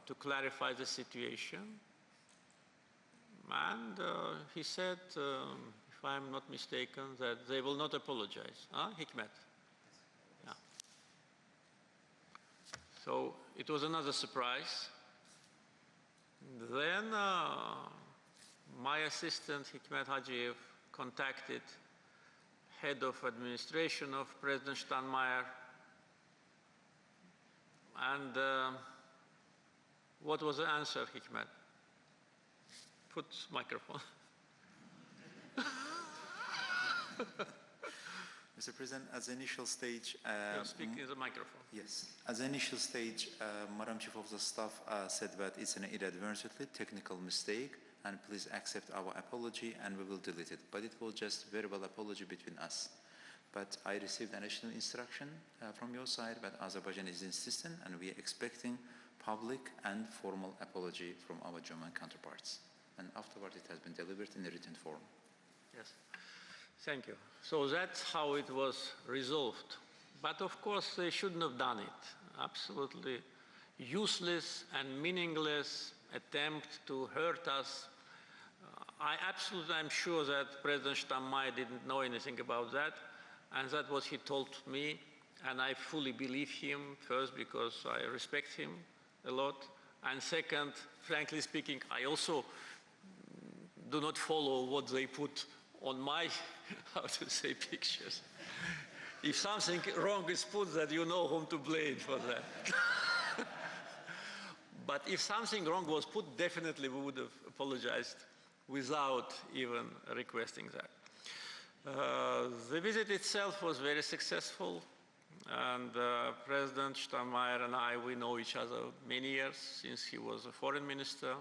to clarify the situation. And he said, if I'm not mistaken, that they will not apologize. Hikmet? Yeah. So it was another surprise. Then my assistant, Hikmet Hacıyev, contacted head of administration of President Steinmeier And what was the answer, Hikmet? Put microphone. Mr. President, as an initial stage... speak in the microphone. Yes. As an initial stage, Madam Chief of the Staff said that it's an inadvertently technical mistake, and please accept our apology, and we will delete it. But it was just verbal apology between us. But I received additional instruction from your side that Azerbaijan is insistent, and we are expecting public and formal apology from our German counterparts. And afterward, it has been delivered in a written form. Yes, thank you. So that's how it was resolved. But of course, they shouldn't have done it. Absolutely useless and meaningless attempt to hurt us. I'm sure that President Steinmeier didn't know anything about that, and that's what he told me, and I fully believe him, first, because I respect him a lot, and second, frankly speaking, I also do not follow what they put on my, how to say, pictures. If something wrong is put, that you know whom to blame for that. But if something wrong was put, definitely we would have apologized without even requesting that. The visit itself was very successful, and President Steinmeier and I, we know each other many years since he was a foreign minister.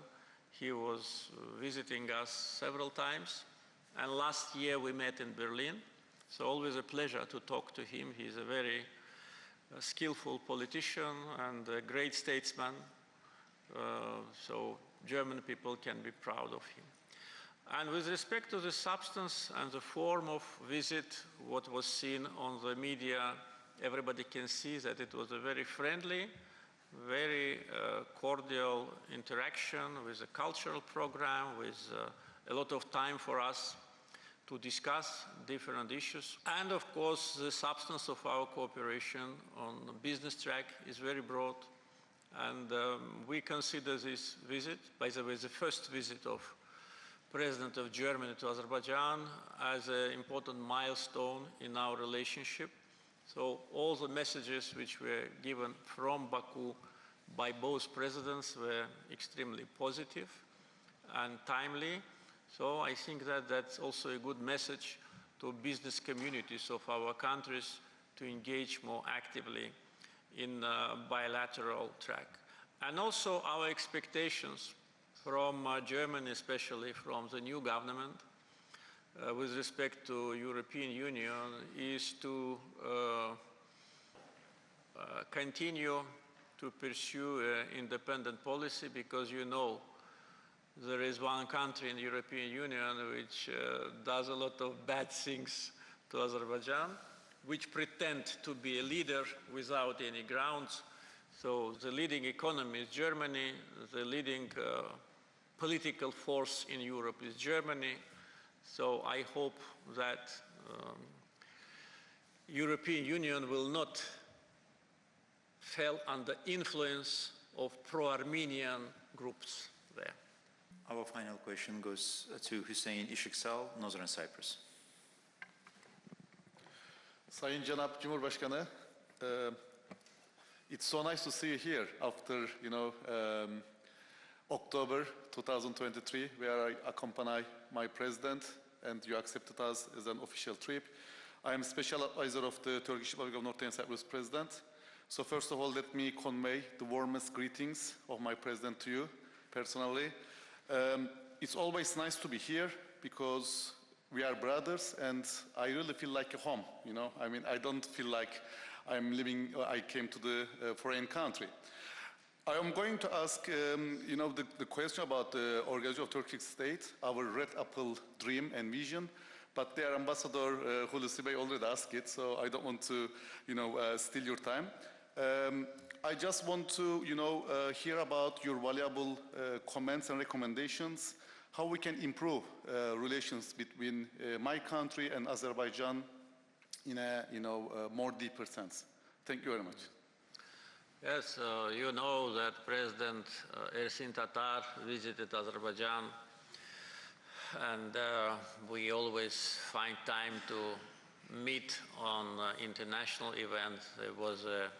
He was visiting us several times, and last year we met in Berlin. So always a pleasure to talk to him. He's a very skillful politician and a great statesman. So German people can be proud of him. And with respect to the substance and the form of visit, what was seen on the media, everybody can see that it was a very friendly, very cordial interaction with a cultural program, with a lot of time for us to discuss different issues. And of course, the substance of our cooperation on the business track is very broad. And we consider this visit, by the way, the first visit of President of Germany to Azerbaijan, as an important milestone in our relationship. So all the messages which were given from Baku by both presidents were extremely positive and timely. So I think that that's also a good message to business communities of our countries to engage more actively in bilateral track. And also our expectations from Germany, especially from the new government, with respect to European Union, is to continue to pursue an independent policy, because you know there is one country in the European Union which does a lot of bad things to Azerbaijan, which pretend to be a leader without any grounds. So the leading economy is Germany, the leading political force in Europe is Germany. So I hope that European Union will not fall under influence of pro-Armenian groups there. Our final question goes to Hüseyin Işıksal, Northern Cyprus. Sayın Cenab Cumhurbaşkanı, it's so nice to see you here after, October 2023, where I accompany my president, and you accepted us as an official trip. I am special advisor of the Turkish Republic of Northern Cyprus president. So first of all, let me convey the warmest greetings of my president to you personally. It's always nice to be here because we are brothers, and I really feel like a home, I mean, I don't feel like I came to the foreign country. I am going to ask, the question about the organization of Turkish state, our red apple dream and vision, but their ambassador, Hulusi Bey, already asked it, so I don't want to, steal your time. I just want to, hear about your valuable comments and recommendations, how we can improve relations between my country and Azerbaijan in a, more deeper sense. Thank you very much. Yes, you know that President Ersin Tatar visited Azerbaijan, and we always find time to meet on international events. There was a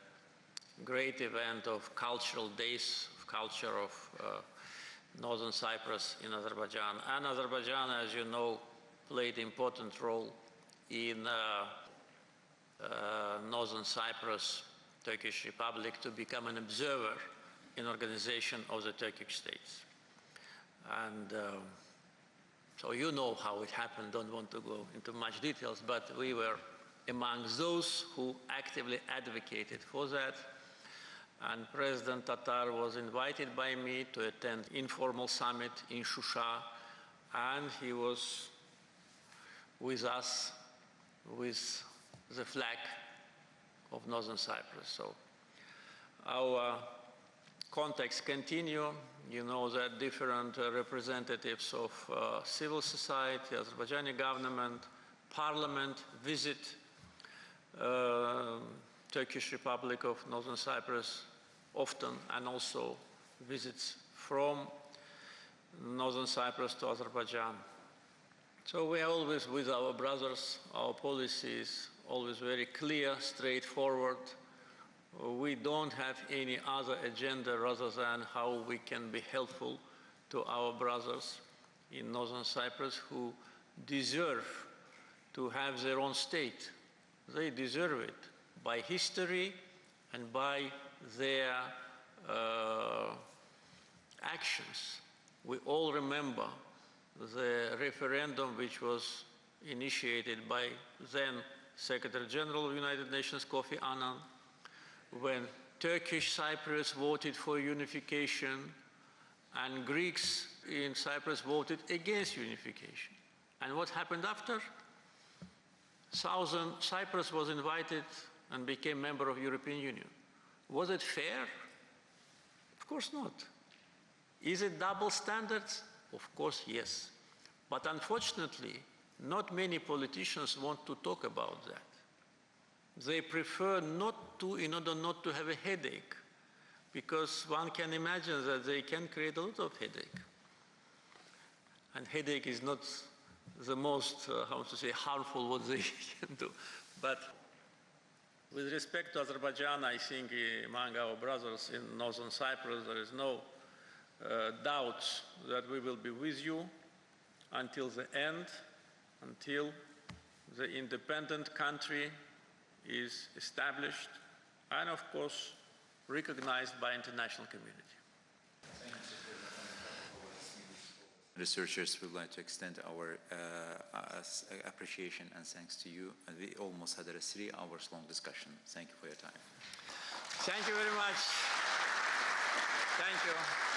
great event of cultural days of culture of Northern Cyprus in Azerbaijan. And Azerbaijan, as you know, played an important role in Northern Cyprus, Turkish Republic, to become an observer in organization of the Turkish states. And so you know how it happened, don't want to go into much details, but we were among those who actively advocated for that. And President Tatar was invited by me to attend informal summit in Shusha, and he was with us with the flag of Northern Cyprus. So our contacts continue. You know that different representatives of civil society, Azerbaijani government, parliament visit Turkish Republic of Northern Cyprus often, and also visits from Northern Cyprus to Azerbaijan. So we are always with our brothers. Our policy is always very clear, straightforward. We don't have any other agenda rather than how we can be helpful to our brothers in Northern Cyprus who deserve to have their own state. They deserve it by history and by their actions. We all remember the referendum which was initiated by then Secretary General of the United Nations, Kofi Annan, when Turkish Cyprus voted for unification and Greeks in Cyprus voted against unification. And what happened after? Southern Cyprus was invited and became member of the European Union. Was it fair? Of course not. Is it double standards? Of course, yes. But unfortunately, not many politicians want to talk about that. They prefer not to, in order not to have a headache, because one can imagine that they can create a lot of headache. And headache is not the most, how to say, harmful what they can do. But with respect to Azerbaijan, I think among our brothers in Northern Cyprus, there is no doubt that we will be with you until the end, until the independent country is established and, of course, recognized by the international community. Researchers would like to extend our appreciation and thanks to you. And we almost had a 3-hour-long discussion. Thank you for your time. Thank you very much. Thank you.